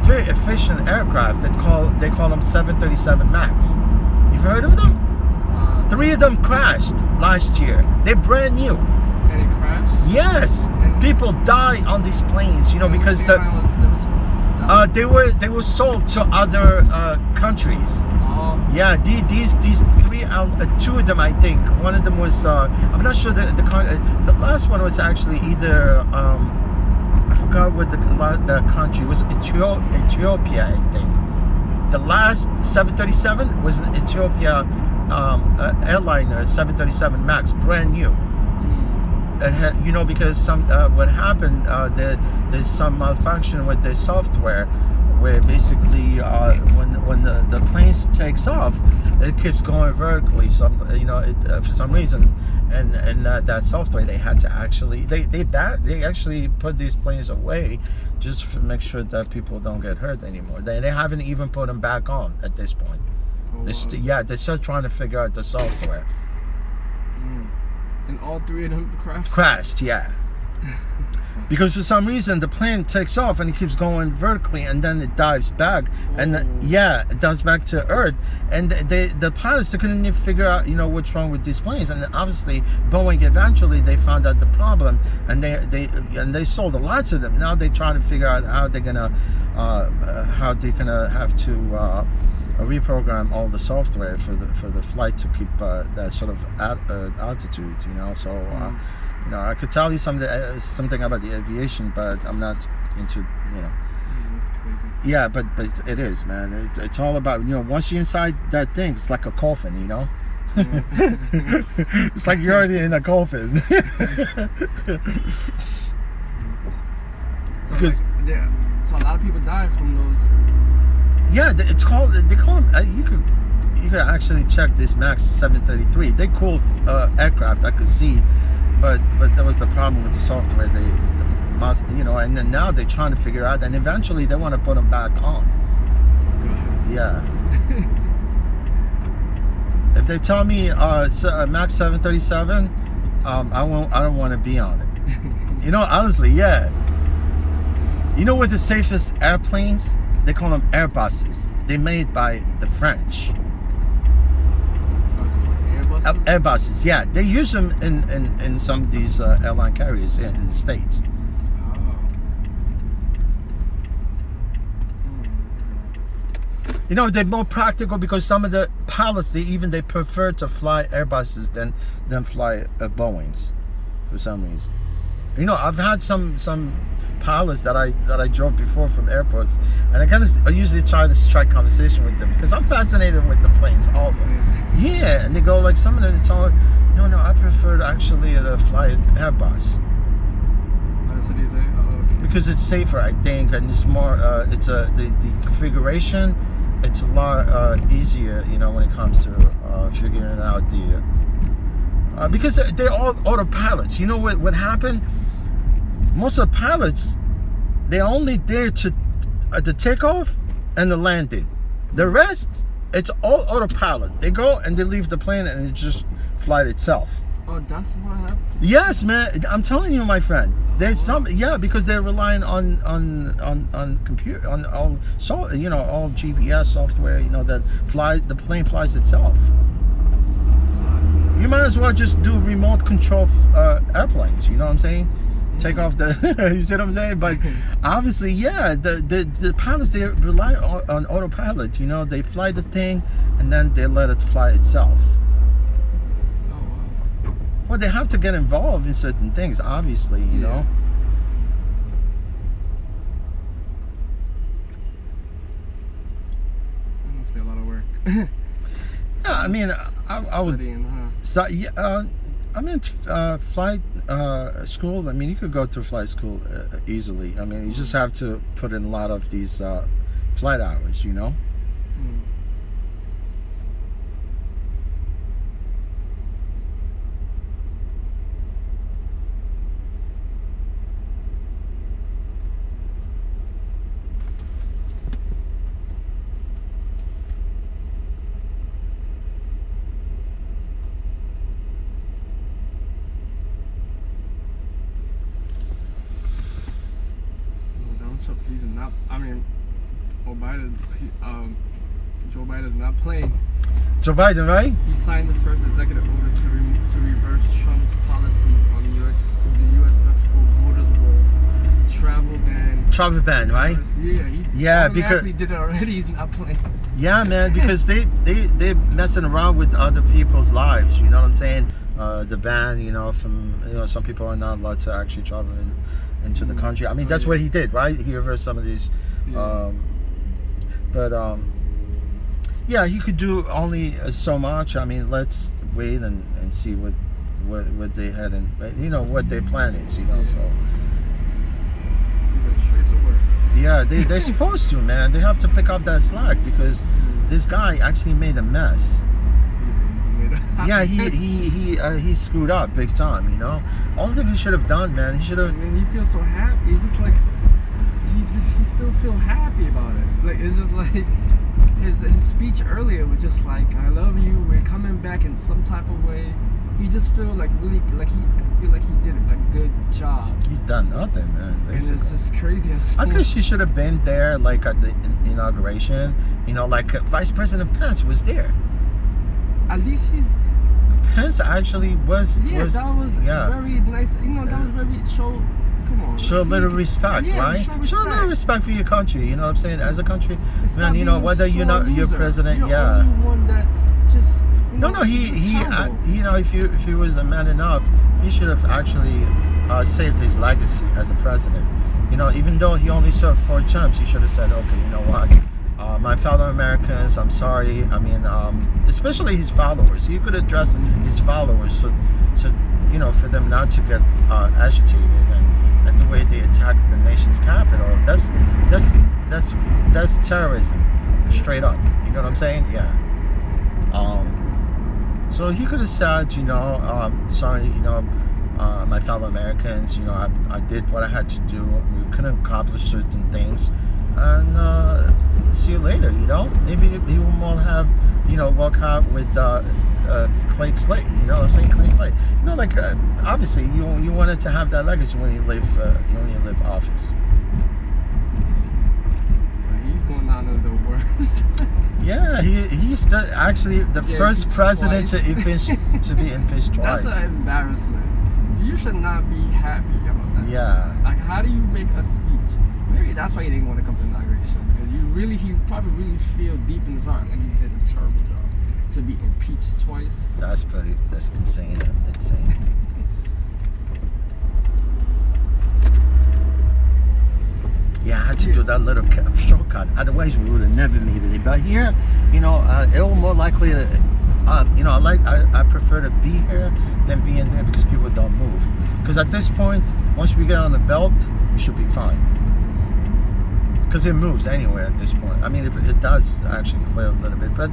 Speaker 1: very efficient aircraft that they call them 737 Max. You've heard of them? 3 of them crashed last year. They're brand new.
Speaker 3: And it crashed?
Speaker 1: Yes. People die on these planes, you know, because they were sold to other countries. Yeah, these 3, 2 of them, I think. One of them was I'm not sure the last one was actually either I forgot what the country was. Ethiopia, I think. The last 737 was an Ethiopia airliner 737 Max, brand new. It had, you know, because what happened, there's some malfunction with the software, where basically when the plane takes off, it keeps going vertically. You know, for some reason, and that software, they had to actually they actually put these planes away just to make sure that people don't get hurt anymore. They haven't even put them back on at this point. They're still trying to figure out the software.
Speaker 3: And all 3 of them crashed?
Speaker 1: Crashed, yeah. Because for some reason the plane takes off and it keeps going vertically, and then it dives back, and it dives back to Earth. And the pilots, they couldn't even figure out, you know, what's wrong with these planes. And obviously Boeing, eventually they found out the problem, and they sold lots of them. Now they're trying to figure out how they're gonna have to reprogram all the software for the flight to keep that sort of altitude, you know. So you know, I could tell you something about the aviation, but I'm not into, you know.
Speaker 3: That's crazy.
Speaker 1: Yeah, but it is, man. It's all about, you know, once you're inside that thing, it's like a coffin, you know. It's like you're already in a coffin.
Speaker 3: So a lot of people die from those.
Speaker 1: Yeah, they call them. You could actually check this Max 733. They cool aircraft, I could see, but that was the problem with the software. You know, and then now they're trying to figure out, and eventually they want to put them back on. Yeah. If they tell me Max 737, I don't want to be on it. You know, honestly, yeah. You know what the safest airplanes? They call them Airbuses. They're made by the French.
Speaker 3: Airbuses?
Speaker 1: Airbuses, yeah. They use them in some of these airline carriers here in the States. You know, they're more practical because some of the pilots, they prefer to fly Airbuses than fly Boeings for some reason. You know, I've had some pilots that I drove before from airports, and I usually try to strike conversation with them because I'm fascinated with the planes also. Yeah, and they go like, some of them, it's all, no, I prefer actually to fly an Airbus.
Speaker 3: That's what he say? Okay.
Speaker 1: Because it's safer, I think, and it's more, the configuration, it's a lot easier, you know, when it comes to figuring out the, because they're all autopilots. You know what happened? Most of the pilots, they're only there to the takeoff and the landing. The rest, it's all autopilot. They go and they leave the plane and it just flies itself.
Speaker 3: Oh, that's what happened?
Speaker 1: Yes, man. I'm telling you, my friend. Because they're relying on computer, on all, so you know, all GPS software, you know, that the plane flies itself. You might as well just do remote control airplanes. You know what I'm saying? Take off the, you see what I'm saying? But obviously, yeah, the pilots, they rely on autopilot. You know, they fly the thing and then they let it fly itself. Well, they have to get involved in certain things, obviously, you know.
Speaker 3: That must be a lot of work.
Speaker 1: Yeah, I mean, I would.
Speaker 3: Studying, huh?
Speaker 1: So, yeah, I mean, flight school. I mean, you could go to flight school easily. I mean, you just have to put in a lot of these flight hours, you know.
Speaker 3: Joe Biden's not playing.
Speaker 1: Joe Biden, right?
Speaker 3: He signed the first executive order to reverse Trump's policies on the U.S.-Mexico borders wall, travel ban.
Speaker 1: Travel ban, right?
Speaker 3: Yeah, he automatically did it already. He's not playing.
Speaker 1: Yeah, man, because they messing around with other people's lives. You know what I'm saying? The ban, from some people are not allowed to actually travel into the country. I mean, that's what he did, right? He reversed some of these.
Speaker 3: Yeah.
Speaker 1: Yeah, he could do only so much. I mean, let's wait and see what they had and what their plan is. So.
Speaker 3: He went straight to work.
Speaker 1: Yeah, they're supposed to, man. They have to pick up that slack because this guy actually made a mess. Yeah, he screwed up big time. Only thing he should have done, man, he should have.
Speaker 3: And he feels so happy. He's just like he still feel happy about it. Like it's just like his speech earlier was just like, I love you. We're coming back in some type of way. He just feel like really like he did a good job.
Speaker 1: He's done nothing, man. Basically.
Speaker 3: And it's just crazy.
Speaker 1: I think she should have been there, like at the inauguration. Like Vice President Pence was there.
Speaker 3: At least
Speaker 1: Pence actually was.
Speaker 3: That was very nice. That was very show a
Speaker 1: little respect, right? Show a little respect for your country. You know what I'm saying? As a country, man. Whether you're not your president,
Speaker 3: you're only one that just.
Speaker 1: No. If he was a man enough, he should have actually saved his legacy as a president. Even though he only served 4 terms, he should have said, okay, you know what? My fellow Americans, I'm sorry. I mean, especially his followers. He could address his followers, so for them not to get agitated and the way they attacked the nation's capital. That's terrorism, straight up. You know what I'm saying? Yeah. So he could have said, sorry, my fellow Americans, I did what I had to do. We couldn't accomplish certain things, and see you later. Maybe he won't have, walk out with clean slate. You know what I'm saying? Clean slate. Obviously, you wanted to have that legacy when you leave office.
Speaker 3: He's going down as the worst.
Speaker 1: Yeah, he's actually the first president to be impeached twice.
Speaker 3: That's an embarrassment. You should not be happy about that.
Speaker 1: Yeah.
Speaker 3: Like, how do you make a speech? Maybe that's why he didn't want to come to the inauguration, because he probably really feel deep in his heart like he did a terrible job to be impeached twice.
Speaker 1: That's insane. Insane. Yeah, I had to do that little shortcut. Otherwise, we would have never made it. But here, it was more likely that, I prefer to be here than be in there because people don't move. Because at this point, once we get on the belt, we should be fine. Because it moves anywhere at this point. I mean, it does actually clear a little bit, but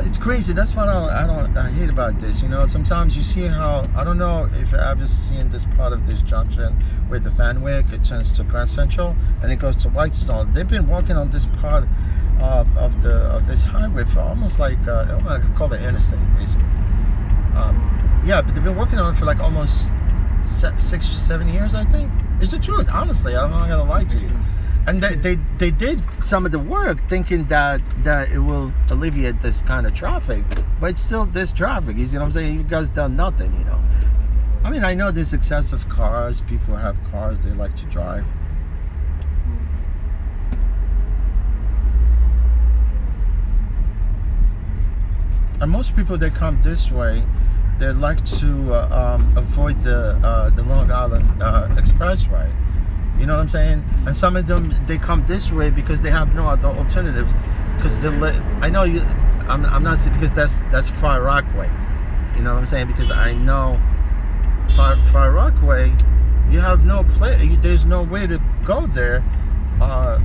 Speaker 1: it's crazy. That's what I hate about this. Sometimes you see how, I don't know if you've ever seen this part of this junction where the Van Wyck, it turns to Grand Central and it goes to Whitestone. They've been working on this part of this highway for almost like I could call it interstate basically. But they've been working on it for like almost 6 or 7 years, I think. It's the truth, honestly. I'm not gonna lie to you. And they did some of the work thinking that it will alleviate this kind of traffic, but it's still this traffic. You know what I'm saying? You guys done nothing, I mean, I know there's excessive cars. People have cars they like to drive. And most people that come this way, they like to avoid the Long Island Expressway. You know what I'm saying? And some of them, they come this way because they have no other alternative. Because I know you. I'm not saying because that's Far Rockaway. You know what I'm saying? Because I know Far Rockaway, you have no place. There's no way to go there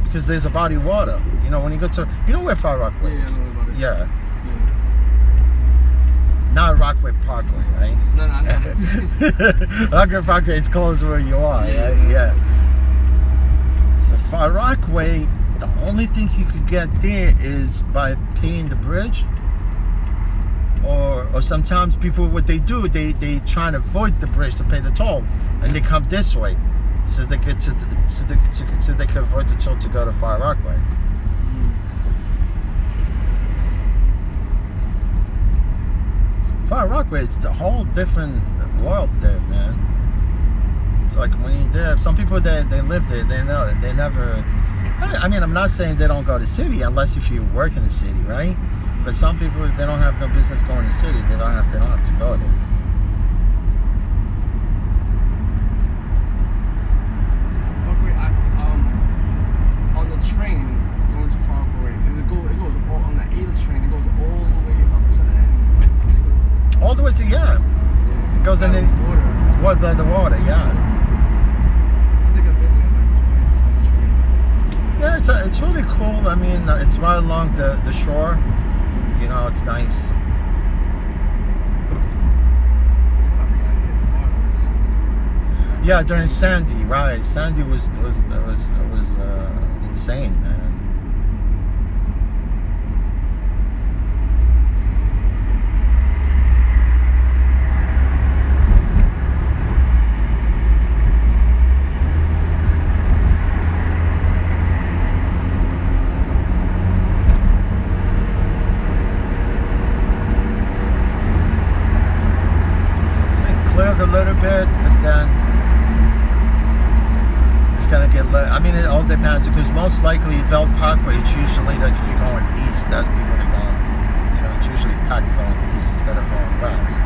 Speaker 1: because there's a body of water. When you go to, where Far Rockaway is?
Speaker 3: I know about it.
Speaker 1: Yeah. Not Rockaway Parkway, right?
Speaker 3: No.
Speaker 1: Rockaway Parkway, it's close where you are, right? Yeah. So Far Rockaway, the only thing you could get there is by paying the bridge, or sometimes people, what they do, they try and avoid the bridge to pay the toll, and they come this way, so they can avoid the toll to go to Far Rockaway. Far Rockaway, it's a whole different world there, man. It's like when you're there, some people they live there, they know it. They never. I mean, I'm not saying they don't go to the city unless if you work in the city, right? But some people, if they don't have no business going to the city, they don't have to go there.
Speaker 3: On the train going to Far Rockaway, it goes all on the 8 train. It goes all the way up to the end.
Speaker 1: All the way to
Speaker 3: Yeah,
Speaker 1: it goes in the
Speaker 3: water.
Speaker 1: What the water, yeah.
Speaker 3: I think I've been there like twice on the train.
Speaker 1: Yeah, it's really cool. I mean, it's right along the shore. You know, it's nice.
Speaker 3: They probably got hit hard right now.
Speaker 1: Yeah, during Sandy, right? Sandy was insane, man. Cleared a little bit, but then it's gonna get lit. I mean, it all depends because most likely Belt Parkway, it's usually like if you're going east, that's people that are going, you know, it's usually packed going east instead of going west.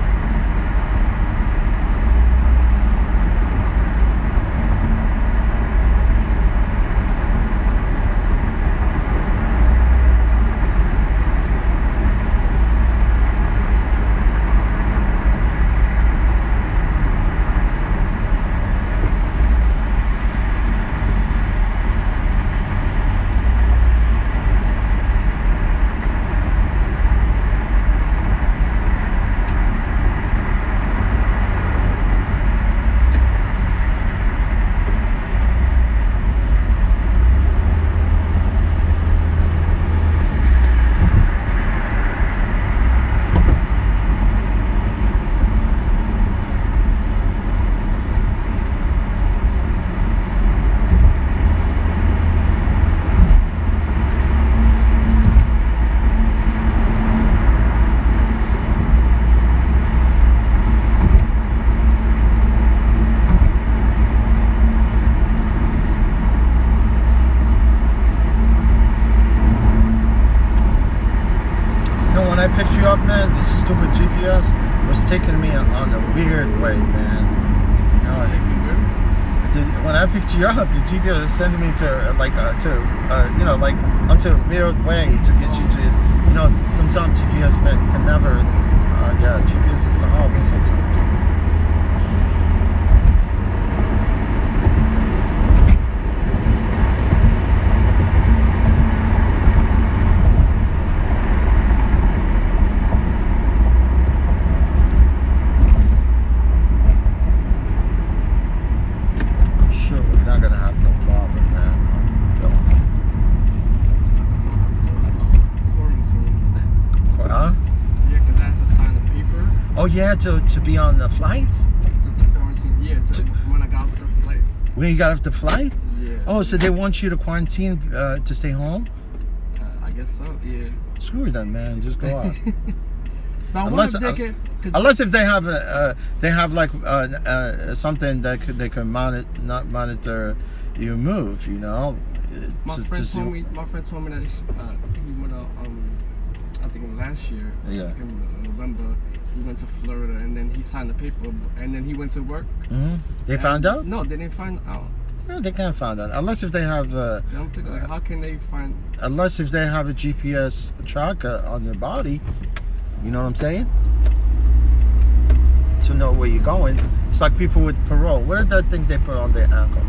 Speaker 1: When I picked you up, man, this stupid GPS was taking me on a weird way, man. You know, when I picked you up, the GPS was sending me to you know, like onto a weird way to get you to, you know, sometimes GPS, man, you can never, yeah, GPS is horrible sometimes. Oh yeah, to be on the flights?
Speaker 3: To quarantine, yeah, when I got off the flight.
Speaker 1: When you got off the flight?
Speaker 3: Yeah.
Speaker 1: Oh, so they want you to quarantine to stay home?
Speaker 3: I guess so, yeah.
Speaker 1: Screw them, man. Just go out.
Speaker 3: Unless
Speaker 1: if they have like something that they can monitor your move, you know.
Speaker 3: My friend told me that he went out. I think it was last year.
Speaker 1: Yeah.
Speaker 3: In November, he went to Florida and then he signed the paper and then he went to work.
Speaker 1: Mm-hmm. They found out?
Speaker 3: No, they didn't find out.
Speaker 1: No, they can't find out unless if they have.
Speaker 3: I'm thinking, like, how can they find?
Speaker 1: Unless if they have a GPS tracker on their body, you know what I'm saying? To know where you're going. It's like people with parole. What is that thing they put on their ankle?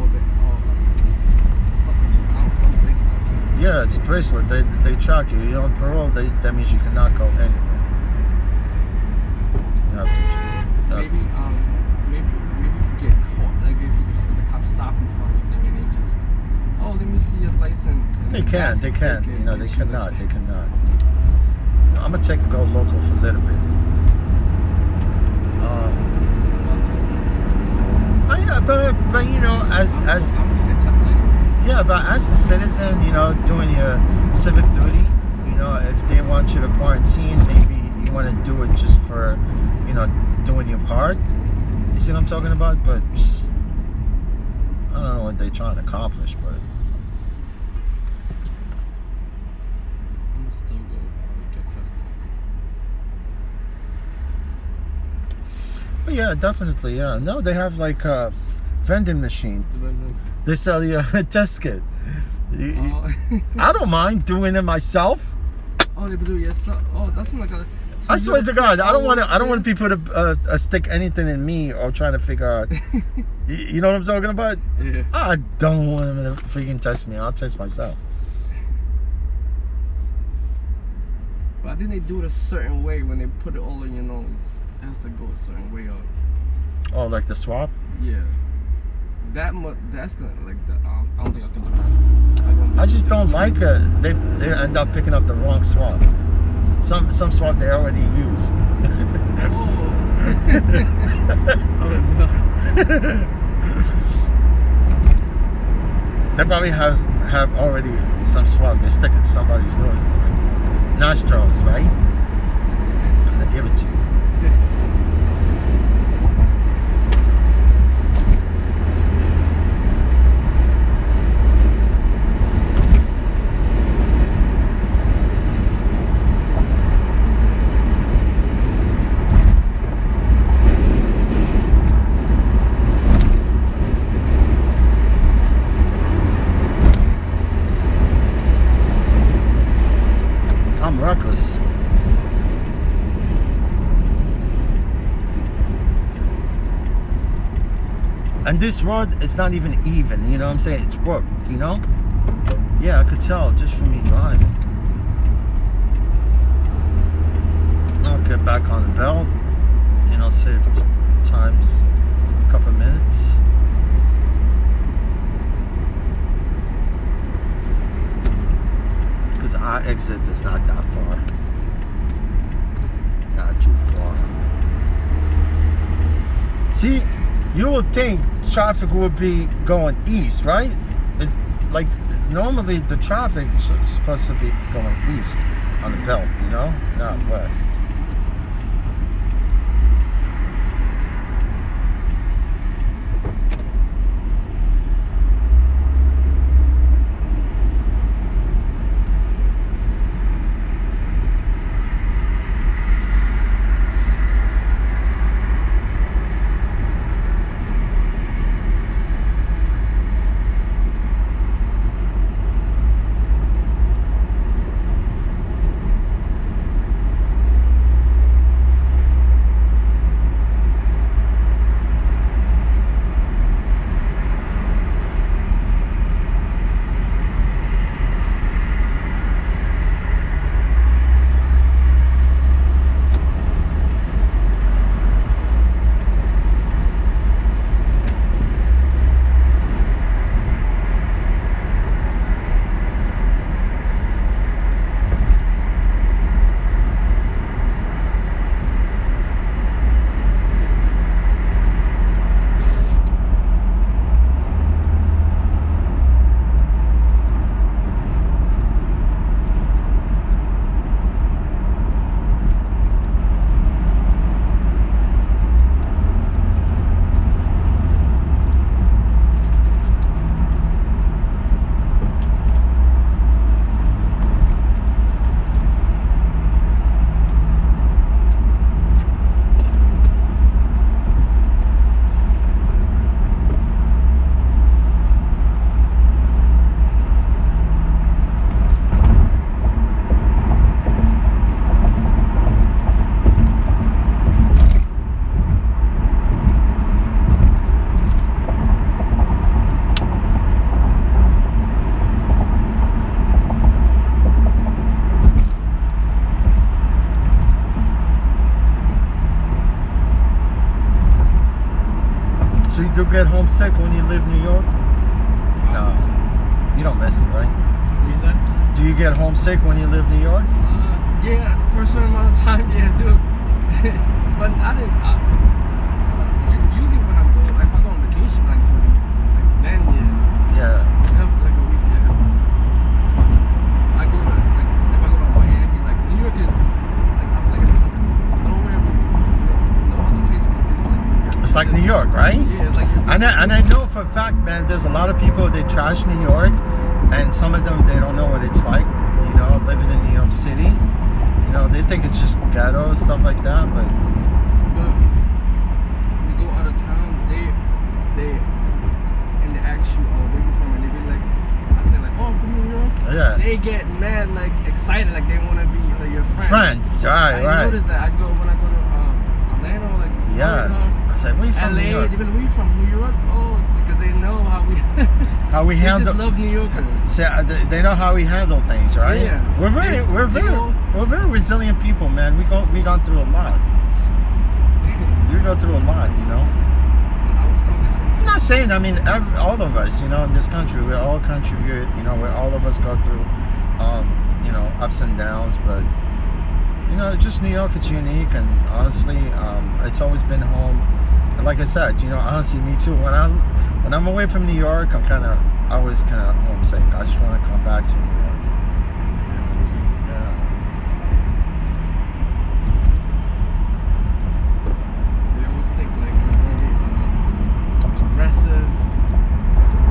Speaker 1: Yeah, it's a bracelet. They track you. You're on parole. That means you cannot go anywhere. You have to.
Speaker 3: Maybe you get caught. Like if the cops stop you for anything and they just, oh, let me see your license. And
Speaker 1: They can't. You know, they cannot. They cannot. I'm gonna take a go local for a little bit. But you know, as yeah, but as a citizen, you know, doing your civic duty, you know, if they want you to quarantine, maybe you you want to do it just for, doing your part. You see what I'm talking about? But I don't know what they're trying to accomplish, but
Speaker 3: I'm gonna still go get tested.
Speaker 1: oh, yeah, definitely, yeah. No, they have like a vending machine. They sell you a test kit. I don't mind doing it myself.
Speaker 3: Oh, they do, yes. Oh, that's like a.
Speaker 1: I swear to God, I don't want people to stick anything in me or trying to figure out. You know what I'm talking about?
Speaker 3: Yeah.
Speaker 1: I don't want them to freaking test me. I'll test myself.
Speaker 3: But I think they do it a certain way when they put it all in your nose. It has to go a certain way up.
Speaker 1: Oh, like the swab?
Speaker 3: Yeah. That's gonna like the. I don't think I can do that.
Speaker 1: I just don't like it. They end up picking up the wrong swab. Some swab they already used.
Speaker 3: Oh. Oh no.
Speaker 1: They probably have already some swab. They stick it to somebody's nose, like nostrils, right? And they give it to you. I'm reckless. And this road, it's not even even, you know what I'm saying? It's worked, you know? Yeah, I could tell just from me driving. I'll get back on the belt, save times a couple minutes. Because our exit is not that far. Not too far. See, you would think traffic would be going east, right? It's like normally the traffic is supposed to be going east on the belt, not west. So you do get homesick when you live in New York? No, you don't miss it, right?
Speaker 3: What you say?
Speaker 1: Do you get homesick when you live in New York?
Speaker 3: Yeah, for a certain amount of time, yeah, I do. But I didn't. Usually when I go, like if I go on vacation, like 2 weeks, like then
Speaker 1: Yeah.
Speaker 3: like a week, yeah. I go to like if I go to Miami, like New York is like I feel like
Speaker 1: like New York, right?
Speaker 3: Yeah, it's like.
Speaker 1: And I know for a fact, man, there's a lot of people, they trash New York, and some of them, they don't know what it's like, you know, living in New York City. You know, they think it's just ghetto and stuff like that, but
Speaker 3: we go out of town, they and they ask you, oh, where you from? And they be like, I say like, oh, I'm from New York.
Speaker 1: yeah.
Speaker 3: They get mad, like excited, like they want to be like your friend.
Speaker 1: Friends, right,
Speaker 3: I
Speaker 1: right.
Speaker 3: notice that. When I go to Atlanta, like
Speaker 1: Yeah.
Speaker 3: Florida,
Speaker 1: I said, where you from, New
Speaker 3: LA,
Speaker 1: York?
Speaker 3: they be like, where you from? New York? Oh, because they know how we
Speaker 1: How we
Speaker 3: they
Speaker 1: handle.
Speaker 3: just love New Yorkers.
Speaker 1: See, they know how we handle things, right?
Speaker 3: Yeah.
Speaker 1: We're very resilient people, man. We gone through a lot. We go through a lot, you know.
Speaker 3: I was talking to
Speaker 1: I'm not saying. I mean, all of us, you know, in this country, we all contribute. You know, where all of us go through, you know, ups and downs. But you know, just New York, it's unique, and honestly, it's always been home. And like I said, you know, honestly, me too. When I'm away from New York, I'm always kind of homesick. I just want to come back to New York. Yeah.
Speaker 3: They always think like we're very aggressive.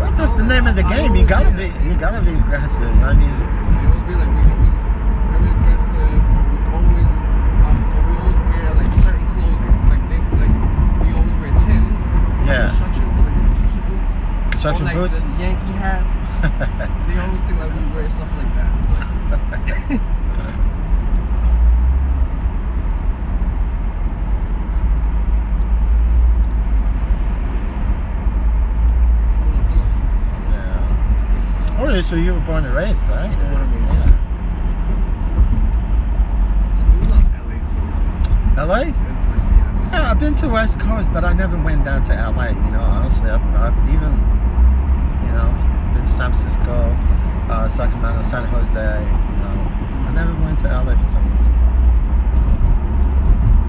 Speaker 1: Well, that's the name of the game. You gotta be aggressive. I mean,
Speaker 3: They always be like we always very aggressive. Or we always wear like certain clothing. We always wear Tims.
Speaker 1: Yeah.
Speaker 3: Construction boots.
Speaker 1: construction
Speaker 3: or like
Speaker 1: boots.
Speaker 3: the Yankee hats. They always think like we wear stuff like that.
Speaker 1: Yeah. Oh, so you were born and raised, right?
Speaker 3: Born and raised, yeah. I do love LA too.
Speaker 1: LA?
Speaker 3: It's like,
Speaker 1: Yeah, I've been to West Coast, but I never went down to LA. You know, honestly, I've even, you know, been to San Francisco, Sacramento, San Jose. You know, I never went to LA for some reason.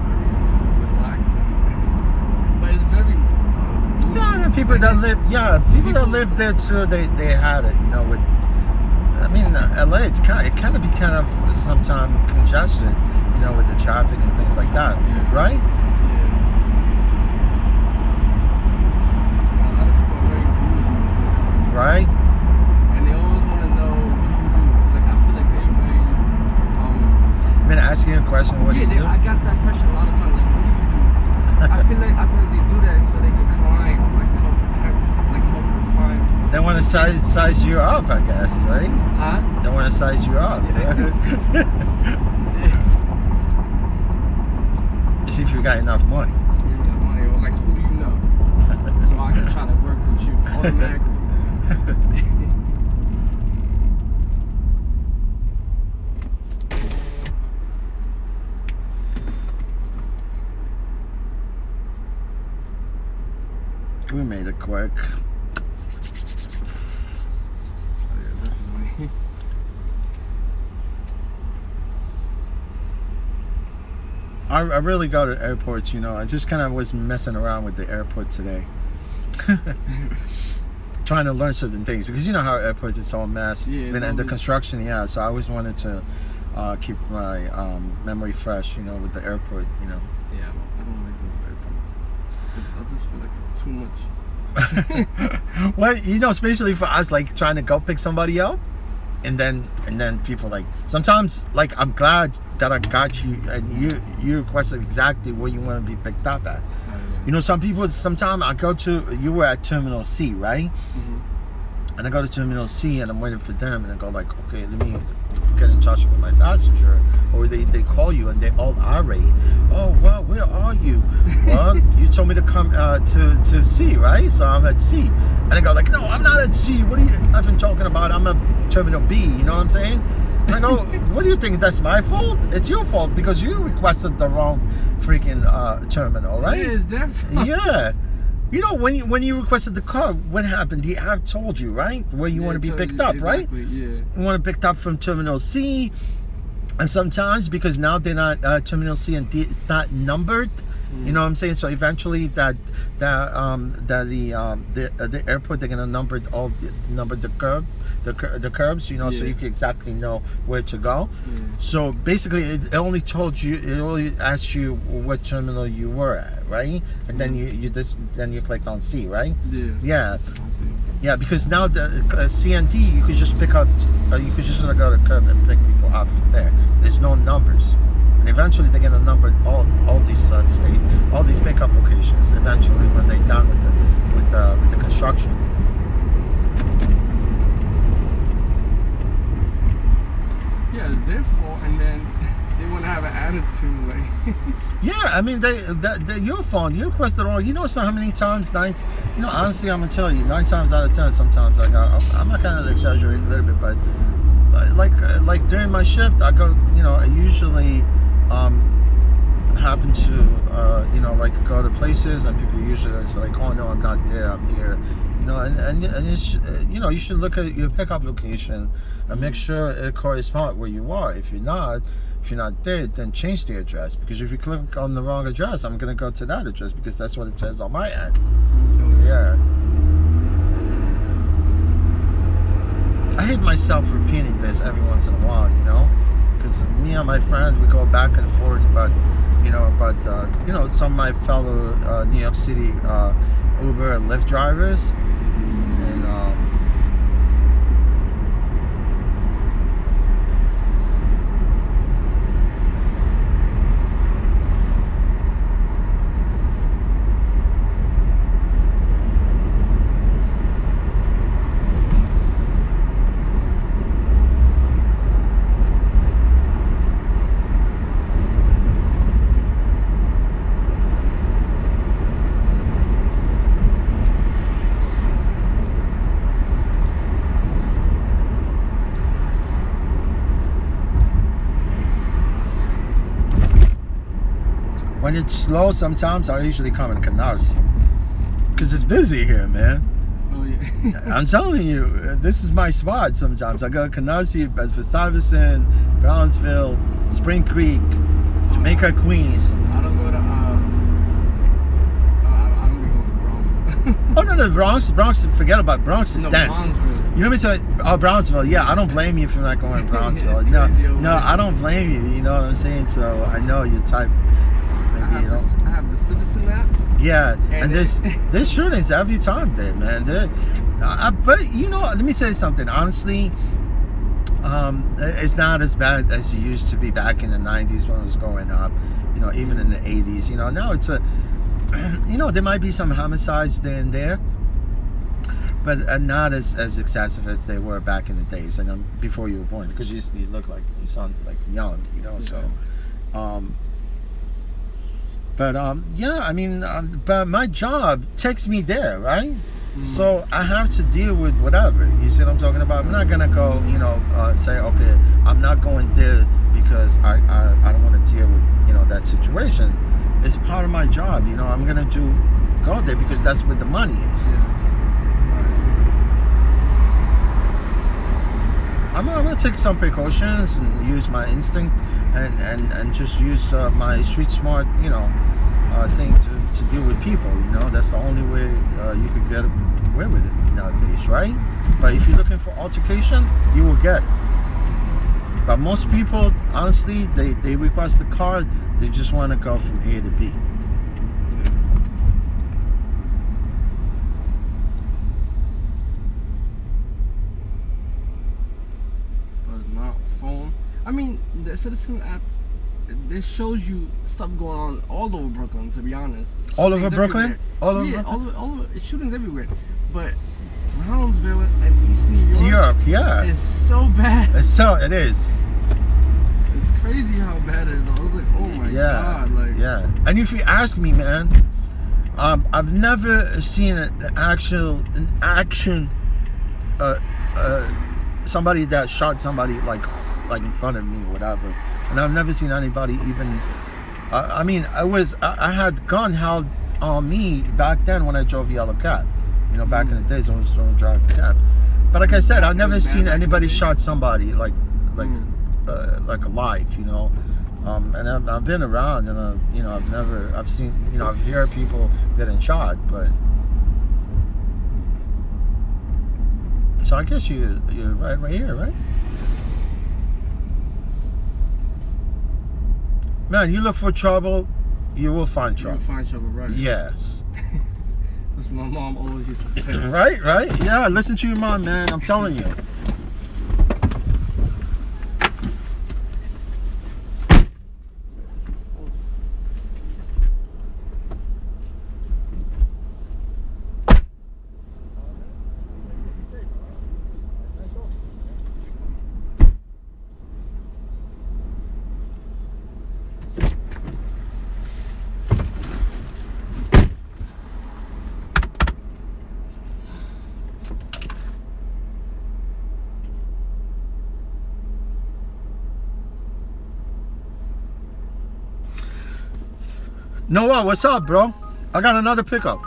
Speaker 3: very relaxing. But it's very
Speaker 1: Yeah, and people that live, people that live there too, they had it. You know, with, I mean, LA, it kind of be kind of sometimes congested. You know, with the traffic and things like that,
Speaker 3: Yeah.
Speaker 1: right?
Speaker 3: yeah. A lot of people are very bougie.
Speaker 1: Right?
Speaker 3: And they always want to know, what do you do? Like, I feel like everybody,
Speaker 1: I've been asking you a question. What do you do?
Speaker 3: I got that question a lot of times. Like, what do you do? I feel like they do that so they can climb, like help climb.
Speaker 1: They want to size you up, I guess, right?
Speaker 3: Huh?
Speaker 1: They want to size you up. You see if you got enough money.
Speaker 3: You got money, or like, who do you know? So I can try to work with you automatically.
Speaker 1: We made it quick.
Speaker 3: Yeah, definitely.
Speaker 1: I really go to airports, you know. I just kind of was messing around with the airport today. Trying to learn certain things. Because you know how airports is so a mess.
Speaker 3: Yeah,
Speaker 1: And the construction, yeah. So I always wanted to keep my memory fresh, you know, with the airport, you know.
Speaker 3: Yeah, I don't like those airports. I just feel like it's too much.
Speaker 1: Well, you know, especially for us, like trying to go pick somebody up, and then people like sometimes like I'm glad that I got you and you requested exactly where you want to be picked up at. You know, some people sometimes you were at Terminal C, right?
Speaker 3: Mm-hmm.
Speaker 1: And I go to Terminal C and I'm waiting for them, and I go like, okay, let me get in touch with my passenger. Or they call you and they all irate. Oh, well, where are you? Well, you told me to come to C, right? So I'm at C. And I go like, no, I'm not at C. What are you effing talking about? I'm at Terminal B, you know what I'm saying? And I go, what do you think? That's my fault? It's your fault because you requested the wrong freaking terminal, right?
Speaker 3: Yeah, it's their fault.
Speaker 1: Yeah. You know, when you requested the car, what happened? The app told you, right? Where you want to be picked up, right?
Speaker 3: Exactly, yeah.
Speaker 1: You want to be picked up from Terminal C. And sometimes, because now they're not Terminal C and D, it's not numbered, You know what I'm saying? So eventually, the airport, they're gonna number the curbs. You know, so
Speaker 3: Yeah.
Speaker 1: you can exactly know where to go.
Speaker 3: Yeah.
Speaker 1: So basically, it only told you, it only asked you what terminal you were at, right? And then you clicked on C, right?
Speaker 3: Yeah.
Speaker 1: Yeah.
Speaker 3: I see.
Speaker 1: Yeah, because now the CND, you could just pick up, you could just go to the curb and pick people up from there. There's no numbers, and eventually they're gonna number all these all these pickup locations. Eventually, when they're done with the construction.
Speaker 3: Yeah, it's their fault, and then they want to have an attitude, like.
Speaker 1: Yeah, I mean, they your phone, you requested all. You know, so how many times? Honestly, I'm gonna tell you, 9 times out of 10, sometimes I'm not kind of exaggerating a little bit, but like during my shift, I go, I usually happen to like go to places, and people usually say like, oh no, I'm not there, I'm here. And it's, you should look at your pickup location and make sure it corresponds where you are. If you're not there, then change the address, because if you click on the wrong address, I'm gonna go to that address because that's what it says on my end. Yeah. I hate myself repeating this every once in a while, because me and my friend, we go back and forth about some of my fellow New York City Uber and Lyft drivers, and when it's slow, sometimes I usually come in Canarsie because it's busy here, man.
Speaker 3: Oh yeah.
Speaker 1: I'm telling you, this is my spot. Sometimes I go to Canarsie, Bedford-Stuyvesant, Brownsville, Spring Creek, Jamaica, Queens.
Speaker 3: I don't go to. I don't go to Brownsville.
Speaker 1: Oh no, the Bronx. Forget about Bronx. Is
Speaker 3: No,
Speaker 1: dense.
Speaker 3: Brownsville.
Speaker 1: You know what I'm saying? Oh, Brownsville. Yeah, I don't blame you for not going to Brownsville.
Speaker 3: It's
Speaker 1: No,
Speaker 3: crazy over
Speaker 1: no,
Speaker 3: there.
Speaker 1: I don't blame you. You know what I'm saying? So I know your type.
Speaker 3: I have the Citizen app.
Speaker 1: Yeah, and
Speaker 3: And
Speaker 1: there's shootings every time there, man. But let me say something. Honestly, it's not as bad as it used to be back in the 90s when it was going up. Even in the 80s. Now it's there might be some homicides there and there, but not as excessive as they were back in the days and before you were born, because you look like, you sound like young, so. But my job takes me there, right? So I have to deal with whatever. You see what I'm talking about? I'm not gonna go, say, okay, I'm not going there because I don't want to deal with, that situation. It's part of my job, I'm gonna go there because that's where the money is. I'm gonna take some precautions and use my instinct and just use my street smart, thing to deal with people. That's the only way you could get away with it nowadays, right? But if you're looking for altercation, you will get it. But most people, honestly, they request the car. They just want to go from A to B.
Speaker 3: My phone. I mean, the Citizen app, it shows you stuff going on all over Brooklyn. To be honest,
Speaker 1: All over
Speaker 3: Shootings
Speaker 1: Brooklyn?
Speaker 3: everywhere.
Speaker 1: All over
Speaker 3: Yeah,
Speaker 1: Brooklyn?
Speaker 3: all over. Shootings everywhere. But Brownsville and East New
Speaker 1: New
Speaker 3: York,
Speaker 1: York, yeah.
Speaker 3: is so bad.
Speaker 1: It is.
Speaker 3: It's crazy how bad it is. I was like, oh my god, like.
Speaker 1: Yeah. And if you ask me, man, I've never seen an action, somebody that shot somebody like in front of me or whatever. And I've never seen anybody even. I had gun held on me back then when I drove yellow cab. Back in the days when I was driving cab. But like I said, I've never seen anybody shot somebody like alive. And I've been around, and I've seen, I've heard people getting shot, but so I guess you're right here, right? Man, you look for trouble, you will find
Speaker 3: You
Speaker 1: trouble.
Speaker 3: will find trouble, right?
Speaker 1: Yes.
Speaker 3: That's what my mom always used to say.
Speaker 1: Right. Yeah, listen to your mom, man. I'm telling you. Noah, what's up, bro? I got another pickup.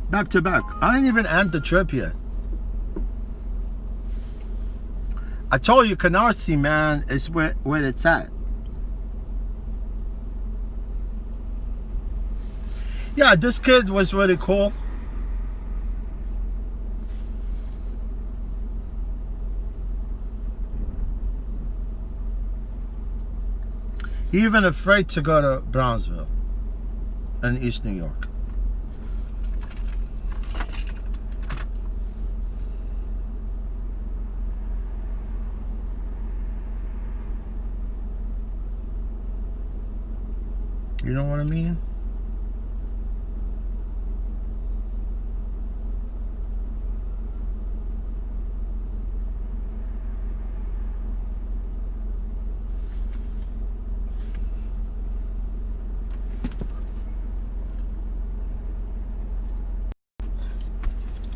Speaker 1: Back to back. I didn't even end the trip yet. I told you Canarsie, man, is where it's at. Yeah, this kid was really cool. He even afraid to go to Brownsville in East New York. You know what I mean?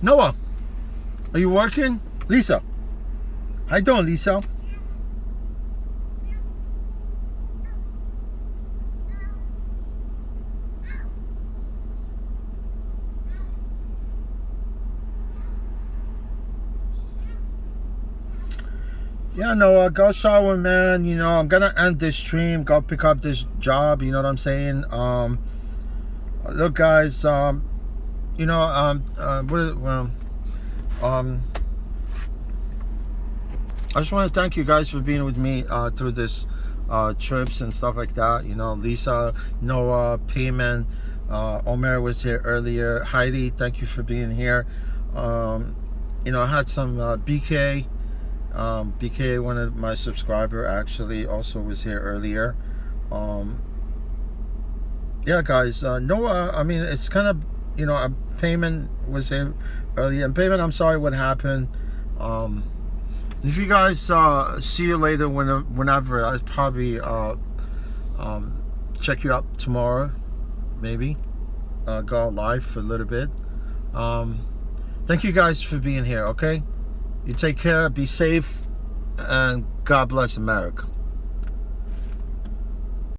Speaker 1: Noah, are you working? Lisa, how you doing, Lisa? Yeah, Noah, go shower, man. I'm gonna end this stream. Go pick up this job. You know what I'm saying? Look, guys. I just want to thank you guys for being with me through this trips and stuff like that. Lisa, Noah, Payman, Omer was here earlier. Heidi, thank you for being here. I had some BK. BK, one of my subscriber, actually also was here earlier. Yeah, guys. Noah, I mean, it's kind of, Payman was here earlier. And Payman, I'm sorry what happened. If you guys see you later, whenever, I'll probably check you out tomorrow, maybe. Go out live for a little bit. Thank you guys for being here, okay? You take care, be safe, and God bless America.